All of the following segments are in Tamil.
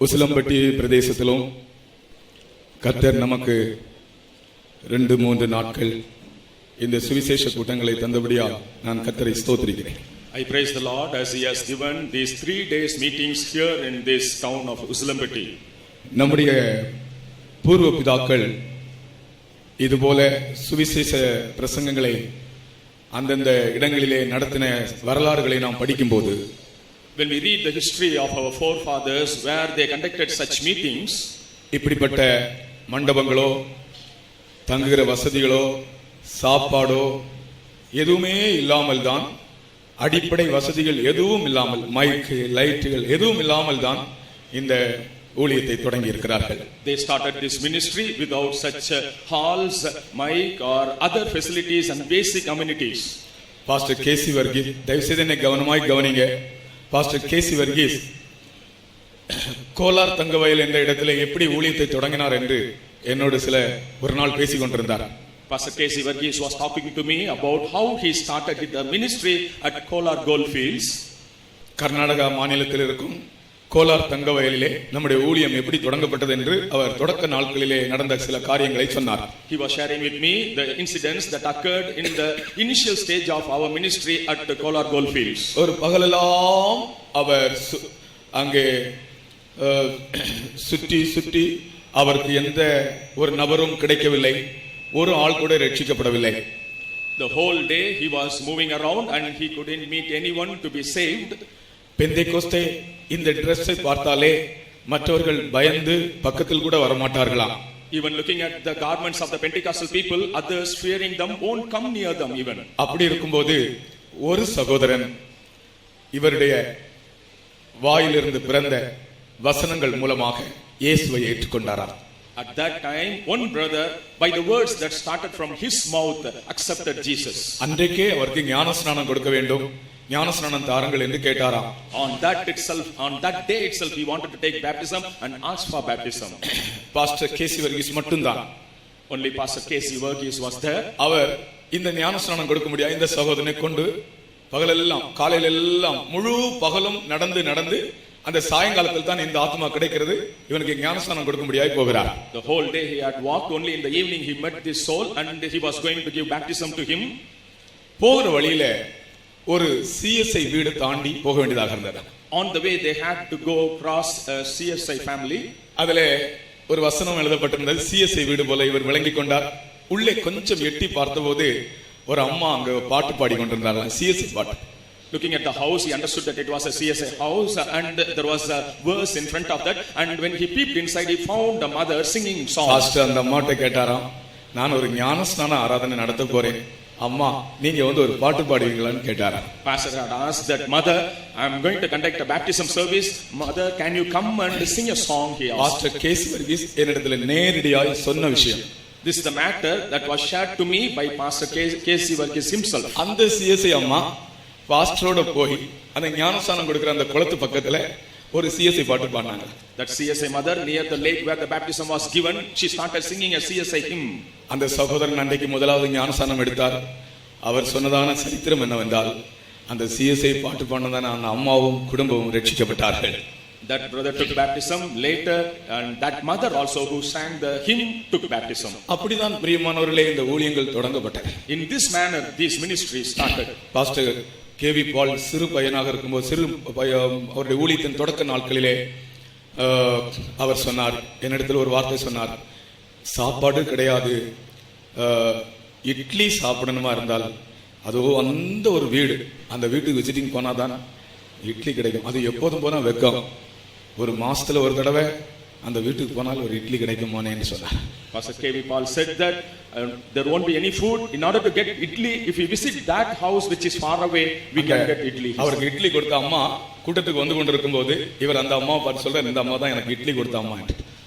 உசிலம்பட்டி பிரதேசத்திலும் கர்த்தர் நமக்கு 2-3 நாட்கள் இந்த சுவிசேஷ கூட்டங்களை தந்தபடியால் நான் கர்த்தரை ஸ்தோத்திரிக்கிறேன். I praise the Lord as He has given these 3 days meetings here in this town of Usilambatti. நம்முடைய பூர்வ பிதாக்கள் இதுபோல சுவிசேஷ பிரசங்கங்களை அந்தந்த இடங்களிலே நடத்தின வரலாறுகளை நாம் படிக்கும்போது, when we read the history of our forefathers where they conducted such meetings, இப்படிப்பட்ட மண்டபங்களோ தங்குகிற வசதிகளோ சாப்பாடோ எதுவுமே இல்லாமல் தான், அடிப்படை வசதிகள் எதுவும் இல்லாமல், மைக்கு லைட்டுகள் எதுவும் இல்லாமல் தான் இந்த ஊழியத்தை தொடங்கி இருக்கிறார்கள். They started this ministry without such halls, mic or other facilities and basic amenities. Pastor KC Varghese, தயவு செய்து என்னை கவனமாய் கவனிங்க. பாஸ்டர் கேசி வர்கீஸ் கோலார் தங்கவயல் என்ற இடத்திலே எப்படி ஊழியத்தை தொடங்கினார் என்று என்னோடு ஒரு நாள் பேசிக் கொண்டிருந்தார். Pastor K.C. Varghese was talking to me about how he started the ministry at Kolar Goldfields. Karnataka மாநிலத்தில் இருக்கும் கோலார் தங்கவயலிலே நம்முடைய ஊழியம் எப்படி தொடங்கப்பட்டது என்று அவர் தொடக்க நாட்களிலே நடந்த சில காரியங்களை சொன்னார். He was sharing with me the incidents that occurred in the initial stage of our ministry at the Kolar Goldfields. ஒரு பகலெல்லாம் அவர் அங்கே சுற்றி அவருக்கு எந்த ஒரு நபரும் கிடைக்கவில்லை, ஒரு ஆள் கூட ரட்சிக்கப்படவில்லை. The whole day he was moving around and he couldn't meet anyone to be saved. Pentecost இந்த டிரெஸ்ஸை பார்த்தாலே மற்றவர்கள் பயந்து பக்கத்தில் கூட வர மாட்டார்களாம். Even looking at the garments of the Pentecostal people, others fearing them won't come near them even. அப்படி இருக்கும்போது ஒரு சகோதரன் இவருடைய வாயிலிருந்து பிறந்த வசனங்கள் மூலமாக இயேசுவை ஏற்றுக்கொண்டாராம். At that time, one brother, by the words that started from his mouth, accepted Jesus. அன்றைக்கே அவருக்கு ஞானஸ்நானம் கொடுக்க வேண்டும், ஞானஸ்நானம் தாருங்கள் என்று கேட்டாராம். On that day itself, he wanted to take baptism and asked for baptism. Pastor KC Varghese மட்டும்தான், only Pastor K.C. Varghese was there. அவர் இந்த ஞானஸ்நானம் கொடுக்க முடியாது. இந்த சகோதரனை கொண்டு பகலெல்லாம் காலையில எல்லாம் முழு பகலும் நடந்து அந்த சாயங்காலத்தில் தான் இந்த ஆத்மா கிடைக்கிறது, இவனுக்கு ஞானஸ்நானம் கொடுக்க முடியாது போகிறார். The whole day he had walked, only in the evening he met this soul and he was going to give baptism to him. போகிற வழியில ஒரு CSI வீடு தாண்டி போக வேண்டியதாக இருந்தது. On the way they had to go across a CSI family. அதிலே ஒரு வசனம் எழுதப்பட்டிருந்தது. CSI வீடு போல இவர் விளங்கிக் கொண்டார். உள்ளே கொஞ்சம் எட்டி பார்த்தபோது ஒரு அம்மா அங்க பாட்டு பாடி கொண்டிருந்தார்கள், CSI பாட்டு. Looking at the house, he understood that it was a CSI house and there was a verse in front of that, and when he peeped inside he found a mother singing songs. Pastor அந்த அம்மாட்ட கேட்டாராம், நான் ஒரு ஞானஸ்நான ஆராதனை நடத்த போறேன், அம்மா நீங்க ஒரு பாட்டு பாடுவீங்களான்னு கேட்டாராம். Pastor had asked that mother, I am going to conduct a baptism service, mother can you come and sing a song here? Pastor KC Varghese என்னிடத்தில் நேரடியாய் சொன்ன விஷயம். This is the matter that was shared to me by Pastor K.C. Varghese himself. அந்த CSI அம்மா பாஸ்டரோட போய் அந்த ஞானஸ்நானம் கொடுக்கிற அந்த குளத்து பக்கத்துல ஒரு CSI பாட்டு பாடினாங்க. That CSI mother near the lake where the baptism was given, she started singing a CSI hymn. அந்த சகோதரன் அன்றைக்கு முதலாவது ஞானஸ்நானம் எடுத்தார். அவர் சொன்னதான சரித்திரம் என்னவென்றால், அந்த CSI பாட்டு பாடினதான அந்த அம்மாவும் குடும்பமும் ரட்சிக்கப்பட்டார்கள். That brother took baptism later, and that mother also who sang the hymn took baptism. அப்படிதான் பிரியமானவர்களே இந்த ஊழியங்கள் தொடங்கப்பட்டன. In this manner these ministries started. Pastor KV Paul சிறு பையனாக இருக்கும்போது அவருடைய ஊழியத்தின் தொடக்க நாட்களிலே அவர் சொன்னார், என்னிடத்தில் ஒரு வார்த்தை சொன்னார், சாப்பாடு கிடையாது, இட்லி சாப்பிடணுமா இருந்தால் அதோ அந்த ஒரு வீடு, அந்த வீட்டுக்கு விசிட்டிங் போனாதான் இட்லி கிடைக்கும். அது எப்போதும் போனா வெக்கம், ஒரு மாசத்துல ஒரு தடவை அந்த வீட்டுக்கு போனால் ஒரு இட்லி கிடைக்குமானேன்னு சொன்னார். Pastor K.V. Paul said that there won't be any food. In order to get idli, if we visit that house which is far away, we can get idli. அவருக்கு இட்லி கொடுத்த அம்மா கூட்டத்துக்கு வந்து கொண்டிருக்கும் போது இவர் அந்த அம்மாவை பார்த்து சொல்றார், இந்த அம்மா தான் எனக்கு இட்லி கொடுத்த அம்மா.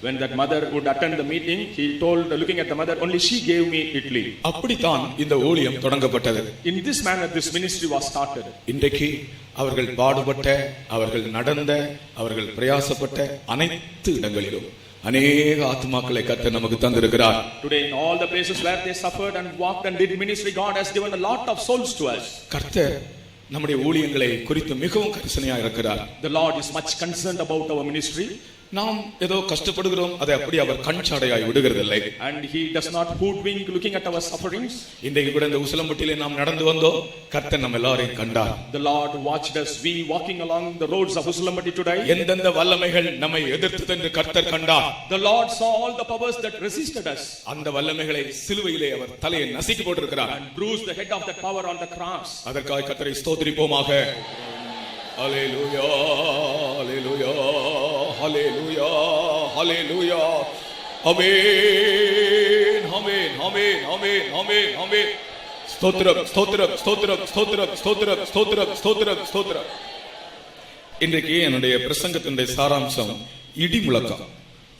When that mother would attend the meeting, he told, looking at the mother, only she gave me idli. அப்படித்தான் இந்த ஊழியம் தொடங்கப்பட்டது. In this manner this ministry was started. இன்றைக்கு அவர்கள் பாடுபட்ட, அவர்கள் நடந்த, அவர்கள் பிரயாசப்பட்ட அனைத்து இடங்களிலும் அநேக ஆத்துமாக்களை கர்த்தர் நமக்கு தந்திருக்கிறார். Today in all the places where they suffered and walked and did ministry, God has given a lot of souls to us. கர்த்தர் நம்முடைய ஊழியங்களை குறித்து மிகவும் கரிசனையாக இருக்கிறார். The Lord is much concerned about our ministry. நாம் ஏதோ கஷ்டப்படுகிறோம், அதை அப்படி அவர் கண்சாடையாய் விடுகிறதில்லை. And he does not hoodwink looking at our sufferings. இன்றைக்கு கூட இந்த உசிலம்பட்டியிலே நாம் நடந்து வந்தோம், கர்த்தர் நம்ம எல்லாரையும் கண்டார். The Lord watched us, we walking along the roads of Usilambati today. எந்தெந்த வல்லமைகள் நம்மை எதிர்த்தது என்று கர்த்தர் கண்டார். The Lord saw all the powers that resisted us. அந்த வல்லமைகளை சிலுவையிலே அவர் தலையை நசுக்கி போட்டிருக்கிறார். And bruised the head of that power on the cross. அதற்காக கர்த்தரை ஸ்தோத்திரிப்போமாக. ஹalleluya, ஹalleluya, ஹalleluya, ஹalleluya. ஆமென், ஆமென், ஆமென், ஆமென், ஆமென், ஆமென். ஸ்தோத்திரம், ஸ்தோத்திரம், ஸ்தோத்திரம், ஸ்தோத்திரம், ஸ்தோத்திரம், ஸ்தோத்திரம், ஸ்தோத்திரம், ஸ்தோத்திரம். இன்றைக்கு என்னுடைய பிரசங்கத்தினுடைய சாராம்சம் இடி முழக்கம்.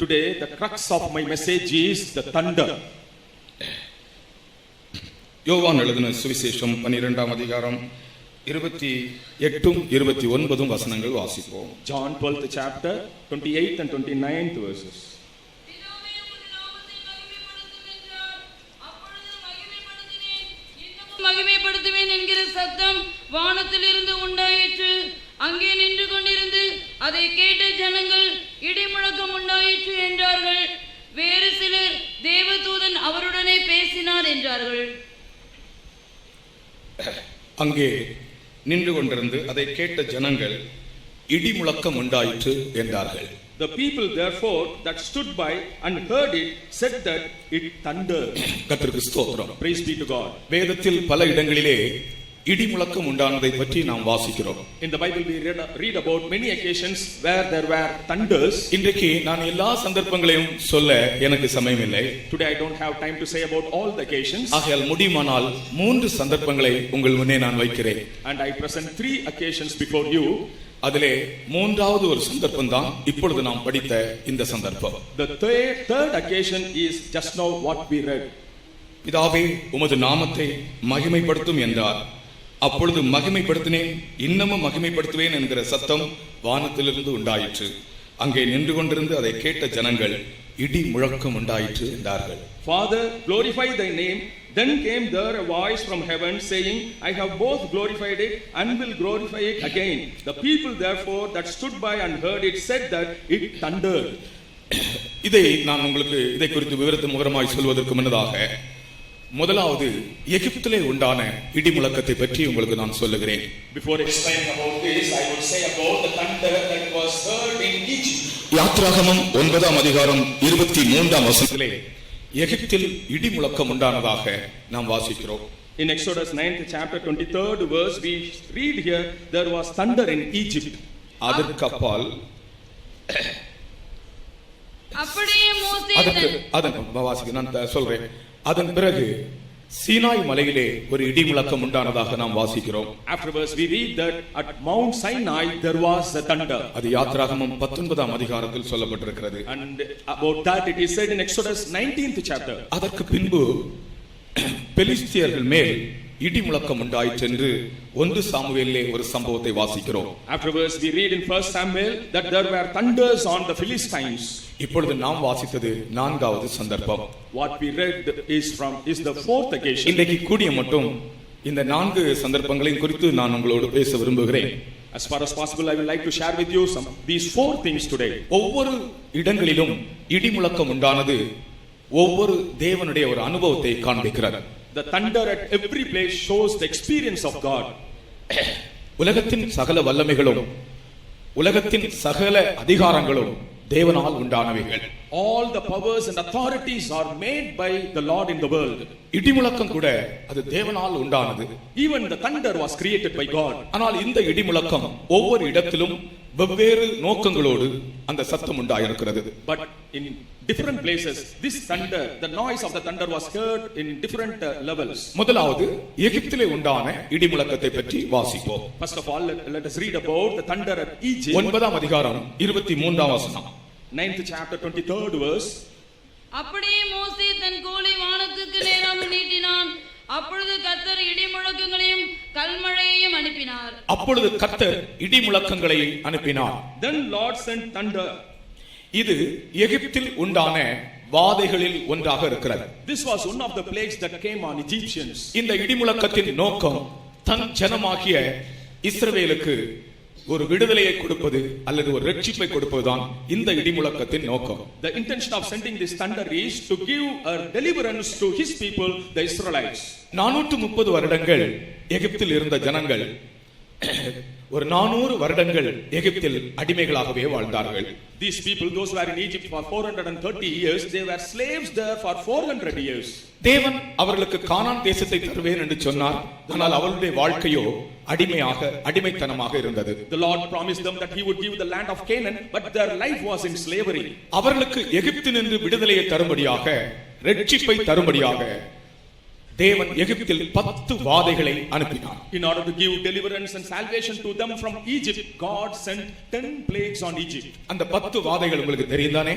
Today the crux of my message is the thunder. யோவான் எழுதின சுவிசேஷம் 12ஆம் அதிகாரம் 28 29 வசனங்கள் வாசிப்போம். John 12th chapter 28th and 29th verses. மகிமைப்படுத்துவேன் என்கிற சத்தம் வானத்திலிருந்து உண்டாயிற்று. அங்கே நின்று கொண்டிருந்து அதை கேட்ட ஜனங்கள் இடி முழக்கம் உண்டாயிற்று என்றார்கள். வேறு சிலர் தேவதூதன் அவருடனே பேசினார் என்றார்கள். அங்கே நின்று கொண்டிருந்து அதை கேட்ட ஜனங்கள் இடி முழக்கம் உண்டாயிற்று என்றார்கள். The people therefore that stood by and heard it said that it thundered. கர்த்தருக்கு ஸ்தோத்திரம். Praise be to God. வேதத்தில் பல இடங்களிலே இடி முழக்கம் உண்டானதை பற்றி நாம் வாசிக்கிறோம். In the Bible we read about many occasions where there were thunders. இன்றைக்கு நான் எல்லா சந்தர்ப்பங்களையும் சொல்ல எனக்கு சமயம் இல்லை. Today I don't have time to say about all the occasions. ஆகையால் முடியுமானால் 3 சந்தர்ப்பங்களை உங்கள் முன்னே நான் வைக்கிறேன். And I present 3 occasions before you. அதிலே 3வது ஒரு சந்தர்ப்பம் தான் இப்பொழுது நாம் படித்த இந்த சந்தர்ப்பம். The third occasion is just now what we read. பிதாவே உமது நாமத்தை மகிமைப்படுத்தும் என்றார். அப்பொழுது மகிமைப்படுத்தினேன், இன்னமும் மகிமைப்படுத்துவேன் என்கிற சத்தம் வானத்திலிருந்து உண்டாயிற்று. அங்கே நின்று கொண்டிருந்து அதை கேட்ட ஜனங்கள் இடி முழக்கம் உண்டாயிற்று என்றார்கள். Father, glorify thy name. Then came there a voice from heaven saying, I have both glorified it and will glorify it again. The people therefore that stood by and heard it said that it thundered. இதை நான் உங்களுக்கு இதை குறித்து விவரத்து முகரமாய் சொல்வதற்கு முன்னதாக முதலாவது எகிப்திலே உண்டான இடி முழக்கத்தை பற்றி உங்களுக்கு நான் சொல்லுகிறேன். Before explaining about this, I would say about the thunder that was heard in Egypt. யாத்ராகமம் 9ஆம் அதிகாரம் 23ஆம் வசனத்திலே எகிப்தில் இடி முழக்கம் உண்டானதாக நாம் வாசிக்கிறோம். In Exodus 9th chapter 23rd verse we read here there was thunder in Egypt. அதற்கு அப்பால் அப்படியே மோசே நான் சொல்றேன். அதன் பிறகு சீனாய் மலையிலே ஒரு இடி முழக்கம் உண்டானதாக நாம் வாசிக்கிறோம். Afterwards we read that at Mount Sinai there was a thunder. அது யாத்ராகமம் 19ஆம் அதிகாரத்தில் சொல்லப்பட்டிருக்கிறது. And about that it is said in Exodus 19th chapter. அதற்கு பின்பு பெலிஸ்தியர்கள் மேல் இடி முழக்கம் உண்டாயிற்று என்று 1 சாமுவேலிலே ஒரு சம்பவத்தை வாசிக்கிறோம். Afterwards we read in 1 Samuel that there were thunders on the Philistines. இப்பொழுது நாம் வாசித்தது 4வது சந்தர்ப்பம். What we read is the 4th occasion. இன்றைக்கு கூடிய மட்டும் இந்த 4 சந்தர்ப்பங்களையும் குறித்து நான் உங்களோடு பேச விரும்புகிறேன். As far as possible I would like to share with you these 4 things today. ஒவ்வொரு இடங்களிலும் இடி முழக்கம் உண்டானது ஒவ்வொரு தேவனுடைய ஒரு அனுபவத்தை காண்பிக்கிறது. The thunder at every place shows the experience of God. உலகத்தின் சகல வல்லமைகளும் உலகத்தின் சகல அதிகாரங்களும் தேவனால் உண்டானவைகள். All the powers and authorities are made by the Lord in the world. இடி முழக்கம் கூட அது தேவனால் உண்டானது. Even the thunder was created by God. ஆனால் இந்த இடி முழக்கம் ஒவ்வொரு இடத்திலும் வெவ்வேறு நோக்கங்களோடு அந்த சத்தம் உண்டாயிருக்கிறது. But in different places this thunder, the noise of the thunder was heard in different levels. முதலாவது எகிப்திலே உண்டான இடி முழக்கத்தை பற்றி வாசிப்போம். First of all let us read about the thunder at Egypt. 9ஆம் அதிகாரம் 23ஆம் வசனம். 9th chapter 23rd verse. அப்படியே மோசே தன் கோலை வானத்துக்கு நேராக நீட்டினான். அப்பொழுது கர்த்தர் இடி முழக்கங்களையும் கல்மழையையும் அனுப்பினார். அப்பொழுது கர்த்தர் இடி முழக்கங்களை அனுப்பினார். Then Lord sent thunder. இது எகிப்தில் உண்டான வாதைகளில் ஒன்றாக இருக்கிறது. This was one of the plagues that came on Egyptians. இந்த இடி முழக்கத்தின் நோக்கம் தன் ஜனமாகிய இஸ்ரவேலுக்கு ஒரு விடுதலையை கொடுப்பது அல்லது ஒரு ரட்சிப்பை கொடுப்பதுதான் இந்த இடிமுழக்கத்தின் நோக்கம். The intention of sending this thunder is to give a deliverance to his people, the Israelites. 430 வருடங்கள் எகிப்தில் இருந்த ஜனங்கள் ஒரு 400 வருடங்கள் எகிப்தில் அடிமைகளாகவே வாழ்ந்தார்கள். These people, those who were in Egypt for 430 years, they were slaves there for 400 years. தேவன் அவர்களுக்கு கானான் தேசத்தை தருவேன் என்று சொன்னார். ஆனால் அவர்களுடைய வாழ்க்கையோ அடிமைத்தனமாக இருந்தது. The Lord promised them that he would give the land of Canaan, but their life was in slavery. அவர்களுக்கு எகிப்தினின்று விடுதலையை தரும்படியாக, ரட்சிப்பை தரும்படியாக தேவன் எகிப்தில் 10 வாதைகளை அனுப்பினார். In order to give deliverance and salvation to them from Egypt, God sent 10 plagues on Egypt. அந்த 10 வாதைகள் உங்களுக்கு தெரியும்தானே?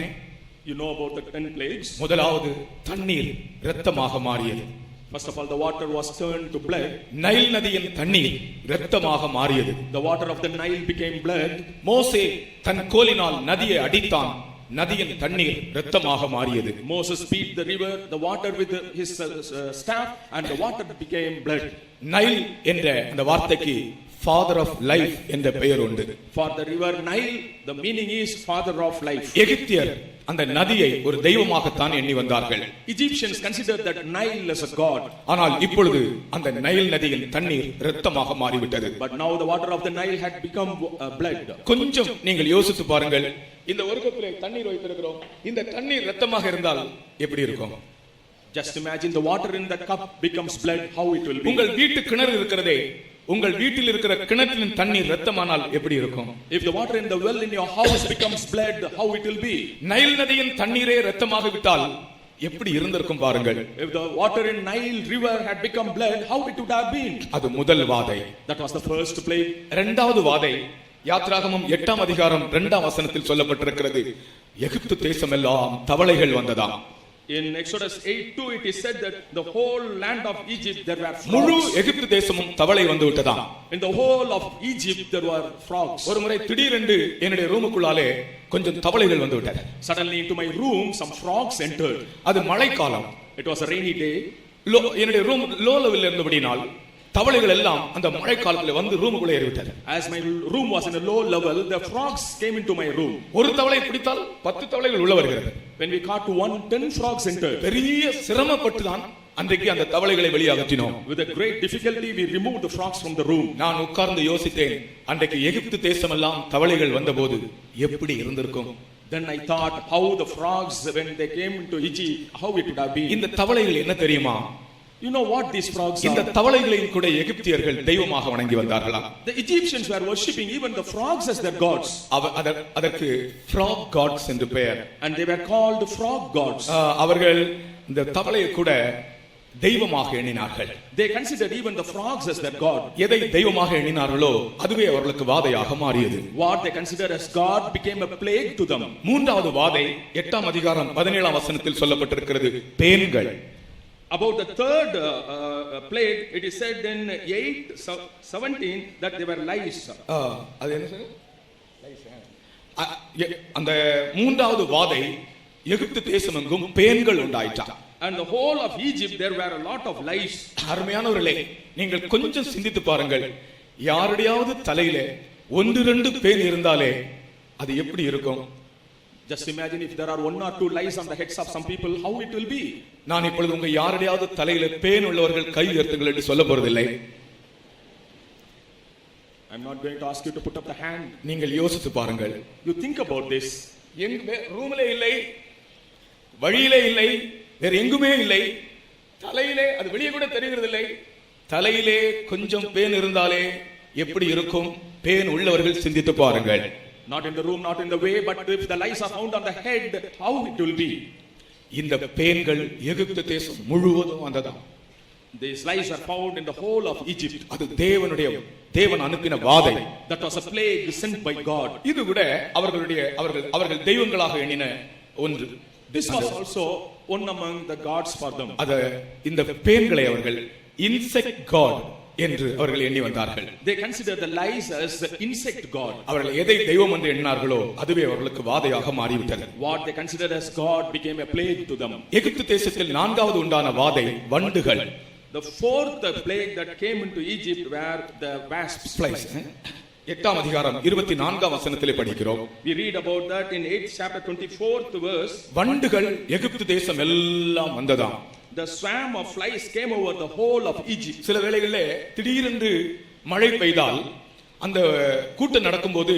You know about the 10 plagues. முதலாவது தண்ணீர் இரத்தமாக மாறியது. First of all, the water was turned to blood. Nile நதியின் தண்ணீர் இரத்தமாக மாறியது. The water of the Nile became blood. மோசே தன் கோலினால் நதியை அடித்தான். நதியின் தண்ணீர் இரத்தமாக மாறியது. Moses beat the river, the water with his staff, and the water became blood. Nile என்ற அந்த வார்த்தைக்கு ஃபாதர் ஆஃப் லைஃப் என்ற பெயர் உண்டு. For the river Nile, the meaning is father of life. எகிப்தியர் அந்த நதியை ஒரு தெய்வமாகத்தான் எண்ணி வந்தார்கள். Egyptians considered that Nile as a god. ஆனால் இப்பொழுது அந்த நைல் நதியின் தண்ணீர் இரத்தமாக மாறிவிட்டது. But now the water of the Nile had become blood. கொஞ்சம் நீங்கள் யோசித்து பாருங்கள். இந்த ஒரு கப்பிலே தண்ணீர் வைத்திருக்கிறோம். இந்த தண்ணீர் இரத்தமாக இருந்தால் எப்படி இருக்கும்? Just imagine the water in that cup becomes blood, how it will be. உங்கள் வீட்டு கிணறு இருக்கிறதே, உங்கள் வீட்டில் இருக்கிற கிணற்றின் தண்ணீர் இரத்தமானால் எப்படி இருக்கும்? If the water in the well in your house becomes blood, how it will be? Nile நதியின் தண்ணீரே இரத்தமாக விட்டால் எப்படி இருந்திருக்கும் பாருங்கள். If the water in Nile river had become blood, how it would have been? அது முதல் வாதை. That was the first plague. இரண்டாவது வாதை யாத்ராகமம் 8ஆம் அதிகாரம் 2ஆம் வசனத்தில் சொல்லப்பட்டிருக்கிறது. எகிப்து தேசமெல்லாம் தவளைகள் வந்ததாம். In Exodus 8:2 it is said that the whole land of Egypt there were முழு frogs. எகிப்து தேசமும் தவளை வந்து விட்டதாம். In the whole of Egypt there were frogs. ஒரு முறை திடீரென்று என்னுடைய ரூமுக்குள்ளாலே கொஞ்சம் தவளைகள் வந்து விட்டது. Suddenly into my room some frogs entered. அது மழைக்காலம். It was a rainy day. என்னுடைய ரூம் லோ லெவலில் இருந்தபடினால் தவளைகள் எல்லாம் அந்த மழைக்காலத்தில் வந்து ரூமுக்குள்ளே ஏறிவிட்டது. As my room was in a low level, the frogs came into my room. ஒரு தவளை பிடித்தால் 10 தவளைகள் உள்ள வருகிறது. When we caught one, 10 frogs entered. பெரிய சிரமப்பட்டு தான் அன்றைக்கு அந்த தவளைகளை வெளியே அகற்றினோம். With a great difficulty we removed the frogs from the room. நான் உட்கார்ந்து யோசித்தேன், அன்றைக்கு எகிப்து தேசமெல்லாம் தவளைகள் வந்தபோது எப்படி இருந்திருக்கும்? Then I thought how the frogs when they came into Egypt, how it would have been. இந்த தவளைகள் என்ன தெரியுமா? You know what these frogs இந்த are? தவளைகளையும் கூட எகிப்தியர்கள் தெய்வமாக வணங்கி வந்தார்களா? The Egyptians were worshipping even the frogs as their gods. அதற்கு frog gods என்று பெயர். And they were called frog gods. அவர்கள் இந்த தவளையை கூட தெய்வமாக எண்ணினார்கள். They considered even the frogs as their god. எதை தெய்வமாக எண்ணினார்களோ அதுவே அவர்களுக்கு வாதையாக மாறியது. What they considered as god became a plague to them. மூன்றாவது வாதை 8ஆம் அதிகாரம் 17ஆம் வசனத்தில் சொல்லப்பட்டிருக்கிறது. பேன்கள். About the third plague, it is said in 8:17 that they were lice. அது என்ன சார்? அந்த மூன்றாவது வாதை எகிப்து தேசமெங்கும் பேன்கள் உண்டாயிற்று. And the whole of Egypt there were a lot of lice. அருமையானவர்களே, நீங்கள் கொஞ்சம் சிந்தித்து பாருங்கள். யாருடையாவது தலையிலே 1-2 பேன் இருந்தாலே அது எப்படி இருக்கும்? Just imagine if there are 1 or 2 lice on the heads of some people, how it will be. நான் இப்பொழுது உங்க யாருடையாவது தலையில பேன் உள்ளவர்கள் கை உயர்த்துங்கள் என்று சொல்ல போறதில்லை. I'm not going to ask you to put up the hand. நீங்கள் யோசித்து பாருங்கள். You think about this. எங்க ரூமிலே இல்லை, வழியிலே இல்லை, வேற எங்குமே இல்லை, தலையிலே அது வெளியே கூட தெரிகிறதில்லை. தலையிலே கொஞ்சம் பேன் இருந்தாலே எப்படி இருக்கும்? பேன் உள்ளவர்கள் சிந்தித்து பாருங்கள். Not in the room, not in the way, but if the lice are found on the head, how it will be. இந்த பேன்கள் எகிப்து தேசம் முழுவதும் வந்ததாம். These lice are found in the whole of Egypt. அது தேவன் அனுப்பின வாதை. That was a plague sent by God. இது கூட அவர்கள் தெய்வங்களாக எண்ணின ஒன்று. This was also one among the gods for them. இந்த பேன்களை அவர்கள் இன்செக்ட் காட் என்று அவர்கள் எண்ணி வந்தார்கள். They consider the lice as the insect god. அவர்கள் எதை தெய்வம் என்று எண்ணினார்களோ அதுவே அவர்களுக்கு வாதையாக மாறிவிட்டது. What they considered as god became a plague to them. எகிப்து தேசத்தில் 4வது உண்டான வாதை வண்டுகள். The 4th plague that came into Egypt were the wasps. 8ஆம் அதிகாரம் 24ஆம் வசனத்திலே படிக்கிறோம். We read about that in 8th chapter 24th verse. வண்டுகள் எகிப்து தேசம் எல்லாம் வந்ததாம். The swarm of flies came over the whole of Egypt. சில வேளைகளிலே திடீரென்று மழை பெய்தால் அந்த கூட்டம் நடக்கும்போது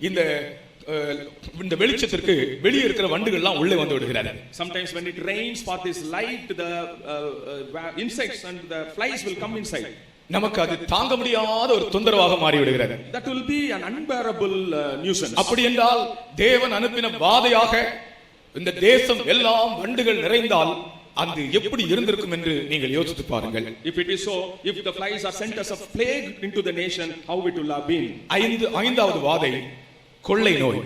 இந்த வெளிச்சத்திற்கு வெளியே இருக்கிற வண்டுகள் எல்லாம் உள்ளே வந்து விடுகிறார்கள். Sometimes when it rains for this light, the insects and the flies will come inside. நமக்கு அது தாங்க முடியாத ஒரு தொந்தரவாக மாறி விடுகிறது. That will be an unbearable nuisance. அப்படி என்றால் தேவன் அனுப்பின வாதையாக இந்த தேசம் எல்லாம் வண்டுகள் நிறைந்தால் அது எப்படி இருந்திருக்கும் என்று நீங்கள் யோசித்து பாருங்கள். If it is so, if the flies are sent as a plague into the nation, how it will have been. ஐந்தாவது வாதை கொள்ளை நோய்.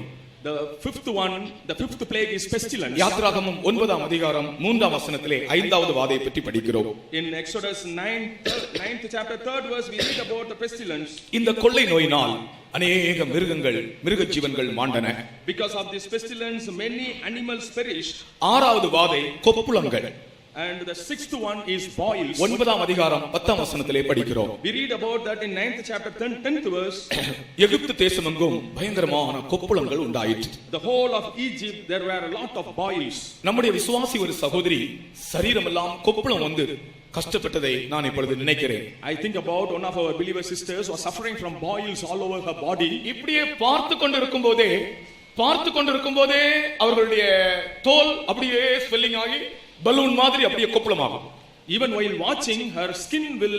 The fifth plague is pestilence. யாத்ராகமம் 9ஆம் அதிகாரம் 3ஆம் வசனத்திலே ஐந்தாவது வாதையை பற்றி படிக்கிறோம். In Exodus 9th chapter 3rd verse we read about the pestilence. இந்த கொள்ளை நோயினால் அநேக மிருக ஜீவன்கள் மாண்டன. Because of this pestilence many animals perished. ஆறாவது வாதை கொப்புளங்கள். And the sixth one is boils. 9ஆம் அதிகாரம் 10ஆம் வசனத்திலே படிக்கிறோம். We read about that in 9th chapter 10th verse. எகிப்து தேசமெங்கும் பயங்கரமான கொப்புளங்கள் உண்டாயிற்று. The whole of Egypt there were a lot of boils. நம்முடைய விசுவாசி ஒரு சகோதரி சரீரமெல்லாம் கொப்புளம் வந்து கஷ்டப்பட்டதை நான் இப்பொழுது நினைக்கிறேன். I think about one of our believer sisters was suffering from boils all over her body. இப்படியே பார்த்து கொண்டிருக்கும் போதே அவர்களுடைய தோல் அப்படியே ஸ்வெல்லிங் ஆகி பலூன் மாதிரி அப்படியே கொப்புளமாகும். Even while watching, her skin will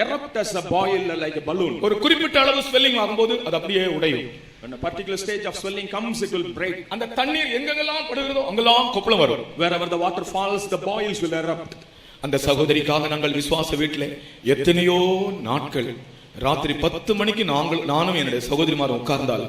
erupt as a boil like a balloon. ஒரு குறிப்பிட்ட அளவு ஸ்வெல்லிங் ஆகும்போது அது அப்படியே உடையும். When a particular stage of swelling comes, it will break. அந்த தண்ணீர் எங்கெல்லாம் படுகிறதோ அங்கெல்லாம் கொப்புளம் வரும். Wherever the water falls, the boils will erupt. அந்த சகோதரிக்காக நாங்கள் விசுவாச வீட்டில் எத்தனையோ நாட்கள் ராத்திரி 10 மணிக்கு நானும் என்னுடைய சகோதரிமாரும் உட்கார்ந்தால்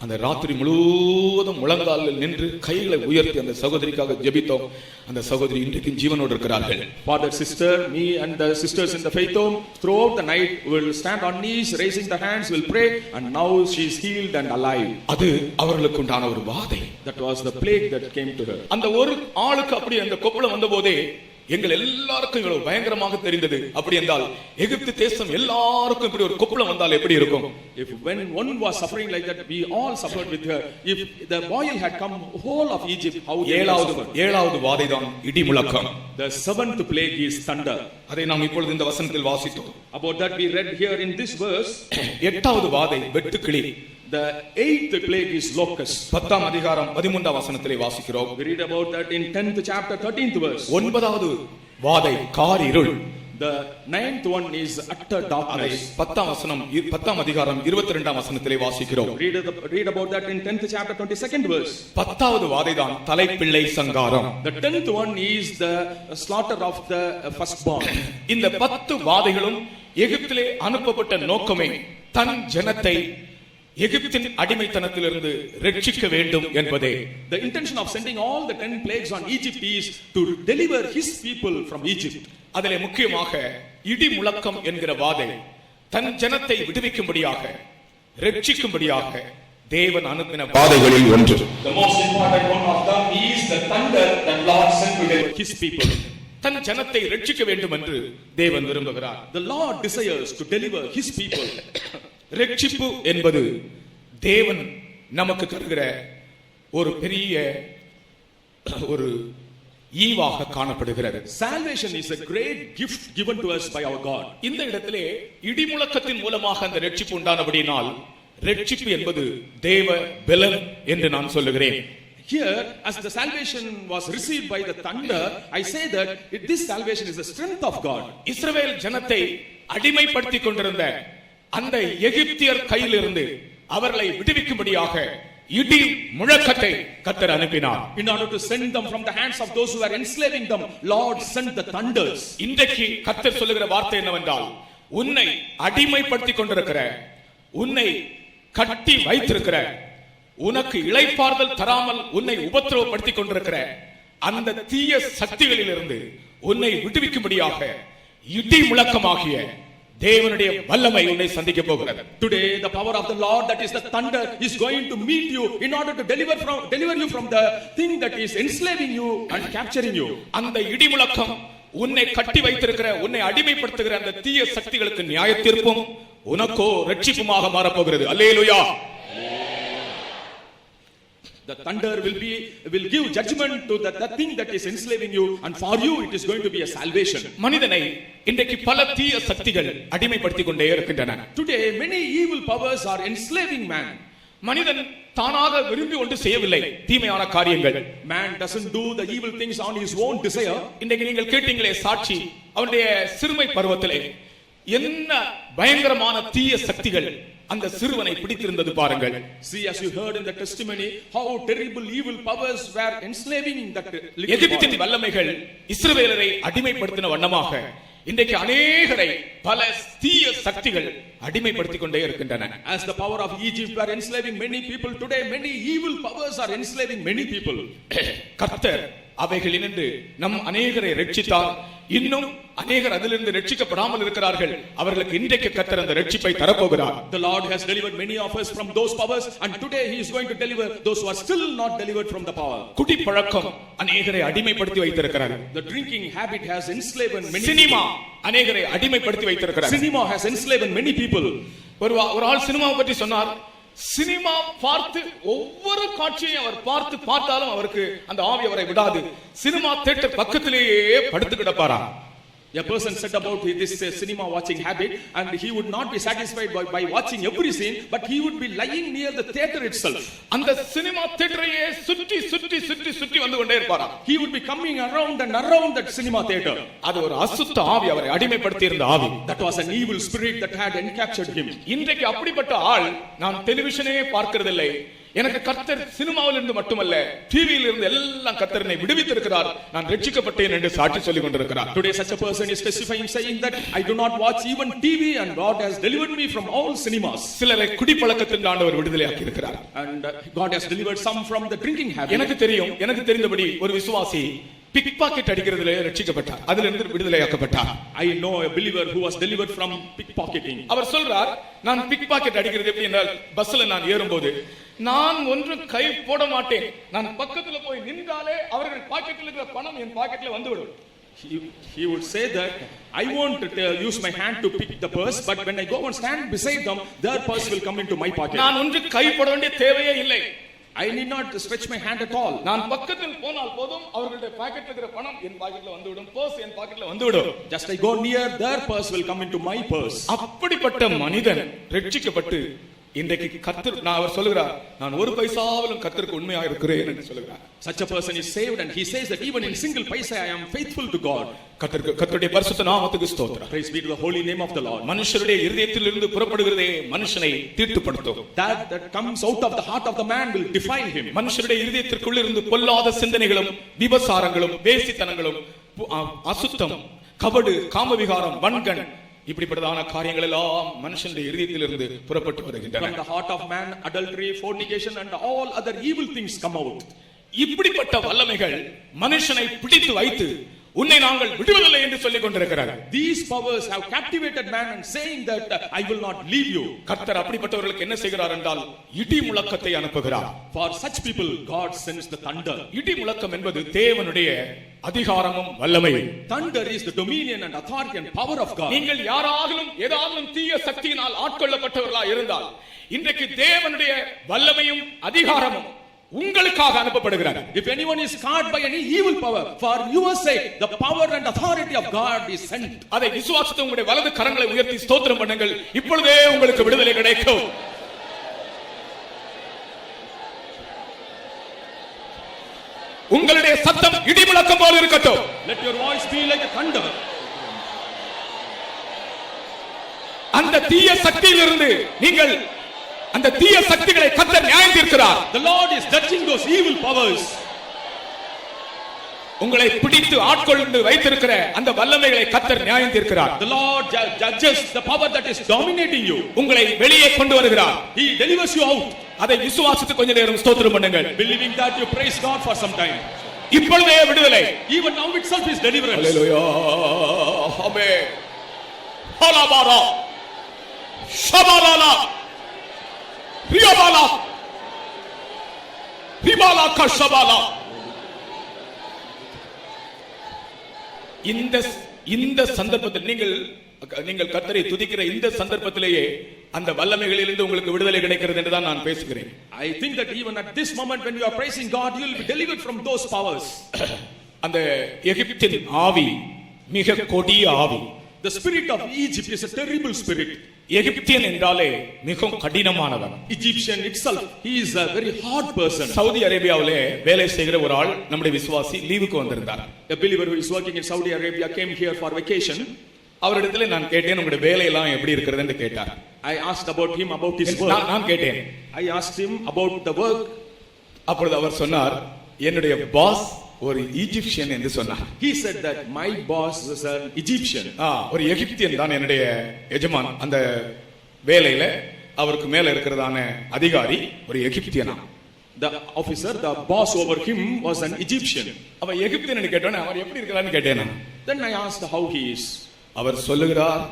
அந்த ராத்திரி முழுவதும் முழங்காலில் நின்று கைகளை உயர்த்தி அந்த சகோதரிக்காக ஜெபித்தோம். அந்த சகோதரி இன்றைக்கு ஜீவனோடு இருக்கிறார்கள். Father, sister, me and the sisters in the faith home throughout the night will stand on knees, raising the hands, will pray, and now she is healed and alive. அது அவர்களுக்கு உண்டான ஒரு வாதை. That was the plague that came to her. அந்த ஒரு ஆளுக்கு அப்படி அந்த கொப்புளம் வந்தபோதே எங்கள் எல்லாருக்கும் இவ்வளவு பயங்கரமாக தெரிந்தது. அப்படி என்றால் எகிப்து தேசம் எல்லாருக்கும் இப்படி ஒரு கொப்புளம் வந்தால் எப்படி இருக்கும்? If when one was suffering like that, we all suffered with her. If the boil had come whole of Egypt, how they suffered. ஏழாவது வாதைதான் இடி முழக்கம். The seventh plague is thunder. அதை நாம் இப்பொழுது இந்த வசனத்தில் வாசித்தோம். About that we read here in this verse. எட்டாவது வாதை வெட்டுக்கிளி. The eighth plague is locust. 10ஆம் அதிகாரம் 13ஆம் வசனத்திலே வாசிக்கிறோம். We read about that in 10th chapter 13th verse. ஒன்பதாவது வாதை காரிருள். The ninth one is utter darkness. 10ஆம் அதிகாரம் 22ஆம் வசனத்திலே வாசிக்கிறோம். Read about that in 10th chapter 22nd verse. 10வது வாதைதான் தலைப்பிள்ளை சங்காரம். The 10th one is the slaughter of the firstborn. இந்த 10 வாதைகளும் எகிப்திலே அனுப்பப்பட்ட நோக்கமே தன் ஜனத்தை எகிப்தின் அடிமைத்தனத்திலிருந்து ரட்சிக்க வேண்டும் என்பதே. The intention of sending all the 10 plagues on Egypt is to deliver his people from Egypt. அதிலே முக்கியமாக இடி முழக்கம் என்கிற வாதை தன் ஜனத்தை விடுவிக்கும்படியாக ரட்சிக்கும்படியாக தேவன் அனுப்பின வாதைகளில் ஒன்று. The most important one of them is the thunder that Lord sent to deliver his people. தன் ஜனத்தை ரட்சிக்க வேண்டும் என்று தேவன் விரும்புகிறார். The Lord desires to deliver his people. ரட்சிப்பு என்பது தேவன் நமக்கு தருகிற ஒரு பெரிய ஒரு ஈவாக காணப்படுகிறது. Salvation is a great gift given to us by our God. இந்த இடத்திலே இடி முழக்கத்தின் மூலமாக அந்த ரட்சிப்பு உண்டானபடியினால் ரட்சிப்பு என்பது தேவ பலன் என்று நான் சொல்லுகிறேன். Here, as the salvation was received by the thunder, I say that this salvation is the strength of God. இஸ்ரவேல் ஜனத்தை அடிமைப்படுத்திக் கொண்டிருந்த அந்த எகிப்தியர் கையிலிருந்து அவர்களை விடுவிக்கும்படியாக இடி முழக்கத்தை கர்த்தர் அனுப்பினார். In order to send them from the hands of those who were enslaving them, Lord sent the thunders. இன்றைக்கு கர்த்தர் சொல்லுகிற வார்த்தை என்னவென்றால், உன்னை அடிமைப்படுத்திக் கொண்டிருக்கிற, உன்னை கட்டி வைத்திருக்கிற, உனக்கு இளைப்பாறுதல் தராமல் உன்னை உபத்திரவப்படுத்திக் கொண்டிருக்கிற அந்த தீய சக்திகளிலிருந்து உன்னை விடுவிக்கும்படியாக இடி முழக்கமாகிய தேவனுடைய வல்லமை உன்னை சந்திக்க போகிறது. Today the power of the Lord, that is the thunder, is going to meet you in order to deliver you from the thing that is enslaving you and capturing you. அந்த இடி முழக்கம் உன்னை கட்டி வைத்திருக்கிற, உன்னை அடிமைப்படுத்துகிற அந்த தீய சக்திகளுக்கு நியாய தீர்ப்பும் உனக்கோ ரட்சிப்புமாக மாறப்போகிறது. அல்லேலூயா. The thunder will give judgment to the thing that is enslaving you, and for you it is going to be a salvation. மனிதனை இன்றைக்கு பல தீய சக்திகள் அடிமைப்படுத்திக் கொண்டே இருக்கின்றன. Today many evil powers are enslaving man. மனிதன் தானாக விரும்பி ஒன்று செய்யவில்லை தீமையான காரியங்கள். Man doesn't do the evil things on his own desire. இன்றைக்கு நீங்கள் கேட்டீங்களே சாட்சி, அவனுடைய சிறுமை பருவத்திலே என்ன பயங்கரமான தீய சக்திகள் அந்த சிறுவனை பிடித்திருந்தது பாருங்கள். See, as you heard in the testimony, how terrible evil powers were enslaving that little boy. எகிப்தின் வல்லமைகள் இஸ்ரவேலரை அடிமைப்படுத்தின வண்ணமாக இன்றைக்கு அநேகரை பல தீய சக்திகள் அடிமைப்படுத்திக் கொண்டே இருக்கின்றன. As the power of Egypt were enslaving many people, today many evil powers are enslaving many people. கர்த்தர் அவைகளினின்று நம் அநேகரை ரட்சித்தார். இன்னும் அநேகர் அதிலிருந்து ரட்சிக்கப்படாமல் இருக்கிறார்கள். அவர்களுக்கு இன்றைக்கு கர்த்தர் அந்த ரட்சிப்பை தரப்போகிறார். The Lord has delivered many of us from those powers, and today he is going to deliver those who are still not delivered from the power. குடி பழக்கம் அநேகரை அடிமைப்படுத்தி வைத்திருக்கிறது. The drinking habit has enslaved many. Cinema அநேகரை அடிமைப்படுத்தி வைத்திருக்கிறது. Cinema has enslaved many people. ஒரு ஆள் சினிமாவை பற்றி சொன்னார். சினிமா பார்த்து ஒவ்வொரு காட்சியையும் அவர் பார்த்தாலும் அவருக்கு அந்த ஆவி அவரை விடாது. சினிமா தியேட்டர் பக்கத்திலேயே படுத்து கிடப்பாராம். A person said about this cinema watching habit, and he would not be satisfied by watching every scene, but he would be lying near the theater itself. அந்த சினிமா தியேட்டரையே சுற்றி வந்து கொண்டே இருப்பாராம். He would be coming around and around that cinema theater. அது ஒரு அசுத்த ஆவி, அவரை அடிமைப்படுத்தி இருந்த ஆவி. That was an evil spirit that had encaptured him. இன்றைக்கு அப்படிப்பட்ட ஆள் நான் டெலிவிஷனே பார்க்கிறதில்லை, எனக்கு கர்த்தர் சினிமாவில் இருந்து மட்டுமல்ல டிவியில் இருந்து எல்லாம் கர்த்தர் என்னை விடுவித்திருக்கிறார், நான் ரட்சிக்கப்பட்டேன் என்று சாட்சி சொல்லிக் கொண்டிருக்கிறார். Today such a person is specifying, saying that I do not watch even TV, and God has delivered me from all cinemas. சிலரை குடிப்பழக்கத்தில் ஆண்டவர் விடுதலையாக்கி இருக்கிறார். And God has delivered some from the drinking habit. எனக்கு தெரிந்தபடி ஒரு விசுவாசி பிக் பாக்கெட் அடிக்கிறதுல ரட்சிக்கப்பட்டார், அதில இருந்து விடுதலையாக்கப்பட்டார். I know a believer who was delivered from pickpocketing. அவர் சொல்றார், நான் பிக் பாக்கெட் அடிக்கிறது எப்படி என்றால், பஸ்ல நான் ஏறும்போது நான் ஒன்றும் கை போட மாட்டேன், நான் பக்கத்துல போய் நின்றாலே அவர்கள் பாக்கெட்டில் இருக்கிற பணம் என் பாக்கெட்ல வந்துவிடும். He would say that I won't use my hand to pick the purse, but when I go and stand beside them, their purse will come into my pocket. நான் ஒன்றும் கை போட வேண்டிய தேவையே இல்லை. I need not stretch my hand at all. நான் பக்கத்தில் போனால் போதும், அவர்களுடைய பாக்கெட்ல இருக்கிற பணம் என் பாக்கெட்ல வந்துவிடும், பர்ஸ் என் பாக்கெட்ல வந்துவிடும். Just I go near, their purse will come into my purse. அப்படிப்பட்ட மனிதன் ரட்சிக்கப்பட்டு இன்றைக்கு கர்த்தர், நான் அவர் சொல்லுகிறார், நான் ஒரு பைசாவிலும் கர்த்தருக்கு உண்மையாக இருக்கிறேன் என்று சொல்லுகிறார். Such a person is saved, and he says that even in single paisa I am faithful to God. கர்த்தருடைய பரிசுத்த நாமத்துக்கு ஸ்தோத்திரம். Praise be to the holy name of the Lord. மனுஷருடைய இருதயத்திலிருந்து புறப்படுகிறதே மனுஷனை தீட்டுப்படுத்தும். That comes out of the heart of the man will defile him. மனுஷருடைய இருதயத்திற்குள்ள இருந்து பொல்லாத சிந்தனைகளும் விபசாரங்களும் வேசித்தனங்களும் அசுத்தம் கபடு காமவிகாரம் வன்கண் இப்படிப்பட்டதான காரியங்கள் எல்லாம் மனுஷனுடைய இருதயத்திலிருந்து புறப்பட்டு வருகின்றன. From the heart of man adultery, fornication and all other evil things come out. இப்படிப்பட்ட வல்லமைகள் மனுஷனை பிடித்து வைத்து உன்னை நாங்கள் விடுவதில்லை என்று சொல்லிக் கொண்டிருக்கிறார்கள். These powers have captivated man and saying that I will not leave you. கர்த்தர் அப்படிப்பட்டவர்களுக்கு என்ன செய்கிறார் என்றால் இடி முழக்கத்தை அனுப்புகிறார். For such people God sends the thunder. இடி முழக்கம் என்பது தேவனுடைய அதிகாரமும் வல்லமையும். Thunder is the dominion and authority and power of God. நீங்கள் யாராலும் ஏதாவது தீய சக்தியினால் ஆட்கொள்ளப்பட்டவர்களா இருந்தால் இன்றைக்கு தேவனுடைய வல்லமையும் அதிகாரமும் உங்களுக்காக அனுப்பப்படுகிறது. If anyone is caught by any evil power, for your sake the power and authority of God is sent. அதை விசுவாசித்து உங்களுடைய வலது கரங்களை உயர்த்தி ஸ்தோத்திரம் பண்ணுங்கள். இப்பொழுதே உங்களுக்கு விடுதலை கிடைக்கும். உங்களுடைய சத்தம் இடி முழக்கம் போல இருக்கட்டும். Let your voice be like a thunder. அந்த தீய சக்தியிலிருந்து நீங்கள் அந்த தீய சக்திகளை கர்த்தர் நியாயம் தீர்க்கிறார். The Lord is judging those evil powers. உங்களை பிடித்து ஆட்கொண்டு வைத்திருக்கிற அந்த வல்லமைகளை கர்த்தர் நியாயம் தீர்க்கிறார். The Lord judges the power that is dominating you. உங்களை வெளியே கொண்டு வருகிறார். He delivers you out. அதை விசுவாசித்து கொஞ்ச நேரம் ஸ்தோத்திரம் பண்ணுங்கள். Believing that you praise God for some time. இப்பொழுதே விடுதலை. Even now itself is deliverance. Hallelujah. Amen. Halabara. Shabalala. Riyabala. Ribala kashabala. இந்த சந்தர்ப்பத்தில் நீங்கள் கர்த்தரை துதிக்கிற இந்த சந்தர்ப்பத்திலேயே அந்த வல்லமைகளிலிருந்து உங்களுக்கு விடுதலை கிடைக்கிறது என்று தான் நான் பேசுகிறேன். I think that even at this moment when you are praising God, you will be delivered from those powers. அந்த எகிப்தின் ஆவி மிக கொடிய ஆவி. The spirit of Egypt is a terrible spirit. Egyptian என்றாலே மிகவும் கடினமானவன். Egyptian itself, he is a very hard person. Saudi அரேபியாவிலே வேலை செய்கிற ஒரு ஆள் நம்முடைய விசுவாசி லீவுக்கு வந்திருந்தார். A believer who is working in Saudi Arabia came here for vacation. அவரிடத்திலே நான் கேட்டேன், உங்களுடைய வேலை எல்லாம் எப்படி இருக்கிறது என்று கேட்டார். I asked about him about his work. நான் கேட்டேன். I asked him about the work. அப்பொழுது அவர் சொன்னார், என்னுடைய பாஸ் ஒரு ஈஜிப்சியன் என்று சொன்னார். He said that my boss is an Egyptian. ஒரு எகிப்தியன் தான் என்னுடைய எஜமான். அந்த வேலையில அவருக்கு மேல இருக்கிறதான அதிகாரி ஒரு எகிப்தியனா. The officer, the boss over him was an Egyptian. அவ எகிப்தியன் கேட்டோன்னே அவர் எப்படி இருக்கிறான்னு கேட்டேன். Then I asked how he is. அவர் சொல்லுகிறார்,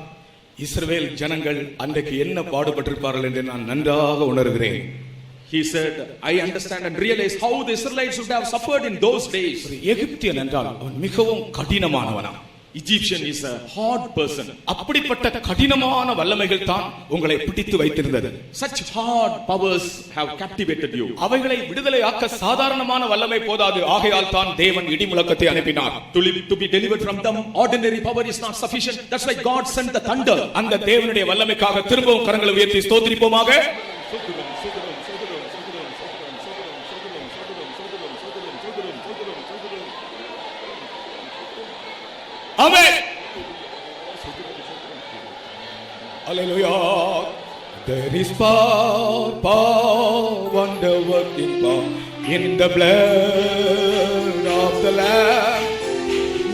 இஸ்ரவேல் ஜனங்கள் அன்றைக்கு என்ன பாடுபட்டிருப்பார்கள் என்று நான் நன்றாக உணர்கிறேன். He said, I understand and realize how the Israelites would have suffered in those days. எகிப்தியன் என்றால் அவன் மிகவும் கடினமானவனா. Egyptian is a hard person. அப்படிப்பட்ட கடினமான வல்லமைகள் தான் உங்களை பிடித்து வைத்திருந்தது. Such hard powers have captivated you. அவைகளை விடுதலையாக்க சாதாரணமான வல்லமை போதாது. ஆகையால் தான் தேவன் இடி முழக்கத்தை அனுப்பினார். To be delivered from them, ordinary power is not sufficient. That's why God sent the thunder. அந்த தேவனுடைய வல்லமைக்காக திரும்பவும் கரங்களை உயர்த்தி ஸ்தோத்திரிப்போமாக. Amen. Hallelujah. There is power, wonder working power in the blood of the Lamb.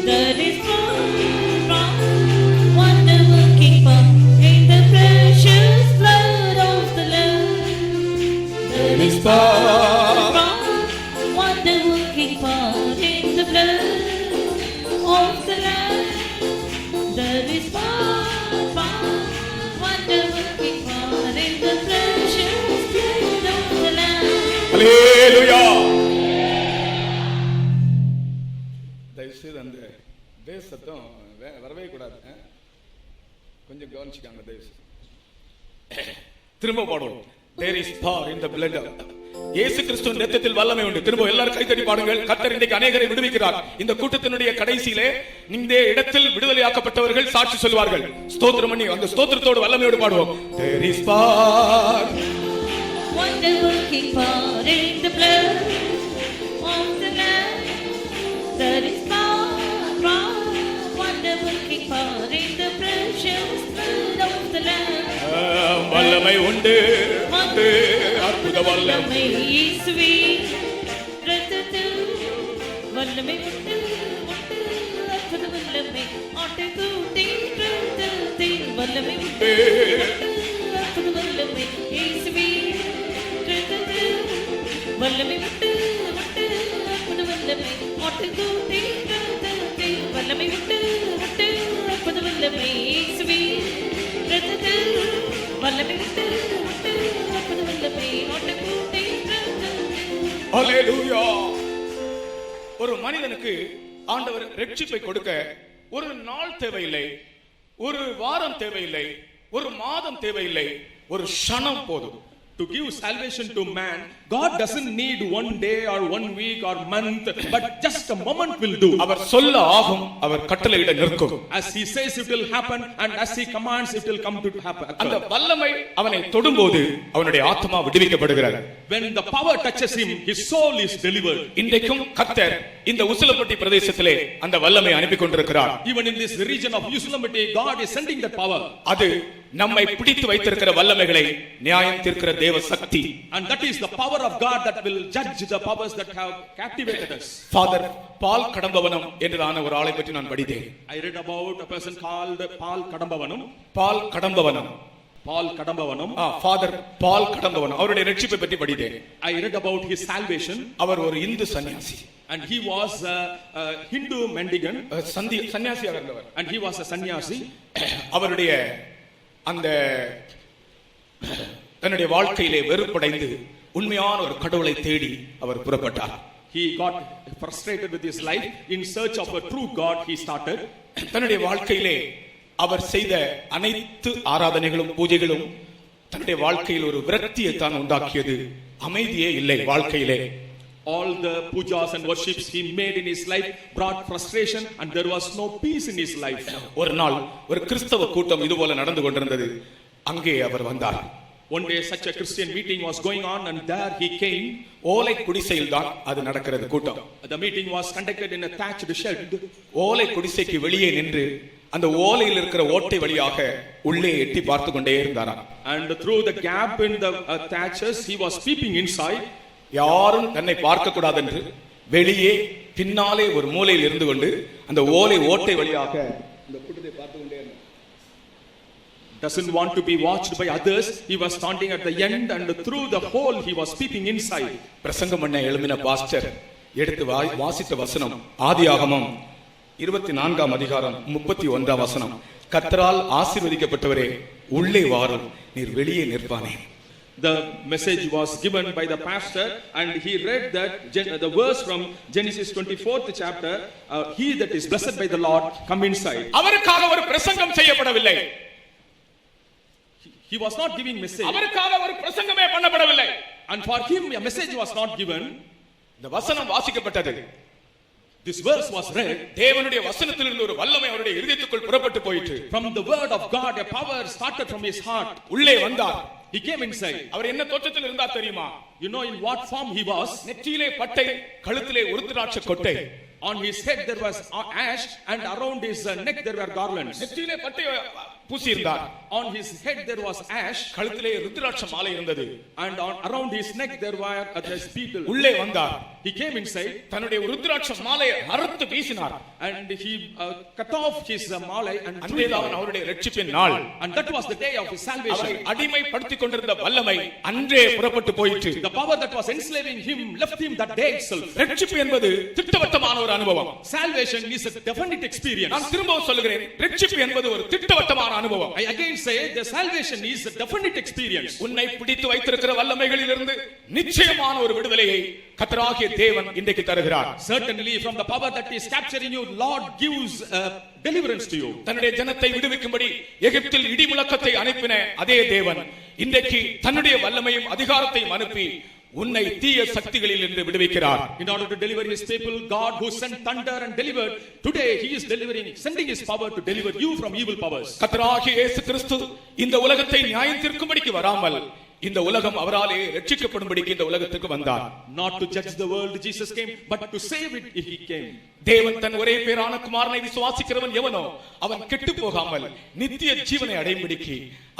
There is power, wonder working power in the precious blood of the Lamb. There is power, wonder working power in the blood of the Lamb. There is power, wonder working power in the precious blood of the Lamb. Hallelujah. தயவுசெய்து அந்த பேஸ் சத்தம் வரவே கூடாது. கொஞ்சம் கவனிச்சுக்காங்க தயவுசெய்து. திரும்ப பாடுவோம். There is power in the blood. இயேசு கிறிஸ்துவின் இரத்தத்தில் வல்லமை உண்டு. திரும்ப எல்லாரும் கைத்தட்டி பாடுங்கள். கர்த்தர் இன்றைக்கு அநேகரை விடுவிக்கிறார். இந்த கூட்டத்தினுடைய கடைசியிலே இந்த இடத்தில் விடுதலையாக்கப்பட்டவர்கள் சாட்சி சொல்வார்கள். ஸ்தோத்திரம் பண்ணி அந்த ஸ்தோத்திரத்தோடு வல்லமையோடு பாடுவோம். There is power, wonder working power in the blood of the Lamb. There is power, wonder working power in the precious blood of the Lamb. வல்லமை உண்டு, அற்புத வல்லமை இயேசுவே இரத்தத்தில் வல்லமை உண்டு, அற்புத வல்லமை ஆட்டுக்குட்டி இரத்தத்தில் வல்லமை உண்டு, அற்புத வல்லமை இயேசுவே இரத்தத்தில் வல்லமை உண்டு, அற்புத வல்லமை ஆட்டுக்குட்டி இரத்தத்தில் வல்லமை உண்டு, அற்புத வல்லமை இயேசுவே இரத்தத்தில் வல்லமை உண்டு, அற்புத வல்லமை ஆட்டுக்குட்டி இரத்தத்தில். ஹல்லேலூயா. ஒரு மனிதனுக்கு ஆண்டவர் ரட்சிப்பை கொடுக்க ஒரு நாள் தேவையில்லை, ஒரு வாரம் தேவையில்லை, ஒரு மாதம் தேவையில்லை, ஒரு க்ஷணம் போதும். To give salvation to man, God doesn't need 1 day or 1 week or month, but just a moment will do. அவர் சொல்ல ஆகும், அவர் கட்டளையிட நிற்கும். As he says it will happen, and as he commands it will come to happen. அந்த வல்லமை அவனை தொடும்போது அவனுடைய ஆத்மா விடுவிக்கப்படுகிறது. When the power touches him, his soul is delivered. இன்றைக்கும் கர்த்தர் இந்த உசிலம்பட்டி பிரதேசத்திலே அந்த வல்லமை அனுப்பி கொண்டிருக்கிறார். Even in this region of Usilampatti, God is sending that power. அது நம்மை பிடித்து வைத்திருக்கிற வல்லமைகளை நியாயம் தீர்க்கிற தேவ சக்தி. And that is the power of God that will judge the powers that have captivated us. Father Paul Kadambavanam என்றான ஒரு ஆளை பற்றி நான் படித்தேன். I read about a person called Paul Kadambavanam. Ball Kadambavanam. Paul Kadambavanam. Father Paul Kadambavanam அவருடைய ரட்சிப்பை பற்றி படித்தேன். I read about his salvation. அவர் ஒரு இந்து சன்னியாசி. And he was a Hindu mendicant. சன்னியாசியாக இருந்தவர். And he was a sannyasi. அவருடைய அந்த தன்னுடைய வாழ்க்கையிலே வெறுப்படைந்து உண்மையான ஒரு கடவுளை தேடி அவர் புறப்பட்டார். he got frustrated with his life. In search of a true God, he started. தன்னுடைய வாழ்க்கையிலே அவர் செய்த அனைத்து ஆராதனைகளும் பூஜைகளும் தன்னுடைய வாழ்க்கையில் ஒரு விரக்தியை தான் உண்டாக்கியது. அமைதியே இல்லை வாழ்க்கையிலே. All the pujas and worships he made in his life brought frustration, and there was no peace in his life. ஒரு நாள் ஒரு கிறிஸ்தவ கூட்டம் இது போல நடந்து கொண்டிருந்தது. அங்கே அவர் வந்தார். One day such a Christian meeting was going on, and there he came. ஓலை குடிசையில் தான் அது நடக்கிறது கூட்டம். The meeting was conducted in a thatched shed. ஓலை குடிசைக்கு வெளியே நின்று அந்த ஓலையில் இருக்கிற ஓட்டை வழியாக உள்ளே எட்டி பார்த்து கொண்டே இருந்தாராம். And through the gap in the thatches he was peeping inside. யாரும் தன்னை பார்க்க கூடாது என்று வெளியே பின்னாலே ஒரு மூலையில் இருந்து கொண்டு அந்த ஓலை ஓட்டை வழியாக இந்த கூட்டத்தை பார்த்து கொண்டே இருந்தார். Doesn't want to be watched by others. He was standing at the end, and through the hole he was peeping inside. பிரசங்கம் பண்ண எழும்பின பாஸ்டர் எடுத்து வாசித்த வசனம் ஆதியாகமம் 24ஆம் அதிகாரம் 31ஆம் வசனம். கர்த்தரால் ஆசீர்வதிக்கப்பட்டவரே உள்ளே வாரும், நீர் வெளியே நிற்பானே. The message was given by the pastor, and he read that the verse from Genesis 24th chapter, he that is blessed by the Lord come inside. அவருக்காக ஒரு பிரசங்கம் செய்யப்படவில்லை. He was not giving message. அவருக்காக ஒரு பிரசங்கமே பண்ணப்படவில்லை. And for him a message was not given. இந்த வசனம் வாசிக்கப்பட்டது. This verse was read. தேவனுடைய வசனத்திலிருந்து ஒரு வல்லமை அவருடைய இதயத்துக்குள் புறப்பட்டு போயிற்று. From the word of God a power started from his heart. உள்ளே வந்தார். He came inside. அவர் என்ன தோற்றத்தில் இருந்தார் தெரியுமா? You know in what form he was? நெற்றியிலே பட்டை, கழுத்திலே உருத்திராட்ச கொட்டை. On his head there was ash, and around his neck there were garlands. நெற்றியிலே பட்டை பூசி இருந்தார். On his head there was ash, கழுத்திலே ருத்ராட்ச மாலை இருந்தது. and around his neck there were these people. உள்ளே வந்தார். He came inside. தன்னுடைய ருத்ராட்ச மாலையை அறுத்து வீசினார். And he cut off his malai and threw it அன்றைதான் down. அவருடைய இரட்சிப்பின் நாள். And that was the day of his salvation. அவரை அடிமைப்படுத்திக் கொண்டிருந்த வல்லமை அன்றே புறப்பட்டு போயிற்று. The power that was enslaving him left him that day itself. இரட்சிப்பு என்பது திட்டவட்டமான ஒரு அனுபவம். Salvation is a definite experience. நான் திரும்பவும் சொல்கிறேன், இரட்சிப்பு என்பது ஒரு திட்டவட்டமான அனுபவம். I again say the salvation is a definite experience. உன்னை பிடித்து வைத்திருக்கிற வல்லமைகளிலிருந்து நிச்சயமான ஒரு விடுதலையை கர்த்தராகிய தேவன் இன்றைக்கு தருகிறார். Certainly from the power that is capturing you, Lord gives deliverance to you. தன்னுடைய ஜனத்தை விடுவிக்கும்படி எகிப்தில் இடி முழக்கத்தை அனுப்பின அதே தேவன் இன்றைக்கு தன்னுடைய வல்லமையும் அதிகாரத்தையும் அனுப்பி உன்னை தீய சக்திகளில் இருந்து விடுவிக்கிறார். In order to deliver his people, God who sent thunder and delivered, today he is sending his power to deliver you from evil powers. கர்த்தராகிய இயேசு கிறிஸ்து இந்த உலகத்தை நியாயம் தீர்க்கும்படிக்கு வராமல் இந்த உலகம் அவராலே ரட்சிக்கப்படும்படிக்கு இந்த உலகத்துக்கு வந்தார். Not to judge the world Jesus came, but to save it he came. தேவன் தன் ஒரே பேரான குமாரனை விசுவாசிக்கிறவன் எவனோ அவன் கெட்டு போகாமல் நித்திய ஜீவனை அடையும்படிக்கு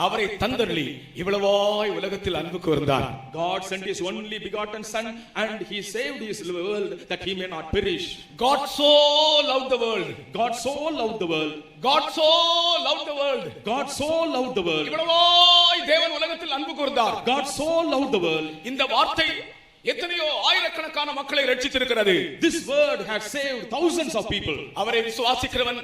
அவரை தந்தருளி இவ்வளவாய் உலகத்தில் அன்பு கூர்ந்தார். God sent his only begotten son, and he saved his world that he may not perish. God so loved the world. God so loved the world. God so loved the world. God so loved the world. இவ்வளவாய் தேவன் உலகத்தில் அன்பு கூர்ந்தார். God so loved the world. இந்த வார்த்தை எத்தனையோ ஆயிரக்கணக்கான மக்களை ரட்சித்திருக்கிறது. This word has saved thousands of people. அவரை விசுவாசிக்கிறவன்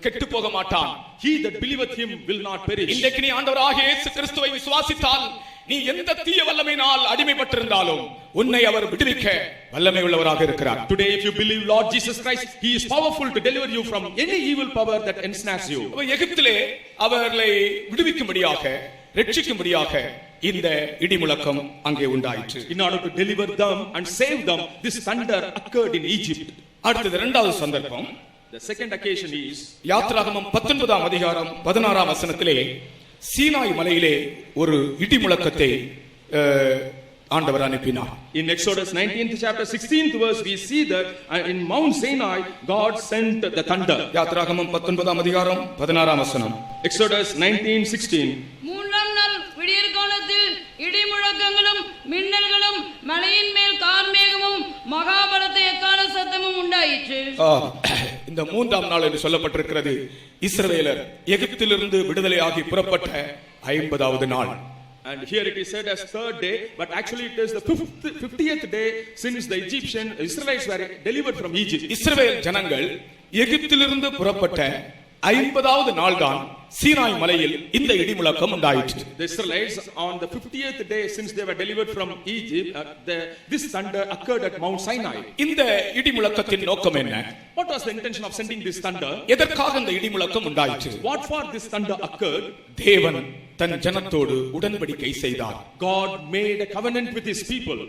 கெட்டு போக மாட்டான். He that believeth him will not perish. இன்றைக்கு நீ ஆண்டவராகிய இயேசு கிறிஸ்துவை விசுவாசித்தால் நீ எந்த தீய வல்லமையினால் அடிமைப்பட்டிருந்தாலும் உன்னை அவர் விடுவிக்க வல்லமை உள்ளவராக இருக்கிறார். Today if you believe Lord Jesus Christ, he is powerful to deliver you from any evil power that ensnares you. எகிப்திலே அவர்களை விடுவிக்கும்படியாக ரட்சிக்கும்படியாக இந்த இடி முழக்கம் அங்கே உண்டாயிற்று. In order to deliver them and save them, this thunder occurred in Egypt. அடுத்தது இரண்டாவது சந்தர்ப்பம். The second occasion is யாத்ராகமம் 19ஆம் அதிகாரம் 16ஆம் வசனத்திலே சீனாய் மலையிலே ஒரு இடி முழக்கத்தை ஆண்டவர் அனுப்பினார். In Exodus 19th chapter 16th verse we see that in Mount Sinai God sent the thunder. யாத்ராகமம் 19ஆம் அதிகாரம் 16ஆம் வசனம். Exodus 19:16. மூன்றாம் நாள் விடியற் காலத்தில் இடி முழக்கங்களும் மின்னல்களும் மலையின் மேல் கார்மேகமும் மகாபலத்த எக்கால சத்தமும் உண்டாயிற்று. இந்த மூன்றாம் நாள் என்று சொல்லப்பட்டிருக்கிறது இஸ்ரவேலர் எகிப்திலிருந்து விடுதலையாகி புறப்பட்ட 50வது நாள். And here it is said as third day, but actually it is the 50th day since the Israelites were delivered from Egypt. இஸ்ரவேல் ஜனங்கள் எகிப்திலிருந்து புறப்பட்ட 50வது நாள்தான் சீனாய் மலையில் இந்த இடிமுழக்கம் உண்டாயிற்று. The Israelites on the 50th day since they were delivered from Egypt, this thunder occurred at Mount Sinai. இந்த இடிமுழக்கத்தின் நோக்கம் என்ன? What was the intention of sending this thunder? எதற்காக இந்த இடிமுழக்கம் உண்டாயிற்று? What for this thunder occurred? தேவன் தன் ஜனத்தோடு உடன்படிக்கை செய்தார். God made a covenant with his people.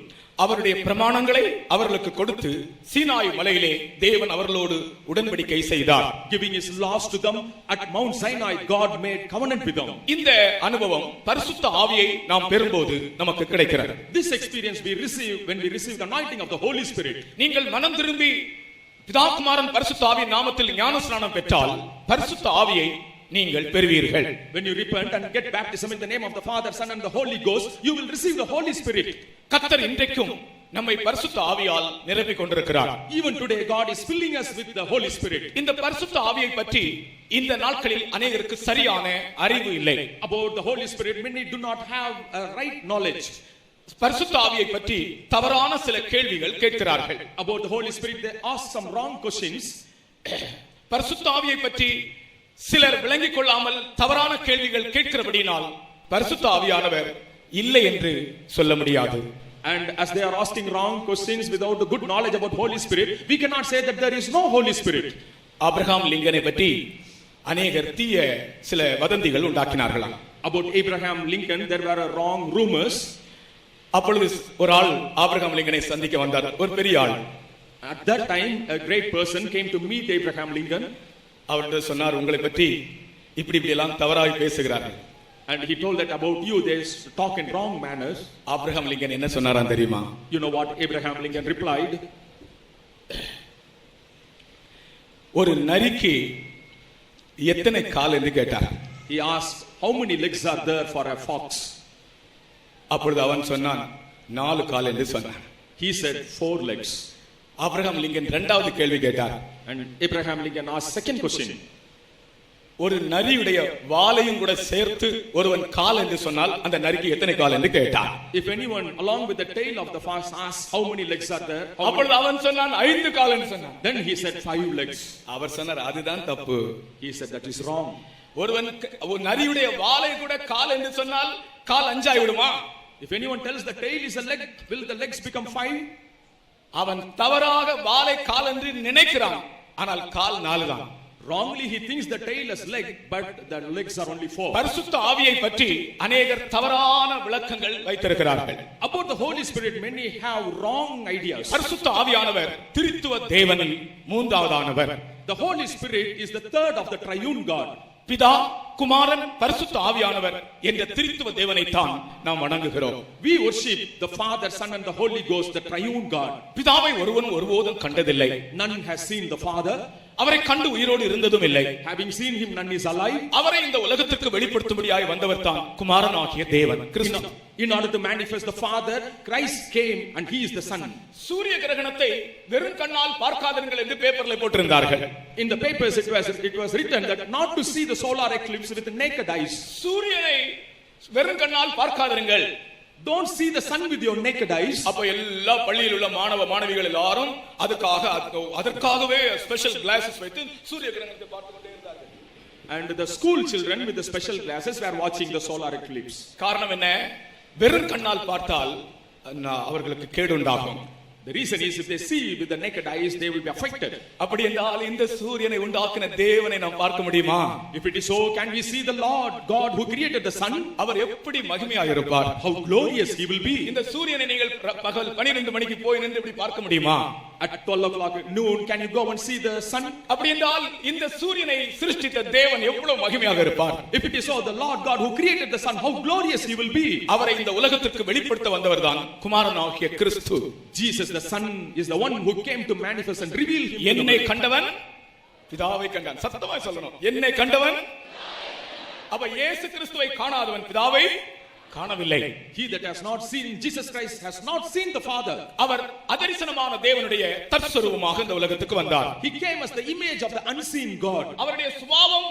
அவருடைய பிரமாணங்களை அவர்களுக்கு கொடுத்து சீனாய் மலையிலே தேவன் அவர்களோடு உடன்படிக்கை செய்தார். Giving his laws to them at Mount Sinai, God made covenant with them. இந்த அனுபவம் பரிசுத்த ஆவியை நாம் பெறும்போது நமக்கு கிடைக்கிறது. This experience we receive when we receive the anointing of the Holy Spirit. நீங்கள் மனம் திரும்பி பிதாகுமாரன் பரிசுத்த ஆவியின் நாமத்தில் ஞானஸ்நானம் பெற்றால் பரிசுத்த ஆவியை நீங்கள் பெறுவீர்கள். When you repent and get baptism in the name of the Father, Son and the Holy Ghost, you will receive the Holy Spirit. கர்த்தர் இன்றைக்கும் நம்மை பரிசுத்த ஆவியால் நிரப்பிக் கொண்டிருக்கிறார். Even today God is filling us with the Holy Spirit. இந்த பரிசுத்த ஆவியை பற்றி இந்த நாட்களில் அநேகருக்கு சரியான அறிவு இல்லை. About the Holy Spirit many do not have a right knowledge. பரிசுத்த ஆவியை பற்றி தவறான சில கேள்விகள் கேட்கிறார்கள். About the Holy Spirit they ask some wrong questions. பரிசுத்த ஆவியை பற்றி சிலர் விளங்கிக் கொள்ளாமல் தவறான கேள்விகள் கேட்கிறபடியால் பரிசுத்த ஆவியானவர் இல்லை என்று சொல்ல முடியாது. And as they are asking wrong questions without the good knowledge about Holy Spirit, we cannot say that there is no Holy Spirit. Abraham லிங்கனை பற்றி அநேகர் தீய சில வதந்திகள் உண்டாக்கினார்களாம். About Abraham Lincoln there were wrong rumors. அப்பொழுது ஒரு ஆள் ஆபிரகாம் லிங்கனை சந்திக்க வந்தார், ஒரு பெரிய ஆள். At that time a great person came to meet Abraham Lincoln. அவர்கிட்ட சொன்னார், உங்களை பற்றி இப்படி எல்லாம் தவறாய் பேசுகிறார்கள். And he told that about you they talk in wrong manners. Abraham Lincoln என்ன சொன்னாராம் தெரியுமா? You know what Abraham Lincoln replied? ஒரு நரிக்கு எத்தனை கால் என்று கேட்டார். He asked how many legs are there for a fox? அப்பொழுது அவன் சொன்னான் 4 கால் என்று சொன்னான். He said 4 legs. Abraham Lincoln இரண்டாவது கேள்வி கேட்டார். And Abraham Lincoln asked second question. ஒரு நரியுடைய வாலையும் கூட சேர்த்து ஒருவன் கால் என்று சொன்னால் அந்த நரிக்கு எத்தனை கால் என்று கேட்டார். If anyone along with the tail of the fox asks how many legs are there? அப்பொழுது அவன் சொன்னான் 5 கால் என்று சொன்னான். Then he said 5 legs. அவர் சொன்னார், அதுதான் தப்பு. He said that is wrong. ஒருவன் ஒரு நரியுடைய வாலை கூட கால் என்று சொன்னால் கால் 5 ஆகி விடுமா? If anyone tells the tail is a leg, will the legs become 5? அவன் தவறாக வாலை கால் என்று நினைக்கிறான், ஆனால் கால் 4 தான். Wrongly he thinks the tail is leg, but the legs are only 4. பரிசுத்த ஆவியை பற்றி அநேகர் தவறான விளக்கங்கள் வைத்திருக்கிறார்கள். About the Holy Spirit many have wrong ideas. பரிசுத்த ஆவியானவர் திரித்துவ தேவனில் மூன்றாவதானவர். The Holy Spirit is the third of the triune God. பிதா, குமாரன், பரிசுத்த ஆவியானவர் என்ற திரித்துவ தேவனை தான் நாம் வணங்குகிறோம். We worship the Father, Son and the Holy Ghost, the triune God. பிதாவை ஒருவன் ஒருபோதும் கண்டதில்லை. None has seen the Father. அவரை கண்டு உயிரோடு இருந்ததும் இல்லை. Having seen him, none is alive. அவரை இந்த உலகத்திற்கு வெளிப்படுத்தும்படியாய் வந்தவர் தான் குமாரனாகிய தேவன் கிறிஸ்து. In order to manifest the Father, Christ came and he is the Son. சூரிய கிரகணத்தை வெறும் கண்ணால் பார்க்காதீர்கள் என்று பேப்பர்ல போட்டிருந்தார்கள். In the papers it was written that not to see the solar eclipse with the naked eyes. சூரியனை வெறும் கண்ணால் பார்க்காதீர்கள். Don't see the sun with your naked eyes. அப்ப எல்லா பள்ளியில் உள்ள மாணவ மாணவிகள் எல்லாரும் அதற்காகவே ஸ்பெஷல் கிளாसेस வைத்து சூரிய கிரகணத்தை பார்த்து கொண்டே இருந்தார்கள். And the school children with the special glasses were watching the solar eclipse. காரணம் என்ன? வெறும் கண்ணால் பார்த்தால் அவர்களுக்கு கேடு உண்டாகும். The reason is if they see with the naked eyes they will be affected. அப்படி என்றால் இந்த சூரியனை உண்டாக்கின தேவனை நாம் பார்க்க முடியுமா? If it is so, can we see the Lord God who created the sun? அவர் எப்படி மகிமையாக இருப்பார்? How glorious he will be. இந்த சூரியனை நீங்கள் பகல் 12 மணிக்கு போய் நின்று இப்படி பார்க்க முடியுமா? At 12 o'clock noon can you go and see the sun? அப்படி என்றால் இந்த சூரியனை சிருஷ்டித்த தேவன் எவ்வளவு மகிமையாக இருப்பார்? If it is so, the Lord God who created the sun, how glorious he will be. அவரை இந்த உலகத்திற்கு வெளிப்படுத்த வந்தவர்தான் குமாரனாகிய கிறிஸ்து. Jesus the Son is the one who came to manifest and reveal him. என்னை கண்டவன் பிதாவை கண்டான். சத்தமாய் சொல்லணும், என்னை கண்டவன். அப்ப இயேசு கிறிஸ்துவை காணாதவன் பிதாவை காணவில்லை. He that has not seen Jesus Christ has not seen the Father. அவர் அதரிசனமான தேவனுடைய தற்சரூபமாக இந்த உலகத்துக்கு வந்தார். He came as the image of the unseen God. அவருடைய சுபாவம்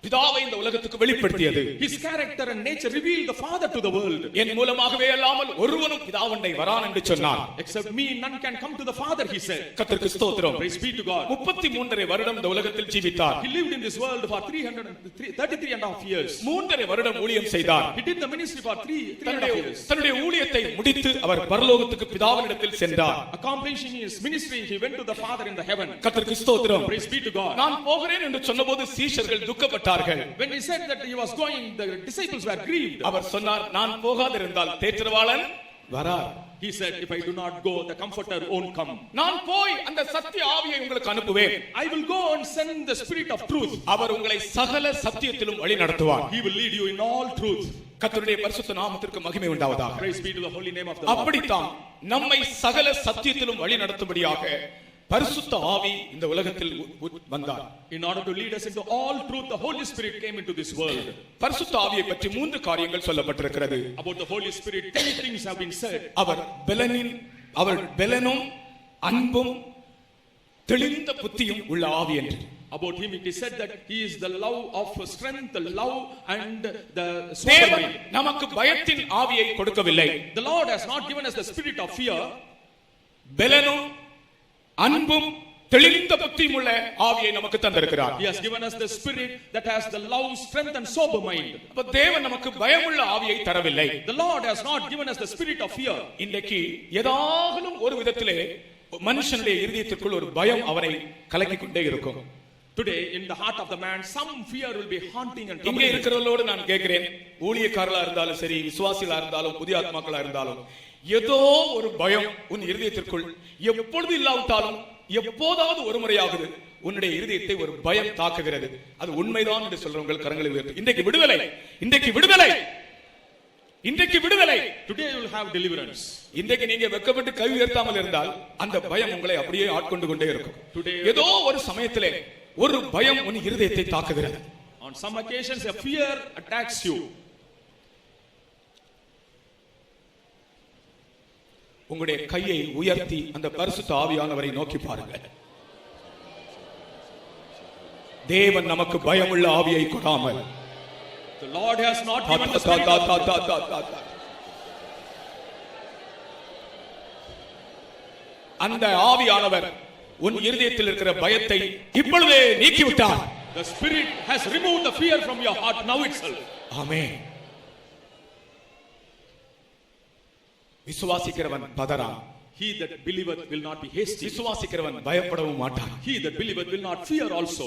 பிதாவை இந்த உலகத்துக்கு வெளிப்படுத்தியது. His character and nature revealed the Father to the world. என் மூலமாகவே அல்லாமல் ஒருவனும் பிதாவண்டை வரான் என்று சொன்னார். Except me, none can come to the Father, he said. கர்த்தருக்கு ஸ்தோத்திரம். Praise be to God. 33 வருடம் இந்த உலகத்தில் ஜீவித்தார். He lived in this world for 33 and a half years. 3 வருடம் ஊழியம் செய்தார். He did the ministry for 3.5 years. தன்னுடைய ஊழியத்தை முடித்து அவர் பரலோகத்துக்கு பிதாவினிடத்தில் சென்றார். Accomplishing his ministry, he went to the Father in the heaven. கர்த்தருக்கு ஸ்தோத்திரம். Praise be to God. நான் போகிறேன் என்று சொன்னபோது சீஷர்கள் துக்கப்பட்டார்கள். When he said that he was going, the disciples were grieved. அவர் சொன்னார், நான் போகாதிருந்தால் தேற்றரவாளன் வரார். He said, if I do not go, the comforter won't come. நான் போய் அந்த சத்திய ஆவியை உங்களுக்கு அனுப்புவேன். I will go and send the spirit of truth. அவர் உங்களை சகல சத்தியத்திலும் வழி நடத்துவார். He will lead you in all truth. கர்த்தருடைய பரிசுத்த நாமத்திற்கு மகிமை உண்டாவதாக. Praise be to the holy name of the Lord. அப்படித்தான் நம்மை சகல சத்தியத்திலும் வழி நடத்தும்படியாக பரிசுத்த ஆவி இந்த உலகத்தில் வந்தார். In order to lead us into all truth, the Holy Spirit came into this world. பரிசுத்த ஆவியை பற்றி 3 காரியங்கள் சொல்லப்பட்டிருக்கிறது. About the Holy Spirit, 3 things have been said. அவர் பெலனும் அன்பும் தெளிந்த புத்தியும் உள்ள ஆவி என்று. About him it is said that he is the love of strength, the love and the sober தேவன் mind. நமக்கு பயத்தின் ஆவியை கொடுக்கவில்லை. The Lord has not given us the spirit of fear. பெலனும் அன்பும் தெளிந்த புத்தியும் உள்ள ஆவியை நமக்கு தந்திருக்கிறார். He has given us the spirit that has the love, strength and sober mind. அப்ப தேவன் நமக்கு பயமுள்ள ஆவியை தரவில்லை. The Lord has not given us the spirit of fear. இன்றைக்கு ஏதாகலும் ஒரு விதத்திலே மனுஷனுடைய இருதயத்திற்குள் ஒரு பயம் அவனை கலக்கிக் கொண்டே இருக்கும். Today in the heart of the man some fear will be haunting and இங்கே troubling. இருக்கிறவர்களோடு நான் கேட்கிறேன், ஊழியக்காரர்களா இருந்தாலும் சரி, விசுவாசிகளா இருந்தாலும், புதிய ஆத்மாக்களா இருந்தாலும், ஏதோ ஒரு பயம் உன் இருதயத்திற்குள் எப்பொழுது இல்லாவிட்டாலும் எப்போதாவது ஒரு முறையாகுது உன்னுடைய இருதயத்தை ஒரு பயம் தாக்குகிறது. அது உண்மைதான் என்று சொல்றவங்க கரங்களை உயர்த்து. இன்றைக்கு விடுதலை, இன்றைக்கு விடுதலை, இன்றைக்கு விடுதலை. Today you will have deliverance. இன்றைக்கு நீங்க வெட்கப்பட்டு கை உயர்த்தாமல் இருந்தால் அந்த பயம் உங்களை அப்படியே ஆட்கொண்டு கொண்டே இருக்கும். ஏதோ ஒரு சமயத்திலே ஒரு பயம் உன் இருதயத்தை தாக்குகிறது. On some occasions a fear attacks you. உங்களுடைய கையை உயர்த்தி அந்த பரிசுத்த ஆவியானவரை நோக்கி பாருங்கள். தேவன் நமக்கு பயமுள்ள ஆவியை கொடாமல், The Lord has not given the spirit of அந்த ஆவியானவர் உன் இருதயத்தில் இருக்கிற பயத்தை இப்பொழுதே நீக்கிவிட்டார். The Spirit has removed the fear from your heart now itself. ஆமென். விசுவாசிக்கிறவன் பதறான். He that believeth will not be hasty. விசுவாசிக்கிறவன் பயப்படவும் மாட்டான். He that believeth will not fear also.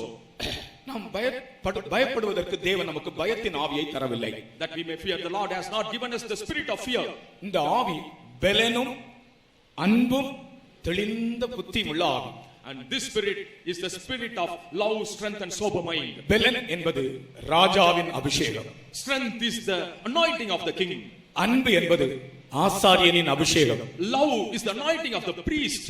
நாம் பயப்படுவதற்கு தேவன் நமக்கு பயத்தின் ஆவியை தரவில்லை. That we may fear. The Lord has not given us the spirit of fear. இந்த ஆவி பெலனும் அன்பும் தெளிந்த புத்தியும் உள்ள ஆவி. And this spirit is the spirit of love, strength and sober mind. பெலன் என்பது ராஜாவின் அபிஷேகம். Strength is the anointing of the king. அன்பு என்பது ஆசாரியனின் அபிஷேகம். Love is the anointing of the priest.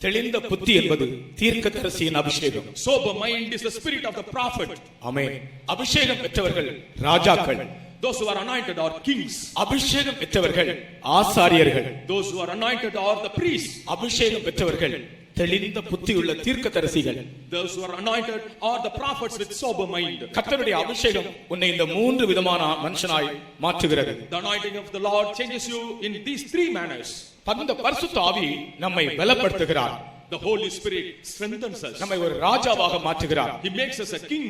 தெளிந்த புத்தி என்பது தீர்க்கதரிசியின் அபிஷேகம். Sober mind is the spirit of the prophet. ஆமென். அபிஷேகம் பெற்றவர்கள் ராஜாக்கள். Those who are anointed are kings. அபிஷேகம் பெற்றவர்கள் ஆசாரியர்கள். Those who are anointed are the priests. அபிஷேகம் பெற்றவர்கள் தெளிந்த புத்தி உள்ள தீர்க்கதரிசிகள். Those who are anointed are the prophets with sober mind. கர்த்தருடைய அபிஷேகம் உன்னை இந்த 3 விதமான மனுஷனாய் மாற்றுகிறது. The anointing of the Lord changes you in these 3 manners. அந்த பரிசுத்த ஆவி நம்மை பலப்படுத்துகிறார். The Holy Spirit strengthens us. நம்மை ஒரு ராஜாவாக மாற்றுகிறார். He makes us a king.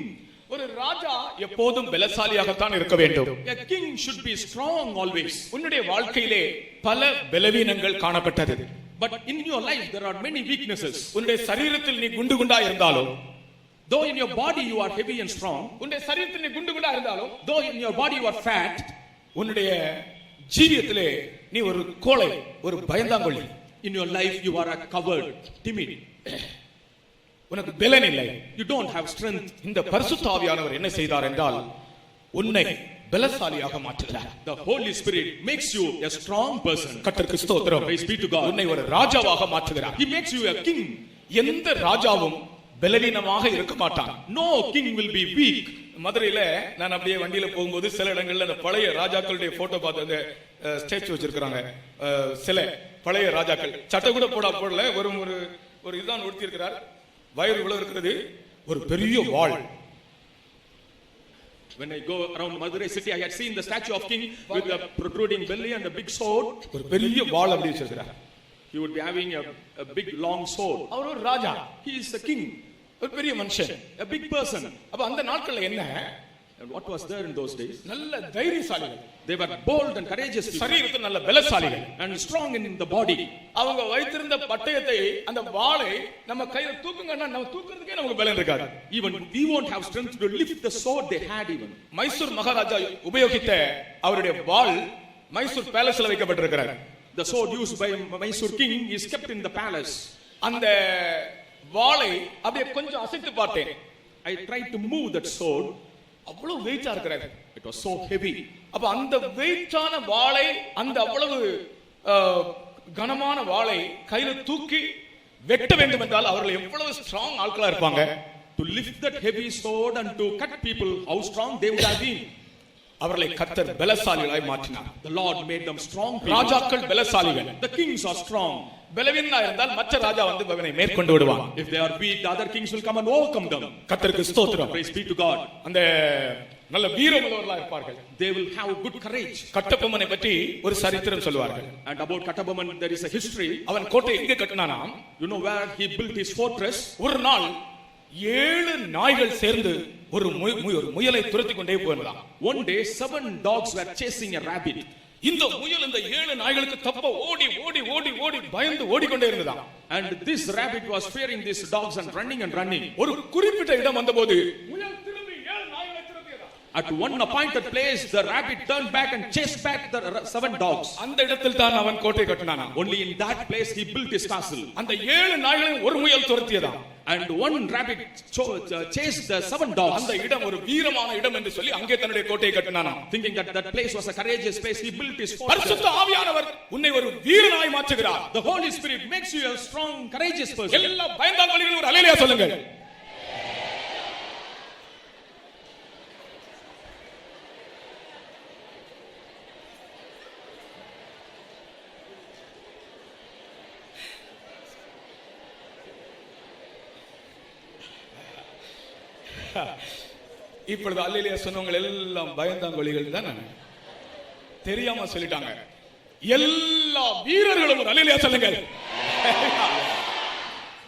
ஒரு ராஜா எப்போதும் பலசாலியாகத்தான் இருக்க வேண்டும். A king should be strong always. உன்னுடைய வாழ்க்கையிலே பல பலவீனங்கள் காணப்பட்டது. But in your life there are many weaknesses. உன்னுடைய சரீரத்தில் நீ குண்டு குண்டா இருந்தாலும், though in your body you are heavy and strong, உன்னுடைய சரீரத்தில் நீ குண்டு குண்டா இருந்தாலும், though in your body you are fat, உன்னுடைய ஜீவியத்திலே நீ ஒரு கோழை, ஒரு பயந்தாங்கொள்ளி. in your life you are a coward, timid. உனக்கு பலன் இல்லை. You don't have strength. இந்த பரிசுத்த ஆவியானவர் என்ன செய்தார் என்றால் உன்னை பலசாலியாக மாற்றுகிறார். The Holy Spirit makes you a strong person. கர்த்தருக்கு ஸ்தோத்திரம். Praise be to God. உன்னை ஒரு ராஜாவாக மாற்றுகிறார். He makes you a king. எந்த ராஜாவும் பலவீனமாக இருக்க மாட்டான். No king will be weak. மதுரையில நான் அப்படியே வண்டியில போகும்போது சில இடங்கள்ல அந்த பழைய ராஜாக்களுடைய போட்டோ பார்த்து அந்த ஸ்டாச்சு வச்சிருக்காங்க. சில பழைய ராஜாக்கள் சட்டை கூட போடல, ஒரு ஒரு இதுதான் உடுத்தி இருக்கிறார். வயிறு இவ்வளவு இருக்கிறது, ஒரு பெரிய வாள். When I go around Madurai city, I had seen the statue of king with a protruding belly and a big sword. ஒரு பெரிய வாள் அப்படி வச்சிருக்கிறார். He would be having a big long sword. அவர் ஒரு ராஜா. He is a king, ஒரு பெரிய மனுஷன், a big person. அப்ப அந்த நாட்கள்ல என்ன, And what was there in those days? நல்ல தைரியசாலிகள், They were bold and courageous people சரீரத்தில் நல்ல பலசாலிகள். and strong in the body. அவங்க வைத்திருந்த பட்டயத்தை, அந்த வாளை நம்ம கையில தூக்குங்கன்னா நம்ம தூக்குறதுக்கே நமக்கு பலம் இருக்காது. Even we won't have strength to lift the sword they had even. Mysore Maharaja உபயோகித்த அவருடைய வாள் Mysore பேலஸ்ல வைக்கப்பட்டிருக்கிறார். The sword used by Mysore king is kept in the palace. அந்த வாளை அப்படியே கொஞ்சம் அசைத்து பார்த்தேன். I tried to move that sword. அவ்வளவு வெயிட்டா இருக்கிறார். It was so heavy. அப்ப அந்த வெயிட்டான வாளை, அந்த அவ்வளவு கனமான வாளை கையில தூக்கி வெட்ட வேண்டும் என்றால் அவர்கள் எவ்வளவு ஸ்ட்ராங் ஆட்களா இருப்பாங்க. To lift that heavy sword and to cut people, how strong they would have been. அவர்களை கர்த்தர் பலசாலிகளாய் மாற்றினார். The Lord made them strong people. ராஜாக்கள் பலசாலிகள். The kings are strong. பலவீனனா இருந்தால் மற்ற ராஜா வந்து அவனை மேற்கொண்டு விடுவான். If they are weak, the other kings will come and overcome them. கர்த்தருக்கு ஸ்தோத்திரம். Praise be to God. அந்த நல்ல வீரமுள்ளவர்களாக இருப்பார்கள். They will have good courage. கட்டபொம்மனை பற்றி ஒரு சரித்திரம் சொல்வார்கள். And about Kattabomman there is a history. அவன் கோட்டை எங்கே கட்டினானாம்? You know where he built his fortress? ஒரு நாள் 7 நாய்கள் சேர்ந்து ஒரு முயலை துரத்தி கொண்டே போனதாம். One day 7 dogs were chasing a rabbit. இந்த முயல் இந்த 7 நாய்களுக்கு தப்ப ஓடி ஓடி ஓடி ஓடி பயந்து ஓடிக்கொண்டே இருந்ததாம். And this rabbit was fearing these dogs and running. ஒரு குறிப்பிட்ட இடம் வந்தபோது முயல் திரும்பி 7 நாய்களை துரத்தியதாம். At one appointed place the rabbit turned back and chased back the 7 dogs. அந்த இடத்தில் தான் அவன் கோட்டை கட்டினானாம். Only in that place he built his castle. அந்த 7 நாய்களையும் ஒரு முயல் துரத்தியதாம். And one rabbit chased the 7 dogs. அந்த இடம் ஒரு வீரமான இடம் என்று சொல்லி அங்கே தன்னுடைய கோட்டையை கட்டினானாம். Thinking that place was a courageous place, he built his fortress. பரிசுத்த ஆவியானவர் உன்னை ஒரு வீரனாய் மாற்றுகிறார். The Holy Spirit makes you a strong, courageous person. எல்லா பயந்தாங்கொழிகளும் ஒரு அல்லேலூயா சொல்லுங்க. இப்பொழுது அல்லேலூயா சொன்னவங்க எல்லாம் பயந்தாங்கொழிகள் தான், தெரியாம சொல்லிட்டாங்க. எல்லா வீரர்களும் ஒரு அல்லேலூயா சொல்லுங்க.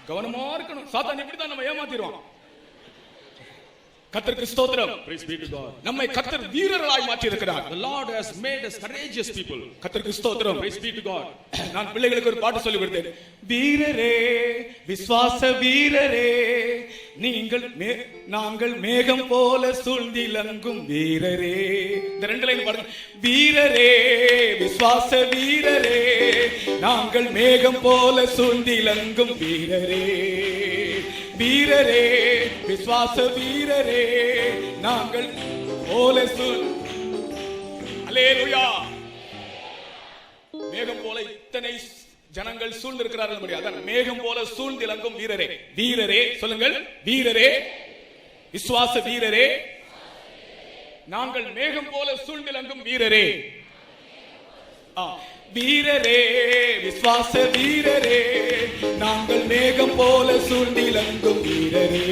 கவனமா இருக்கணும். சாத்தான் இப்படிதான் நம்ம ஏமாத்திடுவான். கர்த்தருக்கு ஸ்தோத்திரம். Praise be to God. நம்மை கர்த்தர் வீரர்களாய் மாற்றி இருக்கிறார். The Lord has made us courageous people. கர்த்தருக்கு ஸ்தோத்திரம். Praise be to God. நான் பிள்ளைகளுக்கு ஒரு பாட்டு சொல்லி கொடுத்தேன். வீரரே, விசுவாச வீரரே, நாங்கள் மேகம் போல சூழ்ந்திலங்கும் வீரரே. இந்த 2 லைன் பாடுங்க. வீரரே, விசுவாச வீரரே, நாங்கள் மேகம் போல சூழ்ந்திலங்கும் வீரரே. வீரரே, விசுவாச வீரரே, நாங்கள் போல அல்லேலூயா. மேகம் போல இத்தனை ஜனங்கள் சூழ்ந்திருக்கிறார்கள். அதான் மேகம் போல சூழ்ந்திலங்கும் வீரரே. வீரரே சொல்லுங்கள். வீரரே, விசுவாச வீரரே, நாங்கள் மேகம் போல சூழ்ந்திலங்கும் வீரரே. வீரரே, விசுவாச வீரரே, நாங்கள் மேகம் போல சூழ்ந்திலங்கும் வீரரே.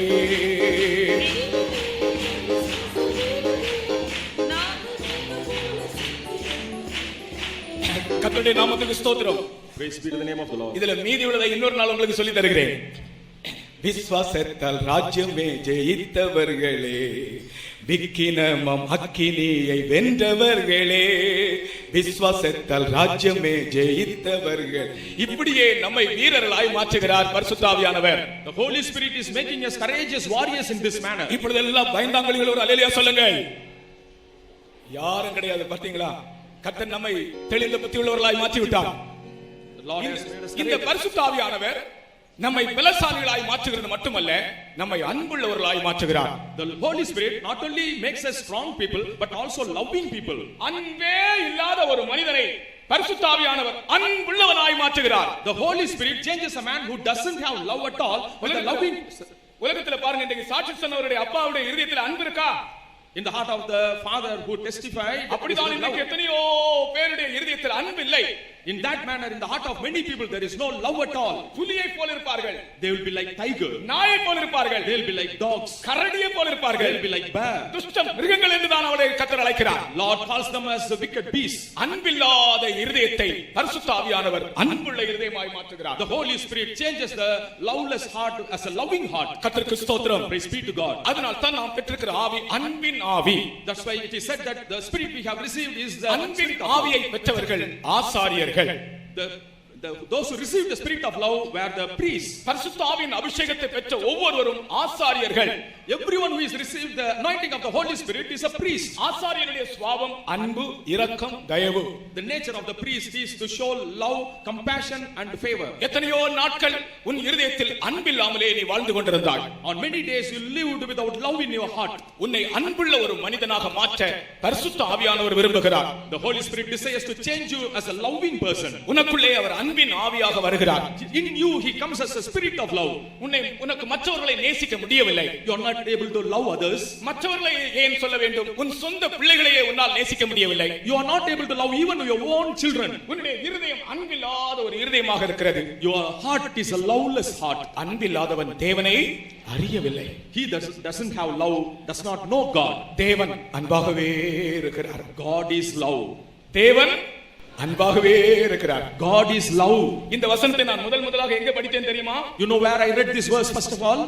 கர்த்தருடைய நாமத்துக்கு ஸ்தோத்திரம். Praise be to the name of the Lord. இதுல மீதி உள்ளதை இன்னொரு நாள் உங்களுக்கு சொல்லி தருகிறேன். விசுவாசத்தால் ராஜ்யமே ஜெயித்தவர்களே, விக்கினமம் அக்கினியை வென்றவர்களே, விசுவாசத்தால் ராஜ்யமே ஜெயித்தவர்கள். இப்படியே நம்மை வீரர்களாய் மாற்றுகிறார் பரிசுத்த ஆவியானவர். The Holy Spirit is making us courageous warriors in this manner. இப்பொழுதெல்லாம் பயந்தாங்கொழிகள் ஒரு அல்லேலூயா சொல்லுங்க. யாரும் கிடையாது. பார்த்தீங்களா? கர்த்தர் நம்மை தெளிந்த புத்தி உள்ளவர்களாய் மாற்றி விட்டார். இந்த பரிசுத்த ஆவியானவர் நம்மை பலசாலிகளாய் மாற்றுகிறது மட்டுமல்ல, நம்மை அன்புள்ளவர்களாய் மாற்றுகிறார். The Holy Spirit not only makes us strong people but also loving people. அன்பே இல்லாத ஒரு மனிதனை பரிசுத்த ஆவியானவர் அன்புள்ளவனாய் மாற்றுகிறார். The Holy Spirit changes a man who doesn't have love at all but a loving. உலகத்துல பாருங்க, இன்றைக்கு சாட்சி சொன்னவருடைய அப்பாவுடைய இருதயத்தில் அன்பு இருக்கா? In the heart of the father who testified. அப்படிதான் இன்னைக்கு எத்தனையோ பேருடைய இருதயத்தில் அன்பு இல்லை. In that manner, in the heart of many people, there is no love at all. புலியை போல இருப்பார்கள், They will be like tiger. நாயை போல இருப்பார்கள், They will be like dogs. கரடியை போல They இருப்பார்கள், will be like bear. துஷ்ட மிருகங்கள் என்று தான் அவரை கர்த்தர் அழைக்கிறார். Lord calls them as the wicked beasts. அன்பில்லாத இருதயத்தை பரிசுத்த ஆவியானவர் அன்புள்ள இருதயமாய் மாற்றுகிறார். The Holy Spirit changes the loveless heart as a loving heart. கர்த்தருக்கு ஸ்தோத்திரம். Praise be to God. அதனால் தான் நாம் பெற்றிருக்கிற ஆவி அன்பின் ஆவி. That's why it is said that the spirit we have received is the அன்பின் spirit of ஆவியை பெற்றவர்கள் ஆசாரியர்கள். those who received the spirit of love were the priests. பரிசுத்த ஆவியின் அபிஷேகத்தை பெற்ற ஒவ்வொருவரும் ஆசாரியர்கள். Everyone who has received the anointing of the Holy Spirit is a priest. ஆசாரியனுடைய சுபாவம் அன்பு, இரக்கம், தயவு. The nature of the priest is to show love, compassion and favor. எத்தனையோ நாட்கள் உன் இருதயத்தில் அன்பில்லாமலே நீ வாழ்ந்து கொண்டிருந்தாய். On many days you lived without love in your heart. உன்னை அன்புள்ள ஒரு மனிதனாக மாற்ற பரிசுத்த ஆவியானவர் விரும்புகிறார். The Holy Spirit desires to change you as a loving person. உனக்குள்ளே அவர் அன்பின் ஆவியாக வருகிறார். In you he comes as a spirit of love. உனக்கு மற்றவர்களை நேசிக்க முடியவில்லை. You are not able to love others. மற்றவர்களை ஏன் சொல்ல வேண்டும்? உன் சொந்த பிள்ளைகளையே உன்னால் நேசிக்க முடியவில்லை. You are not able to love even your own children. உன்னுடைய இருதயம் அன்பில்லாத ஒரு இருதயமாக இருக்கிறது. Your heart is a loveless heart. அன்பில்லாதவன் தேவனை அறியவில்லை. He doesn't have love, does not know God. தேவன் அன்பாகவே இருக்கிறார். God is love. தேவன் அன்பாகவே இருக்கிறார். God is love. இந்த வசனத்தை நான் முதலாக எங்க படித்தேன் தெரியுமா? You know where I read this verse first of all?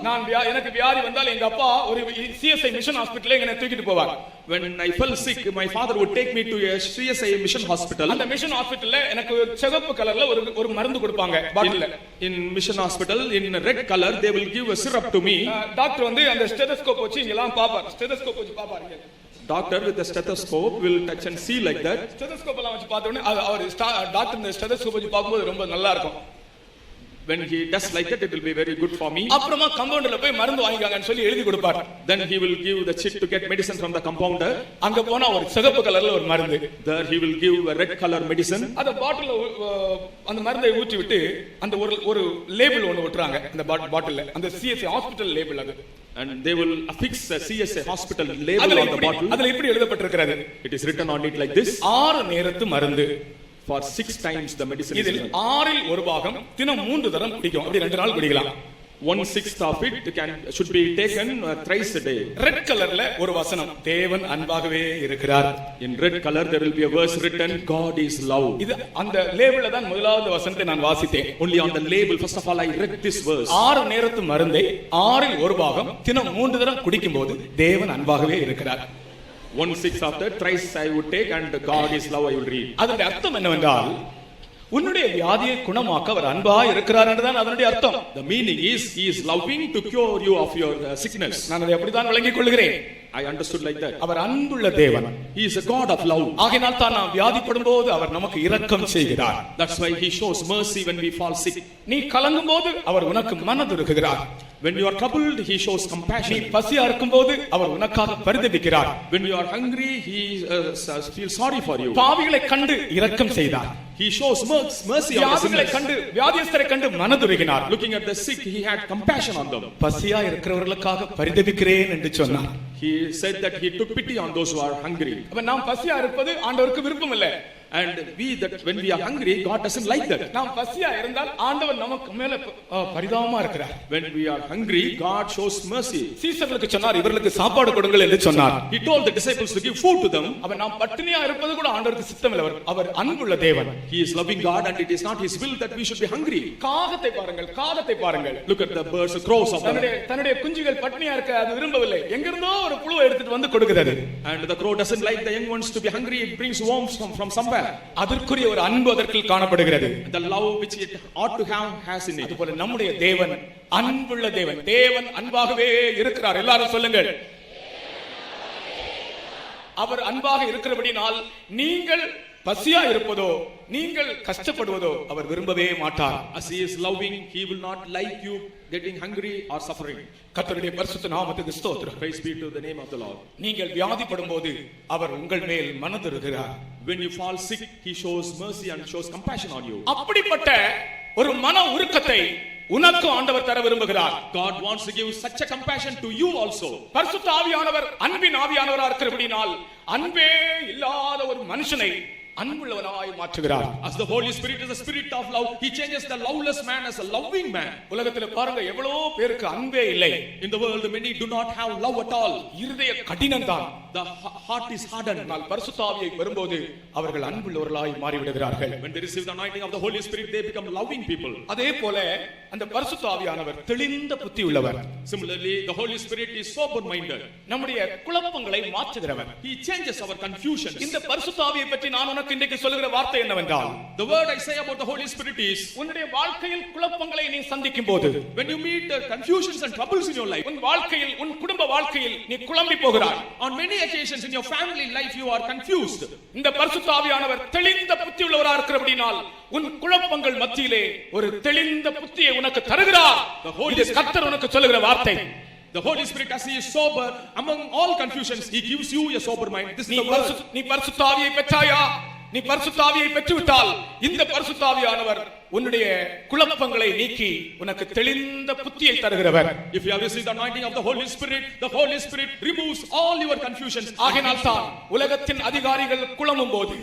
எனக்கு வியாதி வந்தால் எங்க அப்பா ஒரு CSI மிஷன் ஹாஸ்பிடல்ல என்னை தூக்கிட்டு போவார். When I fell sick, my father would take me to a CSI mission hospital. அந்த மிஷன் ஹாஸ்பிடல்ல எனக்கு சிவப்பு கலர்ல ஒரு மருந்து கொடுப்பாங்க பாட்டில்ல. In mission hospital in red color they will give a syrup to me. Doctor வந்து அந்த ஸ்டெதஸ்கோப் வச்சு எல்லாம் பாப்பார். ஸ்டெதஸ்கோப் வச்சு பாப்பாரு. Doctor with a stethoscope will touch and see like that. Stethoscope எல்லாம் வச்சு பார்த்த உடனே அவர் டாக்டர் இந்த ஸ்டெதஸ்கோப் வச்சு பாக்கும்போது ரொம்ப நல்லா இருக்கும். When he does like that, it will be very good for me. அப்புறமா கம்பவுண்டர்ல போய் மருந்து வாங்கிக்கங்கன்னு சொல்லி எழுதி கொடுப்பார். Then he will give the chick to get medicine from the compounder. அங்க போனா ஒரு சிவப்பு கலர்ல ஒரு மருந்து. There he will give a red color medicine. அந்த பாட்டில்ல அந்த மருந்தை ஊற்றி விட்டு அந்த ஒரு லேபிள் ஒன்னு ஒட்டுறாங்க அந்த பாட்டில்ல. அந்த CSI ஹாஸ்பிடல் லேபிள் அது. And they will affix a CSI hospital label on the bottle. அதுல இப்படி எழுதப்பட்டிருக்கிறது. It is written on it like this. 6 நேரத்து மருந்து. For 6 times the medicine is இதில் 6இல் ஒரு பாகம் தினம் 3 தரம் குடிக்கும். அப்படி 2 நாள் குடிக்கலாம். 1/6 of it should be taken thrice a day. Red கலர்ல ஒரு வசனம், தேவன் அன்பாகவே இருக்கிறார். In red color there will be a verse written, God is love. இது அந்த லேபிள்ல தான் முதலாவது வசனத்தை நான் வாசித்தேன். Only on the label first of all I read this verse. 6 நேரத்து மருந்தை 6இல் ஒரு பாகம் தினம் 3 தரம் குடிக்கும்போது தேவன் அன்பாகவே இருக்கிறார். 1/6 of that thrice I would take and God is love I will read. அதனுடைய அர்த்தம் என்னவென்றால் உன்னுடைய வியாதியை குணமாக்க அவர் அன்பாய் இருக்கிறார் என்றுதான் அதனுடைய அர்த்தம். The meaning is he is loving to cure you of your sickness. நான் அதை அப்படித்தான் விளங்கிக் கொள்கிறேன். I understood like that. அவர் அன்புள்ள தேவன். He is a God of love. ஆகையால் தான் நாம் வியாதிப்படும்போது அவர் நமக்கு இரக்கம் செய்கிறார். That's why he shows mercy when we fall sick. நீ கலங்கும்போது அவர் உனக்கு மனதுருகுகிறார். When you are troubled he shows compassion. நீ பசியா இருக்கும்போது அவர் உனக்காக பரிதபிக்கிறார். When you are hungry he feels sorry for you. பாவிகளை கண்டு இரக்கம் செய்தார். He shows mercy on the sinners. வியாதியஸ்தரை கண்டு மனதுருகினார். Looking at the sick he had compassion on them. பசியா இருக்கிறவர்களுக்காக பரிதபிக்கிறேன் என்று சொன்னார். He said that he took pity on those who are hungry. அப்ப நாம் பசியா இருப்பது ஆண்டவருக்கு விருப்பம் இல்லை. And when we are hungry God doesn't like that. நாம் பசியா இருந்தால் ஆண்டவர் நமக்கு மேல பரிதாபமா இருக்கிறார். When we are hungry God shows mercy. சீசர்களுக்கு சொன்னார் இவர்களுக்கு சாப்பாடு கொடுங்கள் என்று சொன்னார். He told the disciples to give food to them. அப்ப நாம் பட்டினியா இருப்பது கூட ஆண்டவருக்கு சித்தம் இல்லை. அவர் அன்புள்ள தேவன். He is loving God and it is not his will that we should be hungry. காகத்தை பாருங்கள், காகத்தை பாருங்கள். Look at the birds, the crows of தன்னுடைய குஞ்சுகள் பட்டினியா இருக்க அது விரும்பவில்லை. எங்கிருந்தோ ஒரு புழுவை எடுத்துட்டு வந்து கொடுக்கிறது. And the crow doesn't like the young ones to be hungry. It brings worms from somewhere. அதற்குரிய ஒரு அன்பு அதற்குள் காணப்படுகிறது. The love which it ought to have has in it. அதுபோல நம்முடைய தேவன் அன்புள்ள தேவன். தேவன் அன்பாகவே இருக்கிறார். எல்லாரும் சொல்லுங்கள். அவர் அன்பாக இருக்கிறபடினால் நீங்கள் பசியா இருப்பதோ நீங்கள் கஷ்டப்படுவதோ அவர் விரும்பவே மாட்டார். As he is loving he will not like you getting hungry or suffering. கர்த்தருடைய பரிசுத்த நாமத்துக்கு ஸ்தோத்திரம். Praise be to the name of the Lord. நீங்கள் வியாதிப்படும்போது அவர் உங்கள் மேல் மனதுருகிறார். When you fall sick he shows mercy and shows compassion on you. அப்படிப்பட்ட ஒரு மன உருக்கத்தை உனக்கு ஆண்டவர் தர விரும்புகிறார். God wants to give such a compassion to you also. பரிசுத்த ஆவியானவர் அன்பின் ஆவியானவராக இருக்கிறபடியால் அன்பே இல்லாத ஒரு மனுஷனை அன்புள்ளவனாய் மாற்றுகிறார். As the Holy Spirit is the spirit of love, he changes the loveless man as a loving man. உலகத்துல பாருங்க எவ்வளவு பேருக்கு அன்பே இல்லை. In the world many do not have love at all. இருதய கடினம்தான். The heart is hardened. ஆனால் பரிசுத்த ஆவியை பெறும்போது அவர்கள் அன்புள்ளவர்களாய் மாறிவிடுகிறார்கள். When they receive the anointing of the Holy Spirit, they become loving people. அதே போல அந்த பரிசுத்த ஆவியானவர் தெளிந்த புத்தி உள்ளவர். Similarly, the Holy Spirit is sober minded. நம்முடைய குழப்பங்களை மாற்றுகிறவர். He changes our confusions. இந்த பரிசுத்த ஆவியை பற்றி நான் உனக்கு இன்றைக்கு சொல்லுகிற வார்த்தை என்னவென்றால், The word I say about the Holy Spirit is, உன்னுடைய வாழ்க்கையில் குழப்பங்களை நீ சந்திக்கும் போது, when you meet confusions and troubles in your life, உன் வாழ்க்கையில் உன் குடும்ப வாழ்க்கையில் நீ குழம்பி போகிறாய். on many occasions in your family life you are confused. இந்த பரிசுத்த ஆவியானவர் தெளிந்த புத்தி உள்ளவராக இருக்கிறபடியால் உன் குழப்பங்கள் மத்தியிலே ஒரு தெளிந்த புத்தியை உனக்கு தருகிறார். இது கர்த்தர் உனக்கு சொல்லுகிற வார்த்தை. The Holy Spirit, as he is sober among all confusions, he gives you a sober mind. This is the word. நீ பரிசுத்த ஆவியை பெற்றாயா? நீ பரிசுத்த ஆவியை பெற்றுவிட்டால் இந்த பரிசுத்த ஆவியானவர் உன்னுடைய குழப்பங்களை நீக்கி உனக்கு தெளிந்த புத்தியை தருகிறவர். If you have received the anointing of the Holy Spirit removes all your confusions. ஆகையால் தான் உலகத்தின் அதிகாரிகள் குழம்பும் போது,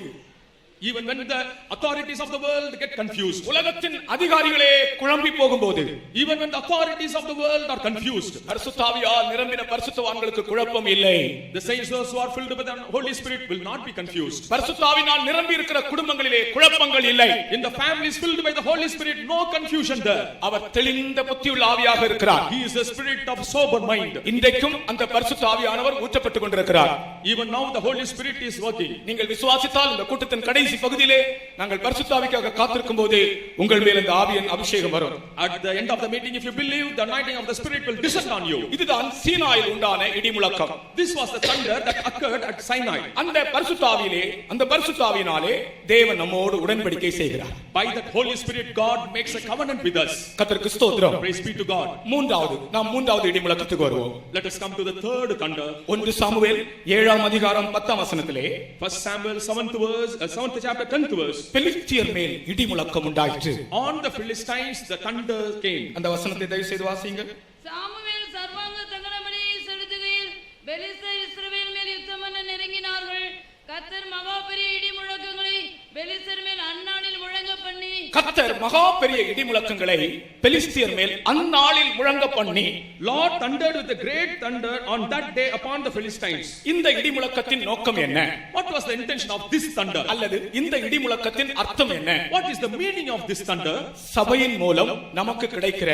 even when the authorities of the world get confused, உலகத்தின் அதிகாரிகளே குழம்பி போகும்போது, even when the authorities of the world are confused, பரிசுத்த ஆவியால் நிரம்பின பரிசுத்தவான்களுக்கு குழப்பம் இல்லை. the saints those who are filled with the Holy Spirit will not be confused. பரிசுத்த ஆவியினால் நிரம்பி இருக்கிற குடும்பங்களிலே குழப்பங்கள் இல்லை. In the families filled by the Holy Spirit, no confusion there. அவர் தெளிந்த புத்தியுள்ள ஆவியாக இருக்கிறார். He is the spirit of sober mind. இன்றைக்கும் அந்த பரிசுத்த ஆவியானவர் ஊற்றப்பட்டுக் கொண்டிருக்கிறார். Even now the Holy Spirit is working. நீங்கள் விசுவாசித்தால் இந்த கூட்டத்தின் கடைசி பகுதியிலே நாங்கள் பரிசுத்த ஆவிக்காக காத்திருக்கும் போது உங்கள் மேல் இந்த ஆவியின் அபிஷேகம் வரும். At the end of the meeting, if you believe, the anointing of the Spirit will descend on you. இதுதான் சீனாயில் உண்டான இடி முழக்கம். This was the thunder that occurred at Sinai. அந்த பரிசுத்த ஆவியிலே, அந்த பரிசுத்த ஆவியினாலே தேவன் நம்மோடு உடன்படிக்கை செய்கிறார். By that Holy Spirit, God makes a covenant with us. கர்த்தருக்கு ஸ்தோத்திரம். Praise be to God. மூன்றாவது இடி முழக்கத்துக்கு வருவோம். Let us come to the third thunder. 1 Samuel 7ஆம் அதிகாரம் 10ஆம் வசனத்திலே, 1 Samuel 7th chapter 10th verse. பெலிஸ்தியர் மேல் இடி முழக்கம் உண்டாயிற்று. On the Philistines the thunder came. அந்த வசனத்தை தயவு செய்து வாசிங்க. சாமுவேல் சர்வாங்க தகனபலியை செலுத்துகையில் பெலிஸ்தர் இஸ்ரவேல் மேல் யுத்தம் பண்ண நெருங்கினார்கள். கர்த்தர் மகா பெரிய இடி முழக்கங்களை பெலிஸ்தர் மேல் அந்நாளில் முழங்க பண்ணி, கர்த்தர் மகா பெரிய இடி முழக்கங்களை பெலிஸ்தியர் மேல் அந்நாளில் முழங்க பண்ணி, Lord thundered with a great thunder on that day upon the Philistines. இந்த இடி முழக்கத்தின் நோக்கம் என்ன? What was the intention of this thunder? அல்லது இந்த இடி முழக்கத்தின் அர்த்தம் என்ன? What is the meaning of this thunder? சபையின் மூலம் நமக்கு கிடைக்கிற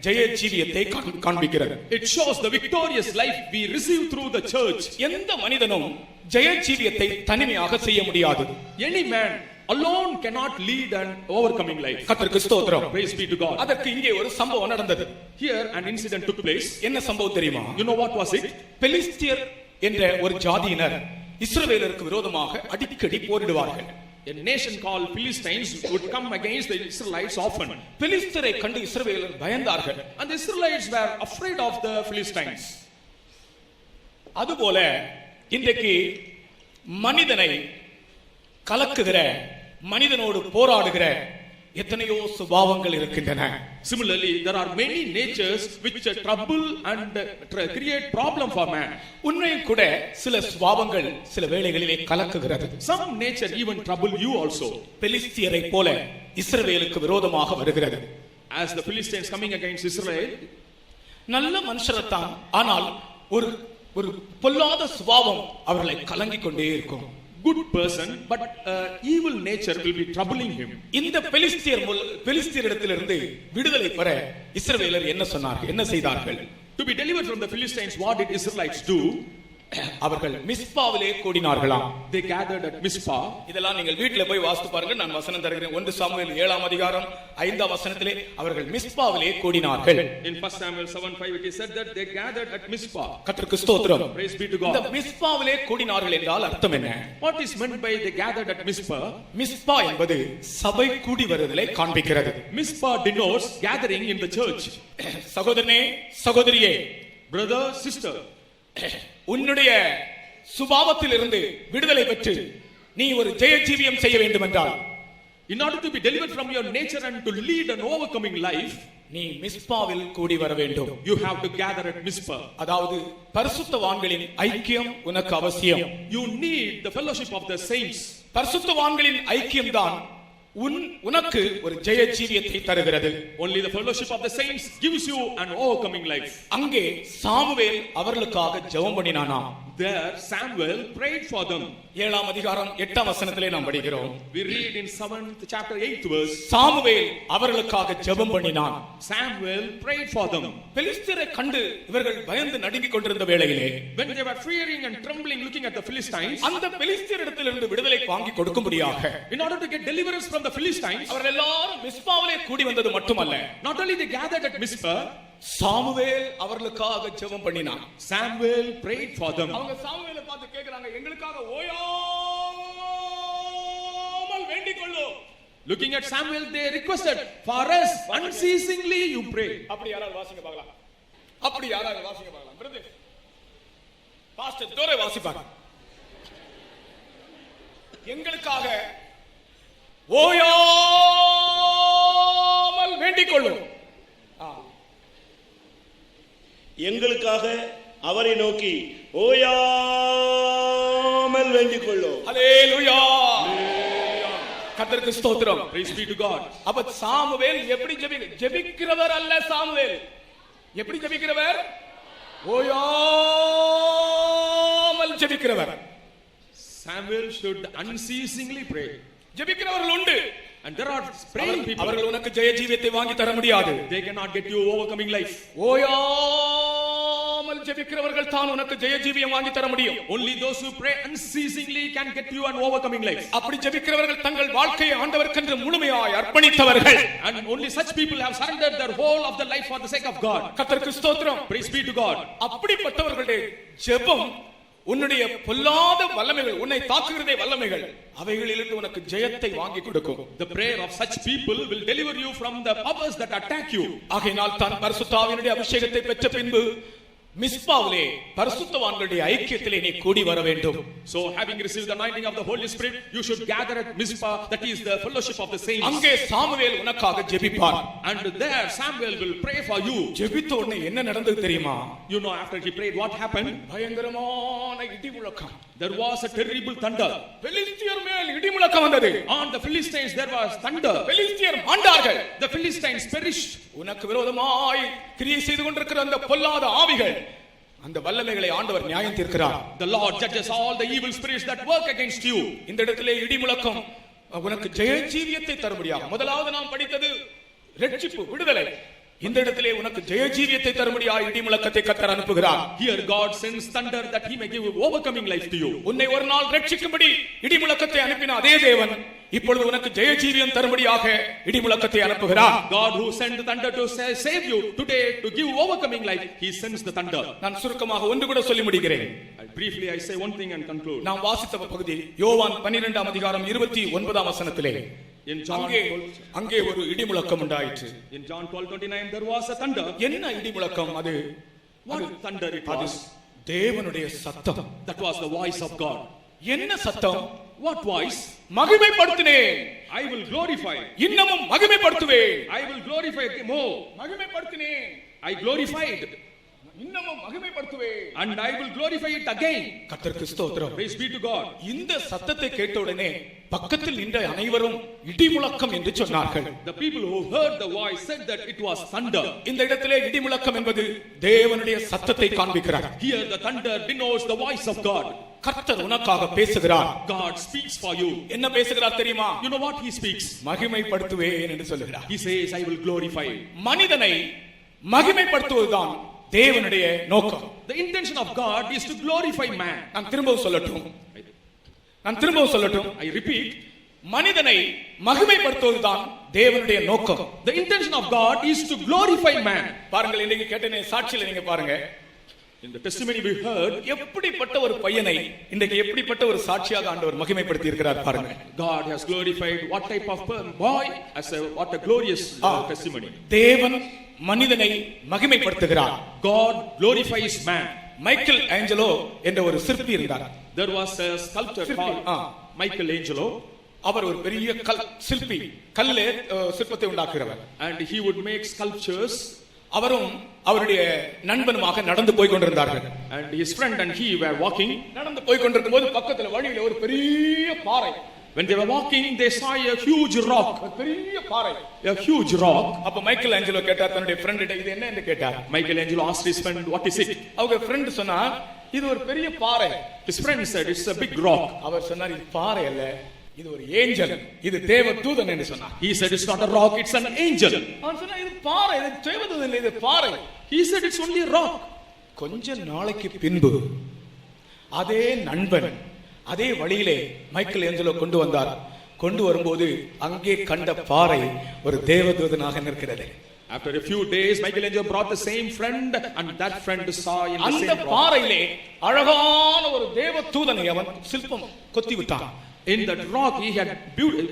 ஜெய ஜீவியத்தை காண்பிக்கிறது. It shows the victorious life we receive through the church. எந்த மனிதனும் ஜெய ஜீவியத்தை தனிமையாக செய்ய முடியாது. Any man alone cannot lead an overcoming life. கர்த்தருக்கு ஸ்தோத்திரம். Praise be to God. அதற்கு இங்கே ஒரு சம்பவம் நடந்தது. Here an incident took place. என்ன சம்பவம் தெரியுமா? You know what was it? பெலிஸ்தியர் என்ற ஒரு ஜாதியினர் இஸ்ரவேலருக்கு விரோதமாக அடிக்கடி போரிடுவார்கள். A nation called Philistines would come against the Israelites often. பெலிஸ்தரை கண்டு இஸ்ரவேலர் பயந்தார்கள். And the Israelites were afraid of the Philistines. அதுபோல இன்றைக்கு மனிதனை கலக்குகிற, மனிதனோடு போராடுகிற எத்தனையோ சுபாவங்கள் இருக்கின்றன. Similarly, there are many natures which trouble and create problem for man. உன்னையும் கூட சில சுபாவங்கள் சில வேளைகளிலே கலக்குகிறது. Some nature even trouble you also. பெலிஸ்தியரை போல இஸ்ரவேலுக்கு விரோதமாக வருகிறது. As the Philistines coming against Israel, நல்ல மனுஷரத்தான், ஆனால் ஒரு ஒரு பொல்லாத சுபாவம் அவர்களை கலங்கிக் கொண்டே இருக்கும். good person, but evil nature will be troubling him. இந்த பெலிஸ்தியரிடத்திலிருந்து விடுதலை பெற இஸ்ரவேலர் என்ன செய்தார்கள்? To be delivered from the Philistines, what did Israelites do? அவர்கள் மிஸ்பாவிலே கூடினார்களாம். They gathered at Mizpah. இதெல்லாம் நீங்கள் வீட்டில் போய் வாசித்து பாருங்க. நான் வசனம் தருகிறேன். 1 சாமுவேல் 7ஆம் அதிகாரம் 5ஆம் வசனத்திலே அவர்கள் மிஸ்பாவிலே கூடினார்கள். In 1 Samuel 7:5 it is said that they gathered at Mizpah. கர்த்தருக்கு ஸ்தோத்திரம். Praise be to God. இந்த மிஸ்பாவிலே கூடினார்கள் என்றால் அர்த்தம் என்ன? What is meant by they gathered at Mizpah? Misba என்பது சபை கூடி வருதலை காண்பிக்கிறது. Mizpah denotes gathering in the church. சகோதரனே, சகோதரியே, brother, sister, உன்னுடைய சுபாவத்தில் இருந்து விடுதலை பெற்று நீ ஒரு ஜெய ஜீவியம் செய்ய வேண்டும் என்றால், in order to be delivered from your nature and to lead an overcoming life, நீ மிஸ்பாவில் கூடி வர வேண்டும். you have to gather at Mizpah. அதாவது பரிசுத்தவான்களின் ஐக்கியம் உனக்கு அவசியம். You need the fellowship of the saints. பரிசுத்தவான்களின் ஐக்கியம்தான் உனக்கு ஒரு ஜெய ஜீவியத்தை தருகிறது. Only the fellowship of the saints gives you an overcoming life. அங்கே சாமுவேல் அவர்களுக்காக ஜெபம் பண்ணினானாம். There Samuel prayed for them. 7ஆம் அதிகாரம் 8ஆம் வசனத்திலே நாம் படிக்கிறோம். We read in 7th chapter 8th verse. Samuel அவர்களுக்காக ஜெபம் பண்ணினான். Samuel prayed for them. பெலிஸ்தரை கண்டு இவர்கள் பயந்து நடுங்கிக் கொண்டிருந்த வேளையிலே, When they were fearing and trembling looking at the Philistines, அந்த பெலிஸ்தரிடத்திலிருந்து விடுதலை வாங்கி கொடுக்கும்படியாக in order to get deliverance from the Philistines, அவர்கள் எல்லாரும் மிஸ்பாவிலே கூடி வந்தது மட்டுமல்ல, not only they gathered at Mizpah, Samuel அவர்களுக்காக ஜெபம் பண்ணினான். Samuel prayed for them. அவங்க சாமுவேலை பார்த்து கேக்குறாங்க, எங்களுக்காக ஓயாமல் வேண்டிக் கொள்ளு. Looking at Samuel, they requested, for us unceasingly you pray. அப்படி யாராவது வாசிங்க பார்க்கலாம். அப்படி யாராவது வாசிங்க பார்க்கலாம். பிரதர் பாஸ்டர் தோரை வாசிப்பாங்க. எங்களுக்காக ஓயாமல் வேண்டிக் கொள்ளு. எங்களுக்காக அவரை நோக்கி ஓயாமல் வேண்டிக் கொள்ளும். ஹல்லேலூயா. கர்த்தருக்கு ஸ்தோத்திரம். Praise be to God. அப்ப சாமுவேல் எப்படி ஜெபிக்கிறவர் அல்ல. சாமுவேல் எப்படி ஜெபிக்கிறவர்? ஓயாமல் ஜெபிக்கிறவர். Samuel should unceasingly pray. ஜெபிக்கிறவர்கள் உண்டு. And there are praying people. அவர்கள் உனக்கு ஜெய ஜீவியத்தை வாங்கி தர முடியாது. They cannot get you overcoming life. ஓயாமல் ஜெபிக்கிறவர்கள் தான் உனக்கு ஜெய ஜீவியம் வாங்கி தர முடியும். Only those who pray unceasingly can get you an overcoming life. அப்படி ஜெபிக்கிறவர்கள் தங்கள் வாழ்க்கையை ஆண்டவருக்கென்று முழுமையாய் அர்ப்பணித்தவர்கள். And only such people have surrendered their whole of their life for the sake of God. கர்த்தருக்கு ஸ்தோத்திரம். Praise be to God. அப்படிப்பட்டவர்களுடைய ஜெபம் உன்னுடைய பொல்லாத வல்லமைகள், உன்னை தாக்குகிறதே வல்லமைகள், அவைகளிலிருந்து உனக்கு ஜெயத்தை வாங்கி கொடுக்கும். The prayer of such people will deliver you from the powers that attack you. ஆகையினால் தான் பரிசுத்த ஆவியினுடைய அபிஷேகத்தை பெற்ற பின்பு மிஸ்பாவிலே பரிசுத்தவான்களுடைய ஐக்கியத்திலே நீ கூடி வர வேண்டும். So having received the anointing of the Holy Spirit, you should gather at Mizpah, that is the fellowship of the saints. அங்கே சாமுவேல் உனக்காக ஜெபிப்பார். And there Samuel will pray for you. ஜெபித்த உடனே என்ன நடந்தது தெரியுமா? You know, after he prayed, what happened? பயங்கரமான இடி முழக்கம். There was a terrible thunder. பெலிஸ்தியர் மேல் இடி முழக்கம் வந்தது. On the Philistines there was thunder. பெலிஸ்தியர் மாண்டார்கள். The Philistines perished. உனக்கு விரோதமாய் கிரியை செய்து கொண்டிருக்கிற அந்த பொல்லாத ஆவிகள், அந்த வல்லமைகளை ஆண்டவர் நியாயம் தீர்க்கிறார். The Lord judges all the evil spirits that work against you. இந்த இடத்திலே இடி முழக்கம் உனக்கு ஜெய ஜீவியத்தை தரும்படியாக. முதலாவது நாம் படித்தது ரட்சிப்பு, விடுதலை. இந்த இடத்திலே உனக்கு ஜெய ஜீவியத்தை தரும்படியாக இடி முழக்கத்தை கர்த்தர் அனுப்புகிறார். Here God sends thunder that he may give overcoming life to you. உன்னை ஒரு நாள் ரட்சிக்கும்படி இடி முழக்கத்தை அனுப்பின அதே தேவன் இப்பொழுது உனக்கு ஜெய ஜீவியம் தரும்படியாக இடி முழக்கத்தை அனுப்புகிறார். God who sent thunder to save you today, to give overcoming life, he sends the thunder. நான் சுருக்கமாக ஒன்று கூட சொல்லி முடிக்கிறேன். Briefly I say one thing and conclude. நாம் வாசித்த பகுதி யோவான் 12ஆம் அதிகாரம் 29ஆம் வசனத்திலே In John அங்கே ஒரு இடி முழக்கம் உண்டாயிற்று. In John 12:29 there was a thunder. என்ன இடி முழக்கம் அது? What thunder it was? தேவனுடைய சத்தம். That was the voice of God. என்ன சத்தம்? What voice? மகிமைப்படுத்தினேன். I will glorify. இன்னமும் மகிமைப்படுத்துவேன். I will glorify more. மகிமைப்படுத்தினேன். I glorified. இன்னமும் மகிமைப்படுத்துவேன். And I will glorify it again. கர்த்தருக்கு ஸ்தோத்திரம். Praise be to God. இந்த சத்தத்தை கேட்ட உடனே பக்கத்தில் நின்ற அனைவரும் இடி முழக்கம் என்று சொன்னார்கள். The people who heard the voice said that it was thunder. இந்த இடத்திலே இடி முழக்கம் என்பது தேவனுடைய சத்தத்தை காண்பிக்கிறார். Here the thunder denotes the voice of God. கர்த்தர் உனக்காக பேசுகிறார். God speaks for you. என்ன பேசுகிறார் தெரியுமா? You know what he speaks? மகிமைப்படுத்துவேன் என்று சொல்கிறார். He says I will glorify. மனிதனை மகிமைப்படுத்துவதுதான் தேவனுடைய நோக்கம். The intention of God is to glorify man. நான் திரும்பவும் சொல்லட்டும். I repeat, மனிதனை மகிமைப்படுத்துவதுதான் தேவனுடைய நோக்கம். the intention of God is to glorify man. பாருங்கள், இன்னைக்கு கேட்டனே சாட்சியில நீங்க பாருங்க. In the testimony we heard, எப்படிப்பட்ட ஒரு பையனை இன்றைக்கு எப்படிப்பட்ட ஒரு சாட்சியாக ஆண்டவர் மகிமைப்படுத்தி இருக்கிறார் பாருங்க. God has glorified what type of boy as what a glorious testimony. தேவன் மனிதனை மகிமைப்படுத்துகிறார். God glorifies man. Michael Angelo என்ற ஒரு சிற்பி இருந்தார். There was a sculptor called Michelangelo. அவர் ஒரு பெரிய சிற்பி, கல்லே சிற்பத்தை உண்டாக்குகிறவர். And he would make sculptures. அவரும் அவருடைய நண்பனுமாக நடந்து போய் கொண்டிருந்தார்கள். And his friend and he were walking. நடந்து போய் கொண்டிருக்கும் போது பக்கத்துல வழியில ஒரு பெரிய பாறை, When they were walking, they saw a huge rock. ஒரு பெரிய பாறை. A huge rock. அப்ப மைக்கேல் ஆஞ்சலோ கேட்டார் தன்னுடைய ஃப்ரெண்ட் கிட்ட, இது என்ன என்று கேட்டார். Michelangelo asked his friend, what is it? அவங்க ஃப்ரெண்ட் சொன்னா, இது ஒரு பெரிய பாறை. His friend said, it's a big rock. அவர் சொன்னார், இது பாறை அல்ல, இது ஒரு ஏஞ்சல், இது தேவதூதன் என்று சொன்னார். He said, it's not a rock, it's an angel. அவன் சொன்னா, இது பாறை, இது தேவதூதன் இல்லை, இது பாறை. He said, it's only a rock. கொஞ்ச நாளைக்கு பின்பு அதே நண்பன் அதே வழியிலே மைக்கேல் ஏஞ்சலோ கொண்டு வந்தார். கொண்டு வரும்போது அங்கே கண்ட பாறை ஒரு தேவதூதனாக நிற்கிறது. After a few days, Michelangelo brought the same friend, and that friend saw in the அந்த same rock. பாறையிலே அழகான ஒரு தேவதூதனை அவன் சிற்பம் கொத்தி விட்டான். In that rock, he had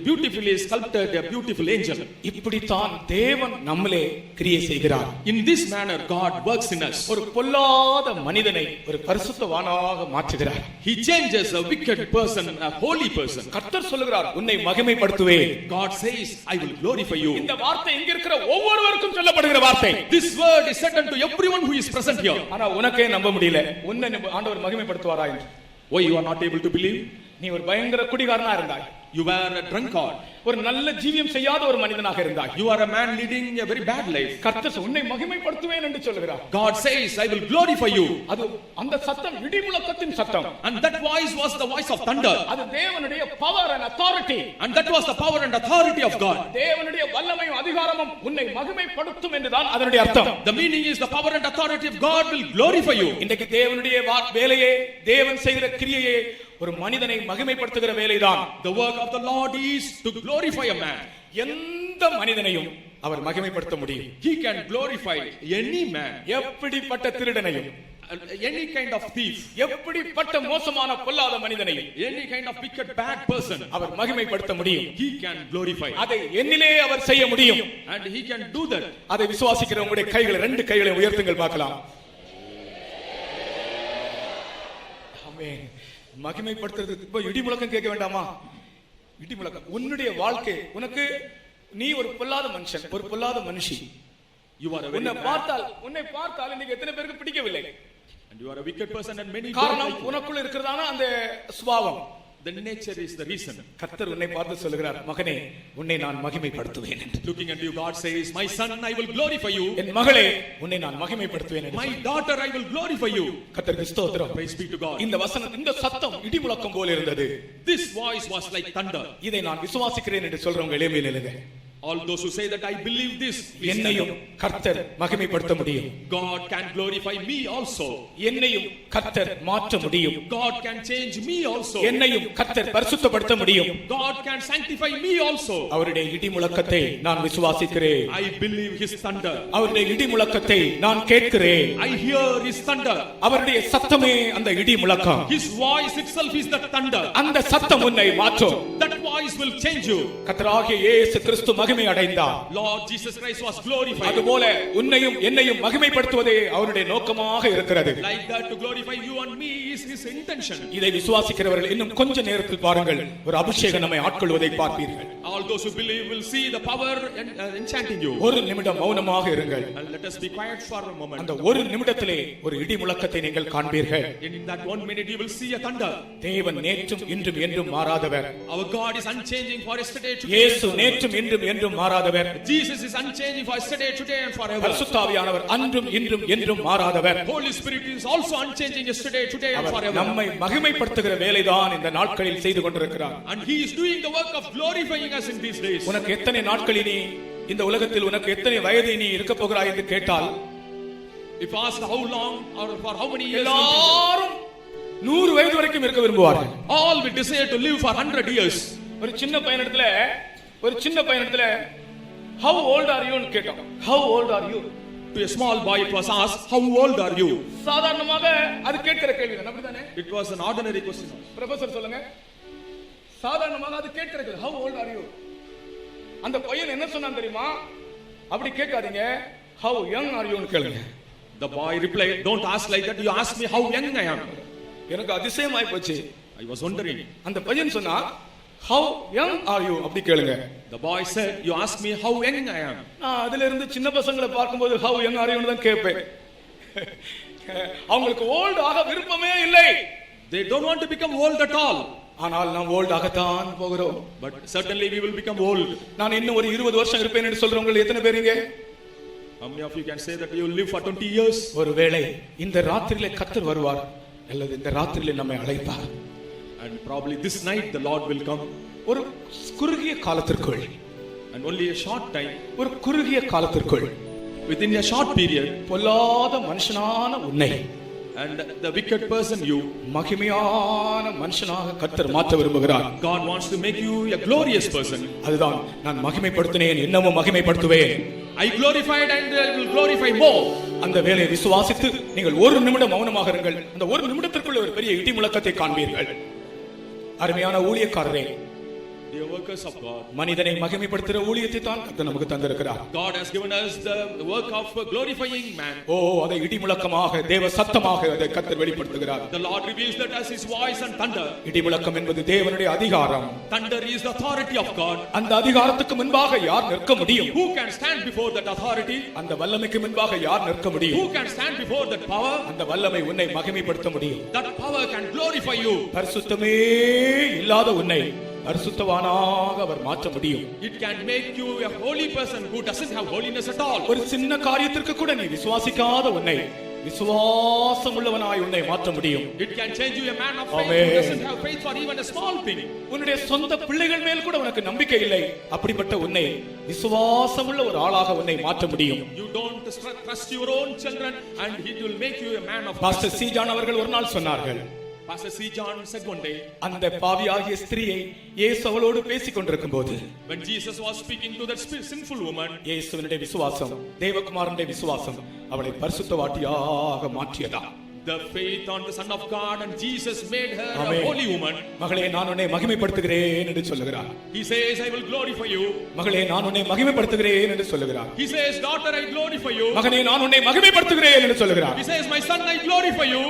beautifully sculpted a beautiful angel. இப்படித்தான் தேவன் நம்மளே கிரியை செய்கிறார். In this manner, God works in us. ஒரு பொல்லாத மனிதனை ஒரு பரிசுத்தவானாக மாற்றுகிறார். He changes a wicked person, a holy person. கர்த்தர் சொல்லுகிறார், உன்னை மகிமைப்படுத்துவேன். God says, I will glorify you. இந்த வார்த்தை இங்க இருக்கிற ஒவ்வொருவருக்கும் சொல்லப்படுகிற வார்த்தை. This word is said unto everyone who is present here. ஆனா உனக்கே நம்ப முடியல, உன்னை ஆண்டவர் மகிமைப்படுத்துவாரா என்று. Why you are not able to believe? நீ ஒரு பயங்கர குடிகாரனா இருந்தாய். You were a drunkard. ஒரு நல்ல ஜீவியம் செய்யாத ஒரு மனிதனாக இருந்தாய். You are a man leading a very bad life. கர்த்தர் உன்னை மகிமைப்படுத்துவேன் என்று சொல்கிறார். God says, I will glorify you. அது அந்த சத்தம் இடி முழக்கத்தின் சத்தம். And that voice was the voice of thunder. அது தேவனுடைய power and authority. And that was the power and authority of God. தேவனுடைய வல்லமையும் அதிகாரமும் உன்னை மகிமைப்படுத்தும் என்றுதான் அதனுடைய அர்த்தம். The meaning is the power and authority of God will glorify you. இன்றைக்கு தேவனுடைய வேலையே, தேவன் செய்கிற கிரியையே ஒரு மனிதனை மகிமைப்படுத்துகிற வேலைதான். The work of the Lord is to glorify a man. எந்த மனிதனையும் அவர் மகிமைப்படுத்த முடியும். He can glorify any man. எப்படிப்பட்ட திருடனையும், any kind of thief, எப்படிப்பட்ட மோசமான பொல்லாத மனிதனையும், any kind of wicked bad person, அவர் மகிமைப்படுத்த முடியும். he can glorify. அதை என்னிலே அவர் செய்ய முடியும். And he can do that. அதை விசுவாசிக்கிற உங்களுடைய கைகளை, ரெண்டு கைகளை உயர்த்துங்கள் பார்க்கலாம். ஆமென். மகிமைப்படுத்துறதுக்கு இப்ப இடி முழக்கம் கேட்க வேண்டாமா? இடி முழக்கம். உன்னுடைய வாழ்க்கை, உனக்கு நீ ஒரு பொல்லாத மனுஷன், ஒரு பொல்லாத மனுஷி. You are a very உன்னை bad, பார்த்தால் இன்னைக்கு எத்தனை பேருக்கு பிடிக்கவில்லை? and you are a wicked person and many don't காரணம் like you. உனக்குள்ள இருக்கிறதான அந்த சுபாவம். The nature is the reason. கர்த்தர் உன்னை பார்த்து சொல்கிறார், மகனே உன்னை நான் மகிமைப்படுத்துவேன் என்று. Looking at you, God says, my son, I will glorify you. என் மகளே உன்னை நான் மகிமைப்படுத்துவேன் என்று. My daughter, I will glorify you. கர்த்தருக்கு ஸ்தோத்திரம். Praise be to God. இந்த வசனம், இந்த சத்தம் இடி முழக்கம் போல இருந்தது. This voice was like thunder. இதை நான் விசுவாசிக்கிறேன் என்று சொல்றவங்க எளிமையில் எழுங்க. All those who say that I believe this, என்னையும் கர்த்தர் மகிமைப்படுத்த முடியும். God can glorify me also. என்னையும் கர்த்தர் மாற்ற முடியும். God can change me also. என்னையும் கர்த்தர் பரிசுத்தப்படுத்த முடியும். God can sanctify me also. அவருடைய இடி முழக்கத்தை நான் விசுவாசிக்கிறேன். I believe his thunder. அவருடைய இடி முழக்கத்தை நான் கேட்கிறேன். I hear his thunder. அவருடைய சத்தமே அந்த இடி முழக்கம். His voice itself is the thunder. அந்த சத்தம் உன்னை மாற்றும். That voice will change you. கர்த்தராகிய இயேசு கிறிஸ்து மகிமை அடைந்தார். Lord Jesus Christ was glorified. அதுபோல உன்னையும் என்னையும் மகிமைப்படுத்துவதே அவருடைய நோக்கமாக இருக்கிறது. Like that, to glorify you and me is his intention. இதை விசுவாசிக்கிறவர்கள் இன்னும் கொஞ்ச நேரத்தில் பாருங்கள், ஒரு அபிஷேகம் நம்மை ஆட்கொள்வதை பார்ப்பீர்கள். All those who believe will see the power enchanting you. ஒரு நிமிடம் மௌனமாக இருங்கள். And let us be quiet for a moment. அந்த ஒரு நிமிடத்திலே ஒரு இடி முழக்கத்தை நீங்கள் காண்பீர்கள். In that 1 minute you will see a thunder. தேவன் நேற்றும் இன்றும் என்றும் மாறாதவர். Our God is unchanging for yesterday, today. இயேசு நேற்றும் இன்றும் என்றும் மாறாதவர். Jesus is unchanging for yesterday, today and forever. பரிசுத்த ஆவியானவர் அன்றும் இன்றும் என்றும் மாறாதவர். Holy Spirit is also unchanging yesterday, today and forever. நம்மை மகிமைப்படுத்துகிற வேலைதான் இந்த நாட்களில் செய்து கொண்டிருக்கிறார். And he is doing the work of glorifying us in these days. உனக்கு எத்தனை நாட்கள் இனி இந்த உலகத்தில், உனக்கு எத்தனை வயது நீ இருக்க போகிறாய் என்று கேட்டால், If asked how long or for how many years, எல்லாரும் 100 வயது வரைக்கும் இருக்க விரும்புவார்கள். all will desire to live for 100 years. ஒரு சின்ன பையனிடத்துல how old are you ன்னு கேட்டோம். How old are you? To a small boy it was asked, how old are you? சாதாரணமாக அது கேட்கிற கேள்வி தான், அப்படிதானே? It was an ordinary question. Professor சொல்லுங்க. சாதாரணமாக அது கேட்கிற கேள்வி. How old are you? அந்த பையன் என்ன சொன்னான் தெரியுமா? அப்படி கேட்காதீங்க, how young are you ன்னு கேளுங்க. The boy replied, don't ask like that, you ask me how young I am. எனக்கு அதிசயமாய் போச்சு. I was wondering. அந்த பையன் சொன்னா, how young are you அப்படி கேளுங்க. The boy said, you ask me how young I am. நான் அதில இருந்து சின்ன பசங்களை பார்க்கும்போது how young are you ன்னு தான் கேட்பேன். அவங்களுக்கு ஓல்ட் ஆக விருப்பமே இல்லை. They don't want to become old at all. ஆனால் நாம் ஓல்டாகத்தான் போகிறோம். but certainly we will become old. நான் இன்னும் ஒரு 20 வருஷம் இருப்பேன் என்று சொல்றவங்க எத்தனை பேருங்க? How many of you can say that you will live for 20 years? ஒருவேளை இந்த ராத்திரியிலே கர்த்தர் வருவார் அல்லது இந்த ராத்திரியிலே நம்மை அழைப்பார். And probably this night the Lord will come. ஒரு குறுகிய காலத்திற்குள், and only a short time, ஒரு குறுகிய காலத்திற்குள், within a short period, பொல்லாத மனுஷனான உன்னை and the wicked person you, மகிமையான மனுஷனாக கர்த்தர் மாற்ற விரும்புகிறார். God wants to make you a glorious person. அதுதான் நான் மகிமைப்படுத்தினேன், இன்னமும் மகிமைப்படுத்துவேன். I glorified and I will glorify more. அந்த வேலையை விசுவாசித்து நீங்கள் ஒரு நிமிடம் மௌனமாக இருங்கள். அந்த ஒரு நிமிடத்திற்குள்ள ஒரு பெரிய இடி முழக்கத்தை காண்பீர்கள். அருமையான ஊழியக்காரரே, Dear workers of God, மனிதனை மகிமைப்படுத்துகிற ஊழியத்தை தான் கர்த்தர் நமக்கு தந்திருக்கிறார். God has given us the work of glorifying man. அதை இடி முழக்கமாக, தேவ சத்தமாக அதை கர்த்தர் வெளிப்படுத்துகிறார். The Lord reveals that as his voice and thunder. இடி முழக்கம் என்பது தேவனுடைய அதிகாரம். Thunder is the authority of God. அந்த அதிகாரத்துக்கு முன்பாக யார் நிற்க முடியும்? Who can stand before that authority? அந்த வல்லமைக்கு முன்பாக யார் நிற்க முடியும்? Who can stand before that power? அந்த வல்லமை உன்னை மகிமைப்படுத்த முடியும். That power can glorify you. பரிசுத்தமே இல்லாத உன்னை பரிசுத்தவானாக அவர் மாற்ற முடியும். It can make you a holy person who doesn't have holiness at all. ஒரு சின்ன காரியத்திற்கு கூட நீ விசுவாசிக்காத உன்னை விசுவாசம் உள்ளவனாய் உன்னை மாற்ற முடியும். It can change you a man of faith who doesn't have faith for even a small thing. உன்னுடைய சொந்த பிள்ளைகள் மேல் கூட உனக்கு நம்பிக்கை இல்லை, அப்படிப்பட்ட உன்னை விசுவாசம் உள்ள ஒரு ஆளாக உன்னை மாற்ற முடியும். You don't trust your own children and it will make you a man of faith. Pastor C John அவர்கள் ஒரு நாள் சொன்னார்கள், Pastor C. John said one day, அந்த பாவியாகிய ஸ்திரியை இயேசு அவளோடு பேசிக் கொண்டிருக்கும் போது, when Jesus was speaking to that sinful woman, இயேசுவினுடைய விசுவாசம், தேவகுமாரனுடைய விசுவாசம் அவளை பரிசுத்தவாட்டியாக மாற்றியதா. The faith on the Son of God and Jesus made her a holy woman. மகளே, நான் உன்னை மகிமைப்படுத்துகிறேன் என்று சொல்லுகிறார். He says, I will glorify you. மகளே, நான் உன்னை மகிமைப்படுத்துகிறேன் என்று சொல்லுகிறார். He says, daughter, I glorify you. மகனே, நான் உன்னை மகிமைப்படுத்துகிறேன் என்று சொல்லுகிறார். He says, my son, I glorify you.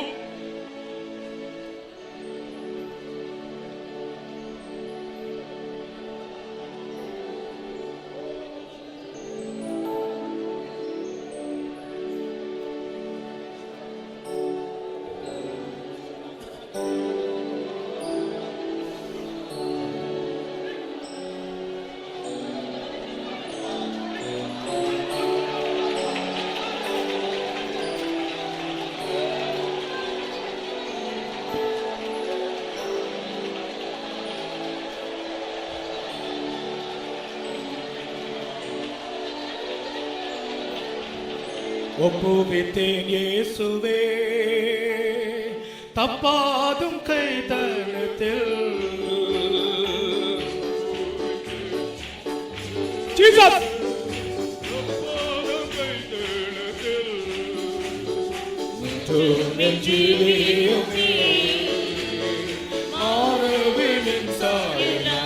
ஒப்புவித்தேன் இயேசுவே தப்பாதும் கைதளத்தில். ஜீசஸ் ஜீவியமே மாறவின் சாயனா.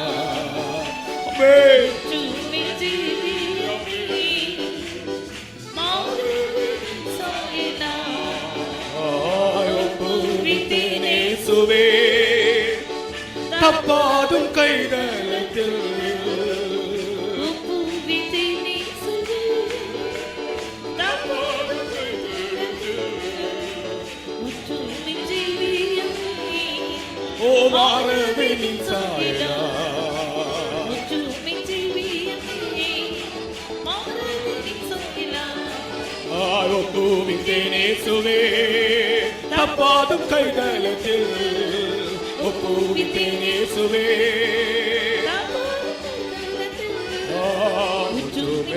தப்பாதும் கைதளத்தில் ஓ மாறவின் சாயனா. ஒப்புவித்தேன் இயேசுவே தப்பாதும் கைதளத்தில். ஒப்புவித்தேன் இயேசுவே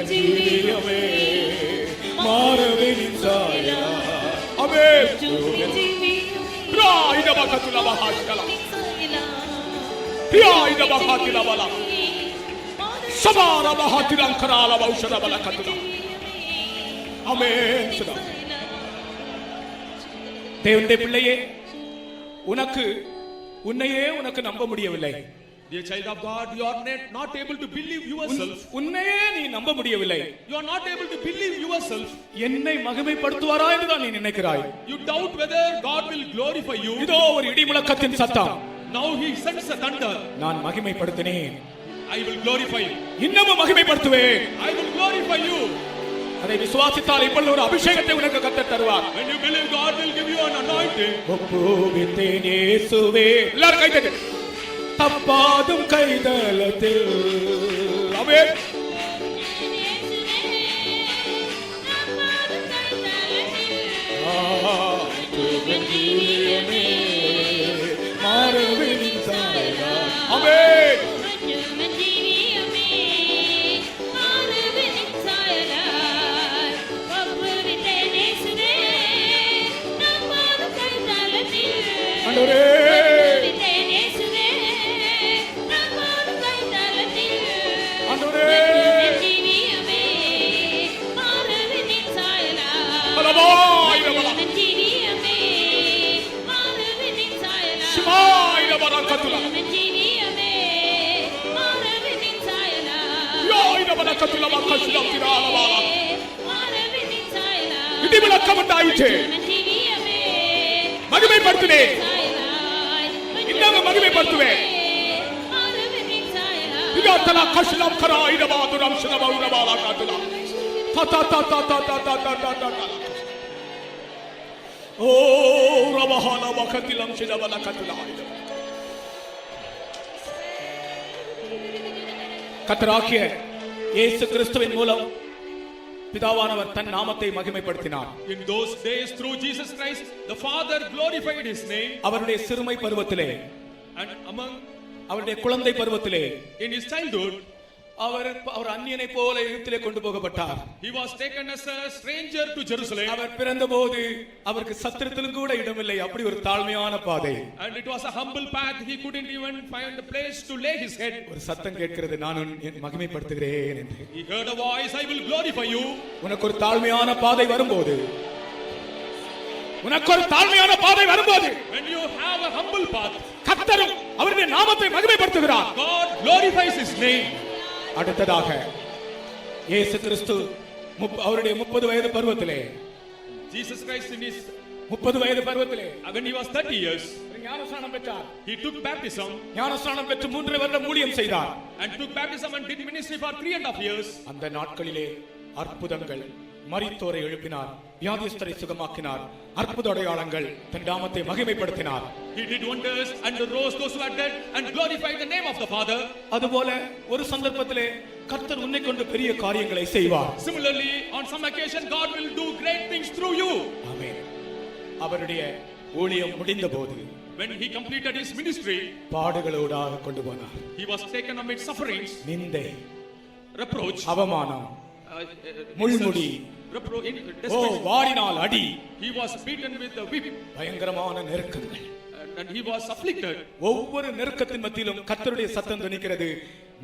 ஜீவியமே மாறவின் சாயனா. ஆமென். ராயித பகத்துல பஹாஸ்கல ராயித பகத்துல பல சபார பஹாத்திரம் கரால பௌஷத பலகத்துல. ஆமென். தேவனுடைய பிள்ளையே, உன்னையே உனக்கு நம்ப முடியவில்லை. Dear child of God, you are not able to believe yourself. உன்னையே நீ நம்ப முடியவில்லை. You are not able to believe yourself. என்னை மகிமைப்படுத்துவாரா என்று தான் நீ நினைக்கிறாய். You doubt whether God will glorify you. இதோ ஒரு இடி முழக்கத்தின் சத்தம். Now he sends a thunder. நான் மகிமைப்படுத்தினேன், I will glorify you. இன்னமும் மகிமைப்படுத்துவேன். I will glorify you. அதை விசுவாசித்தால் இப்பொழுது ஒரு அபிஷேகத்தை உனக்கு கர்த்தர் தருவார். When you believe, God will give you an anointing. ஒப்புவித்தேன் இயேசுவே. எல்லாரும் கை தட்டு. தப்பாதும் கைதலத்தில். ஆமென். மாறுவின் சாயலாய். ஆமென். ஆண்டவரே இடிவிளக்கமுண்டாயிற்று. மகிமைப்படுத்துவேன், இன்னும் மகிமைப்படுத்துவேன். இதத்தல கஷ்லம் கராயிரவாதுரம் சிரமௌரவாலா காத்துலா தா தா தா தா தா தா தா தா தா தா. ஓ ரவஹால வகத்திலம் சிரவல கத்துலா. கர்த்தராகிய இயேசு கிறிஸ்துவின் மூலம் பிதாவானவர் தன் நாமத்தை மகிமைப்படுத்தினார். In those days through Jesus Christ the Father glorified his name. அவருடைய சிறுமை பருவத்திலே, And among அவருடைய குழந்தை பருவத்திலே, in his childhood அவர் அந்நியனை போல எகிப்திலே கொண்டு போகப்பட்டார். he was taken as a stranger to Jerusalem. அவர் பிறந்தபோது அவருக்கு சத்திரத்திலும் கூட இடமில்லை. அப்படி ஒரு தாழ்மையான பாதை. And it was a humble path. He couldn't even find a place to lay his head. ஒரு சத்தம் கேட்கிறது, நான் உன்னை மகிமைப்படுத்துகிறேன் என்று. He heard a voice, I will glorify you. உனக்கு ஒரு தாழ்மையான பாதை வரும்போது, உனக்கு ஒரு தாழ்மையான பாதை வரும்போது, When you have a humble path, கர்த்தரும் அவருடைய நாமத்தை மகிமைப்படுத்துகிறார். God glorifies his name. அடுத்ததாக இயேசு கிறிஸ்து அவருடைய 30 வயது பருவத்திலே, Jesus Christ in his 30 வயது பருவத்திலே when he was 30 years, ஞானஸ்நானம் பெற்றார். he took baptism ஞானஸ்நானம் பெற்று 3 வருடம் ஊழியம் செய்தார். and took baptism and did ministry for 3.5 years. அந்த நாட்களிலே அற்புதங்கள், மரித்தோரை எழுப்பினார், வியாதிஸ்தரை சுகமாக்கினார், அற்புத அடையாளங்கள், தன் நாமத்தை மகிமைப்படுத்தினார். He did wonders and rose those who are dead and glorified the name of the Father. அதுபோல ஒரு சந்தர்ப்பத்திலே கர்த்தர் உன்னை கொண்டு பெரிய காரியங்களை செய்வார். Similarly, on some occasion God will do great things through you. ஆமென். அவருடைய ஊழியம் முடிந்தபோது When he completed his ministry, பாடுகளோடாக கொண்டு போனார். he was taken amid sufferings, நிந்தை, reproach, அவமானம், முள்முடி, ஓ வாரினால் அடி, he was beaten with a whip பயங்கரமான நெருக்கங்கள். and he was afflicted. ஒவ்வொரு நெருக்கத்தின் மத்தியிலும் கர்த்தருடைய சத்தம் துணிக்கிறது,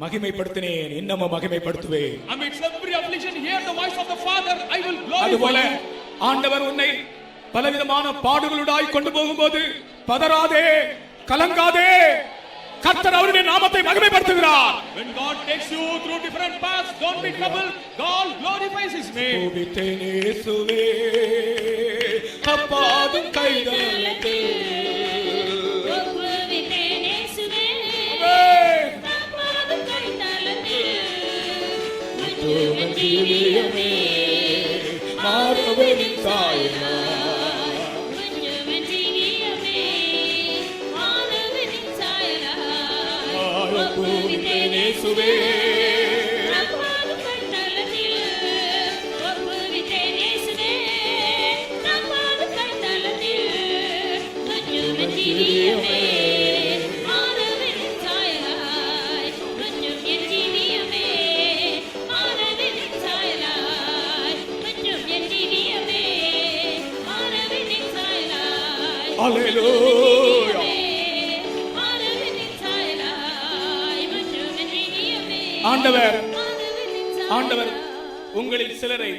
மகிமைப்படுத்தினேன், இன்னமும் மகிமைப்படுத்துவேன். Amidst every affliction, hear the voice of the Father, I will அதுபோல glorify you. ஆண்டவர் உன்னை பலவிதமான பாடுகளுடாய் கொண்டு போகும்போது பதறாதே, கலங்காதே, கர்த்தர் அவருடைய நாமத்தை மகிமைப்படுத்துகிறார். When God takes you through different paths, don't be troubled. God glorifies his name. கோபித்தேனேசுவே தப்பாதும் கைதலத்தில். மாறுவின் சாயலாய். கோபித்தேனேசுவே அல்லேலூயா. ஆண்டவர் ஆண்டவர் உங்களில் சிலரை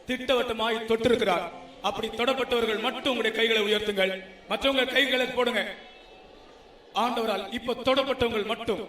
திட்டவட்டமாய் தொட்டிருக்கிறார். அப்படி தொடப்பட்டவர்கள் மட்டும் உங்களுடைய கைகளை உயர்த்துங்கள், மற்றவங்க கைகளை போடுங்க. ஆண்டவரால் இப்ப தொடப்பட்டவங்க மட்டும்.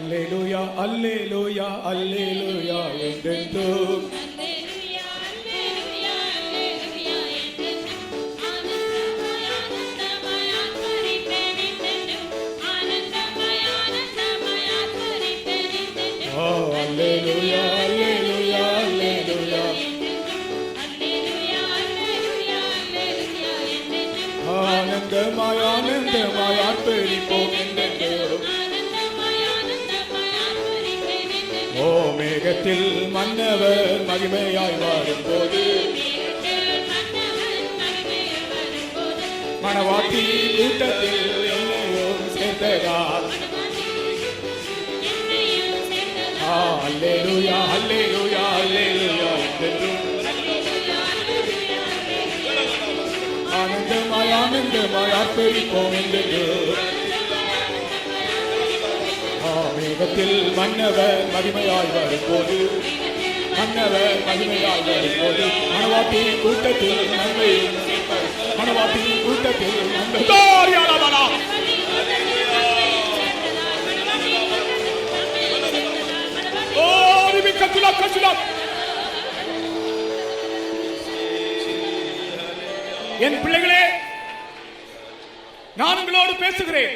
அல்லேலூயா அல்லேலூயா அல்லேலூயா என்றென்றும் அல்லேலூயா அல்லேலூயா அல்லேலூயா என்றென்றும் ஆனந்தமாய் ஆனந்தமாய் ஆர்ப்பரிப்பேன் என்றென்றும் ஆனந்தமாய் ஆனந்தமாய் ஆர்ப்பரிப்பேன் என்றென்றும் ஓ அல்லேலூயா அல்லேலூயா அல்லேலூயா அல்லேலூயா அல்லேலூயா அல்லேலூயா என்றென்றும் ஆனந்தமாய் ஆனந்தமாய் ஆர்ப்பரிப்போம் என்றென்றும் ஆனந்தமாய் ஆனந்தமாய் ஆர்ப்பரிப்பேன் என்றென்றும் ஓ மேகத்தில் மன்னவர் மகிமையாய் வரும்போது மணவாட்டி கூட்டத்தில் என்னையும் சேர்த்ததால் அல்லேலூயா அல்லேலூயா அல்லேலூயா என்றென்றும் ஆனந்தமாய் ஆனந்தமாய் ஆர்ப்பரிப்போம் என்றென்றும் மேகத்தில் மன்னவர் மகிமையாய் வரும்போது மன்னவர் மகிமையாய் வரும்போது மணவாட்டி கூட்டத்தில் நன்மையும் மணவாட்டி கூட்டத்தில் நன்மை என் பிள்ளைகளே, நான் உங்களோடு பேசுகிறேன்.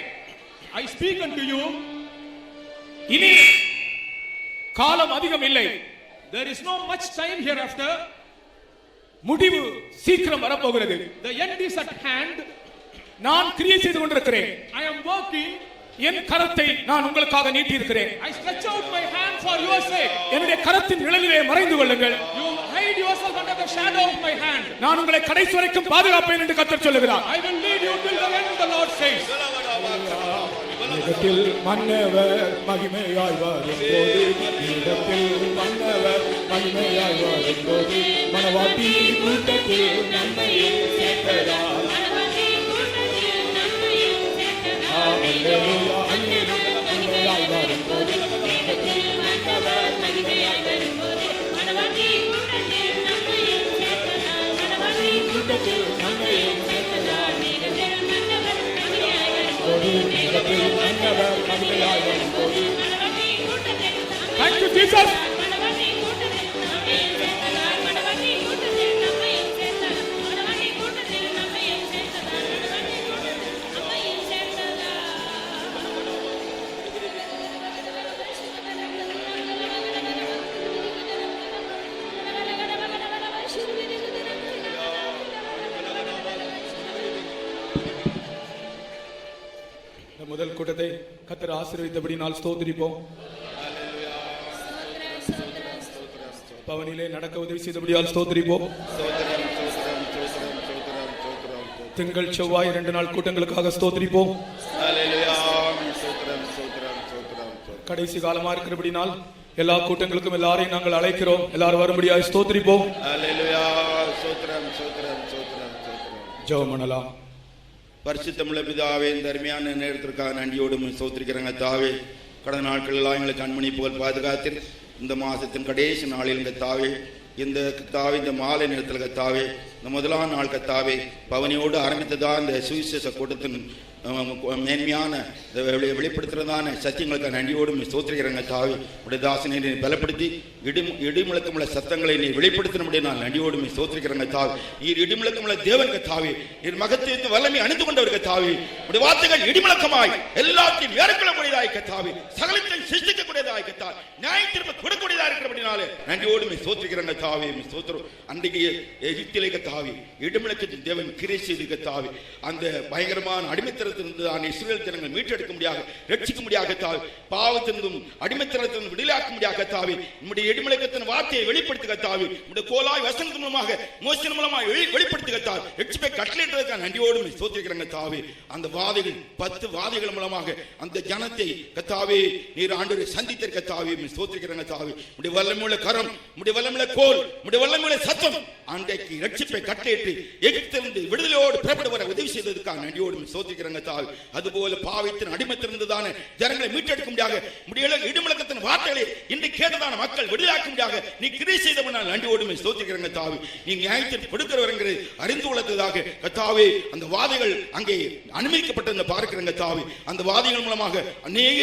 I speak unto you. இனி காலம் அதிகம் இல்லை. There is no much time hereafter. முடிவு சீக்கிரம் வரப்போகிறது. The end is at hand. நான் கிரியை செய்து கொண்டிருக்கிறேன். I am working. என் கரத்தை நான் உங்களுக்காக நீட்டி இருக்கிறேன். I stretch out my hand for your sake. என்னுடைய கரத்தின் நிழலிலே மறைந்து கொள்ளுங்கள். You hide yourself under the shadow of my hand. நான் உங்களை கடைசி வரைக்கும் பாதுகாப்பேன் என்று கர்த்தர் சொல்லுகிறார். I will lead you till the end, the Lord says. இடத்தில் மன்னவர் மகிமையாய் வரும்போது இடத்தில் மன்னவர் மகிமையாய் வரும்போது மணவாட்டி கூட்டத்தில் நன்மையை சேர்த்ததால் அல்லேலூயா அல்லேலூயா மகிமையாய் வரும்போது இடத்தில் மன்னவர் மகிமையாய் வரும்போது மணவாட்டி கூட்டத்தில் நன்மையை சேர்த்ததால் Thank you, Jesus. முதல் கூட்டத்தை கர்த்தர் ஆசீர்வதித்தபடியால் ஸ்தோத்திரிப்போம். பவனிலே நடக்க உதவி செய்தபடியால் ஸ்தோத்திரிப்போம். திங்கள் செவ்வாய் 2 நாள் கூட்டங்களுக்காக ஸ்தோத்திரிப்போம். கடைசி காலமா இருக்கிறபடினால் எல்லா கூட்டங்களுக்கும் எல்லாரையும் நாங்கள் அழைக்கிறோம். எல்லாரும் வரும்படியாக ஸ்தோத்திரிப்போம். ஜெபம் பண்ணலாம். பரிசுத்தமுள்ள பிதாவே, இந்த அருமையான நேரத்திற்காக நன்றியோடு ஸ்தோத்திரிக்கிறேங்க தாவே. கடந்த நாட்கள் எல்லாம் எங்களை கண்மணி போல் பாதுகாத்து இந்த மாதத்தின் கடைசி நாளில் இந்த தாவே இந்த மாலை நேரத்தில் கத்தாவே, இந்த முதலாம் நாள் கத்தாவே பவனியோடு ஆரம்பித்ததா இந்த சுவிசேஷ கூட்டத்தின் மேன்மையான வெளிப்படுத்துறதான சத்தியங்களுக்கு நன்றியோடு ஸ்தோத்திரிக்கிறேங்க தாவே. உடைய தாசனை பலப்படுத்தி இடிமுழக்கமுள்ள சத்தங்களை நீ வெளிப்படுத்தின நான் நன்றியோடு ஸ்தோத்திரிக்கிறேங்க தாவே. நீர் இடிமுழக்கமுள்ள தேவன் கத்தாவே, நீர் மகத்துவத்தை வல்லமை அணிந்து கொண்டவர் கத்தாவே. உடைய வார்த்தைகள் இடிமுழக்கமாய் எல்லாத்தையும் ஏற்கொள்ளக்கூடியதாய் கத்தாவே, சகலத்தையும் சிருஷ்டிக்கக்கூடியதாய் கத்தாவே, நியாயத்திற்கு கொடுக்கக்கூடியதா இருக்கிறபடினாலே நன்றியோடு ஸ்தோத்திரிக்கிறேங்க தாவே. ஸ்தோத்திரம். அன்றைக்கு எகிப்திலே கத்தாவே இடிமுழக்கத்தின் தேவன் கிரியை செய்து கத்தாவே, அந்த பயங்கரமான அடிமைத்தனத்திலிருந்து இஸ்ரவேல் ஜனங்கள் மீட்டெடுக்க முடியாது, ரட்சிக்க முடியாது கத்தாவே, பாவத்திலிருந்தும் அடிமைத்தனத்திலிருந்து விடுதலையாக்க முடியாது கத்தாவே. நம்முடைய இடிமுழக்கத்தின் வார்த்தையை வெளிப்படுத்தி கத்தாவே, நம்முடைய கோலாய் வசனத்தின் மூலமாக மோசன் மூலமாக வெளிப்படுத்தி கத்தாவே, ரட்சிப்பை கட்டளையிட்டதற்காக நன்றியோடு ஸ்தோத்திரிக்கிறேங்க தாவே. அந்த வாதைகள் 10 வாதைகள் மூலமாக அந்த ஜனத்தை கத்தாவே நீர் ஆண்டவரை சந்தித்த கத்தாவே ஸ்தோத்திரிக்கிறேங்க தாவே. நம்முடைய வல்லமையுள்ள கரம், நம்முடைய வல்லமையுள்ள கோல், நம்முடைய வல்லமையுள்ள சத்தம் அன்றைக்கு ரட்சிப்பை கட்டளையிட்டு எகிப்திலிருந்து விடுதலையோடு புறப்பட வர உதவி செய்ததற்காக நன்றியோடு ஸ்தோத்திரிக்கிறேங்க கத்தாவே. அதுபோல பாவத்தின் அடிமத்திலிருந்துதானே ஜனங்களை மீட்டெடுக்க முடியாக முடியல இடிமுழக்கத்தின் வார்த்தைகளை இன்று கேட்டதான மக்கள் விடுதலாக்க முடியாக நீ கிரியை செய்தவனால் நன்றியோடுமே ஸ்தோத்திரிக்கிறேன் கத்தாவே. நீ நியாயத்தில் கொடுக்கிறவர்களை அறிந்து கொள்ளத்ததாக கத்தாவே அந்த வாதைகள் அங்கே அனுமதிக்கப்பட்டதை பார்க்கிறேன் கத்தாவே. அந்த வாதைகள் மூலமாக அநேக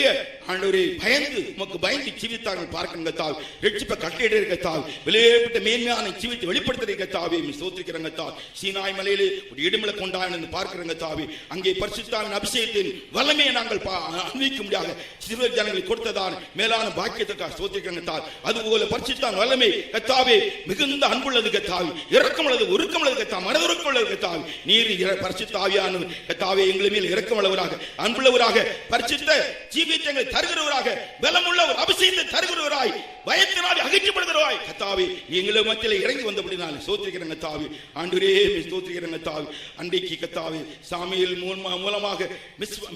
ஆண்டவரே பயந்து உமக்கு பயந்து ஜீவித்தார்கள் பார்க்கிறேன் கத்தாவே. ரட்சிப்பை கட்டளையிட கத்தாவே. விலையேற்பட்ட மேன்மையான ஜீவித்தை வெளிப்படுத்துகிற கத்தாவே ஸ்தோத்திரிக்கிறேன் கத்தாவே. சீனாய் மலையிலே ஒரு இடிமுழக்கம் உண்டான என்று பார்க்கிறேன் கத்தாவே. அங்கே பரிசுத்தாவின் அபிஷேகத்தின் வல்லமையை நாங்கள் அனுபவிக்க முடியாக சிறுவர் ஜனங்களை கொடுத்ததான் மேலான பாக்கியத்துக்காக ஸ்தோத்திரிக்கிறேன் கத்தாவே. அதுபோல பரிசுத்தாவின் வல்லமை கத்தாவே மிகுந்த அன்புள்ளது கத்தாவே, இரக்கம் உள்ளது, உருக்கம் உள்ளது கத்தாவே, மனதுருக்கம் உள்ளது கத்தாவே. நீர் பரிசுத்த ஆவியானவர் கத்தாவே எங்கள் மேல் இரக்கம் உள்ளவராக அன்புள்ளவராக பரிசுத்த ஜீவியத்தை தருகிறவராக பலமுள்ள ஒரு அபிஷேகத்தை தருகிறவராய் பயத்தினால் அகற்றப்படுகிறவராய் கத்தாவே எங்களை மத்தியில் இறங்கி வந்தபடினால் ஸ்தோத்திரிக்கிறேன் கத்தாவே. ஆண்டவரே ஸ்தோத்திரிக்கிறேன் கத்தாவே. அன்றைக்கு கத்தாவே சாமியில் மூலமாக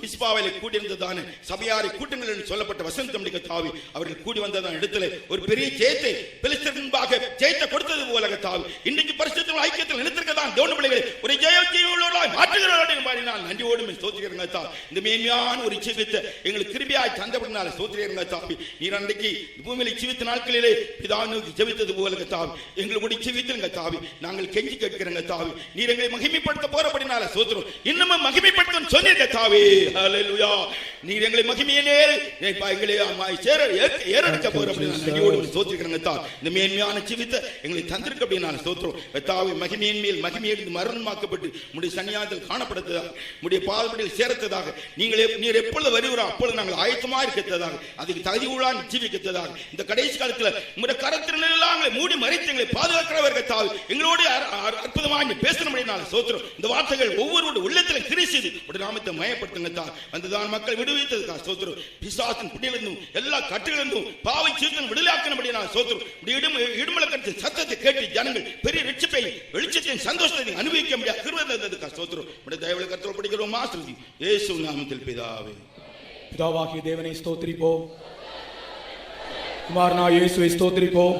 மிஸ்பாவிலே கூடியிருந்ததான சபையாரை கூட்டங்கள் என்று சொல்லப்பட்ட வசந்தம் கத்தாவே அவர்கள் கூடி வந்ததான இடத்துல ஒரு பெரிய ஜெயத்தை பெலிஸ்தீனுக்கு ஜெயத்தை கொடுத்தது போல கத்தாவே இன்றைக்கு பரிசுத்த ஐக்கியத்தில் நினைத்திருக்கதான் தேவனுடைய பிள்ளைகளை ஒரு ஜெயத்தையுள்ளவர்களாய் மாற்றுகிறவர்கள் மாதிரி நான் நன்றியோடு ஸ்தோத்திரிக்கிறேன் கத்தாவே. இந்த மேன்மையான ஒரு ஜீவித்தை எங்களுக்கு கிருபையாய் தந்தபடினால ஸ்தோத்திரிக்கிறேன் கத்தாவே. நீர் அன்றைக்கு பூமியில ஜீவித்த நாட்களிலே பிதாவிற்கு ஜெபித்தது போல கத்தாவே எங்களுடைய ஜீவித்தல் கத்தாவே நாங்கள் கெஞ்சி கேட்கிறோம் கத்தாவே. நீர் எங்களை மகிமைப்படுத்த போறபடினால ஸ்தோத்திரம் இன்னமும் மகிமைப்படுத்தும் சொன்னீர் கத்தாவே. ஹல்லேலூயா. நீர் எங்களை மகிமையிலே எங்களை ஏறெடுக்க போறபடினால நன்றியோடு ஸ்தோத்திரிக்கிறோம் கத்தாவே. இந்த மேன்மையான ஜீவித்தை எங்களை தந்திருக்க அப்படினால ஸ்தோத்திரம் கத்தாவே. மகிமையின் மேல் மகிமையிலிருந்து மரணமாக்கப்பட்டு உம்முடைய சன்னியாசத்தில் காணப்படுத்ததாக உம்முடைய பாதப்படியில் சேரத்ததாக நீர் எப்பொழுது வருகிறோம் அப்பொழுது நாங்கள் ஆயத்தமா இருக்கத்ததாக அதுக்கு தகுதி உள்ளான் ஜீவிக்கத்ததாக இந்த கடைசி காலத்தில் உம்முடைய கரத்தினாலே மூடி மறைத்து எங்களை பாதுகாக்கிறவர் கத்தாவே எங்களோடு அற்புதமாக பேசணும்னால ஸ்தோத்திரம். இந்த வார்த்தைகள் ஒவ்வொருவருடைய உள்ளத்தில் கிரியை செய்து உடைய நாமத்தை மயப்படுத்துங்க தான் வந்துதான் மக்கள் விடுவித்ததுக்காக ஸ்தோத்திரம். பிசாசின் பிடியிலிருந்தும் எல்லா கட்டுகளிலிருந்தும் பாவை சீர்த்தன் விடுதலாக்கணும்படினால ஸ்தோத்திரம். இடுமலக்கத்தின் சத்தத்தை கேட்டு ஜனங்கள் பெரிய ரட்சிப்பை வெளிச்சத்தின் சந்தோஷத்தை அனுபவிக்க முடியாது கிருபை தந்ததுக்காக ஸ்தோத்திரம். உடைய தயவுல கர்த்தர் படிக்கிறோம் ஆசீர்வதி இயேசு நாமத்தில் பிதாவே. பிதாவாகிய தேவனை ஸ்தோத்திரிப்போம். குமாரனா இயேசுவை ஸ்தோத்திரிப்போம்.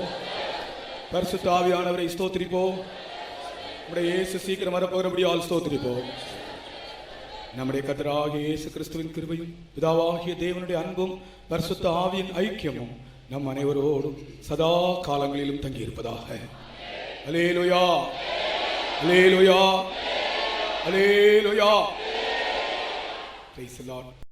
பரிசுத்த ஆவியானவரை ஸ்தோத்திரிப்போம். நம்முடைய இயேசு சீக்கிரம் வரப்போகிறபடியால் ஸ்தோத்திரிப்போம். நம்முடைய கர்த்தராகிய இயேசு கிறிஸ்துவின் கிருபையும் பிதாவாகிய தேவனுடைய அன்பும் பரிசுத்த ஆவியின் ஐக்கியமும் நம் அனைவரோடும் சதா காலங்களிலும் தங்கியிருப்பதாக. அல்லேலூயா, அல்லேலூயா, அல்லேலூயா. Praise the Lord.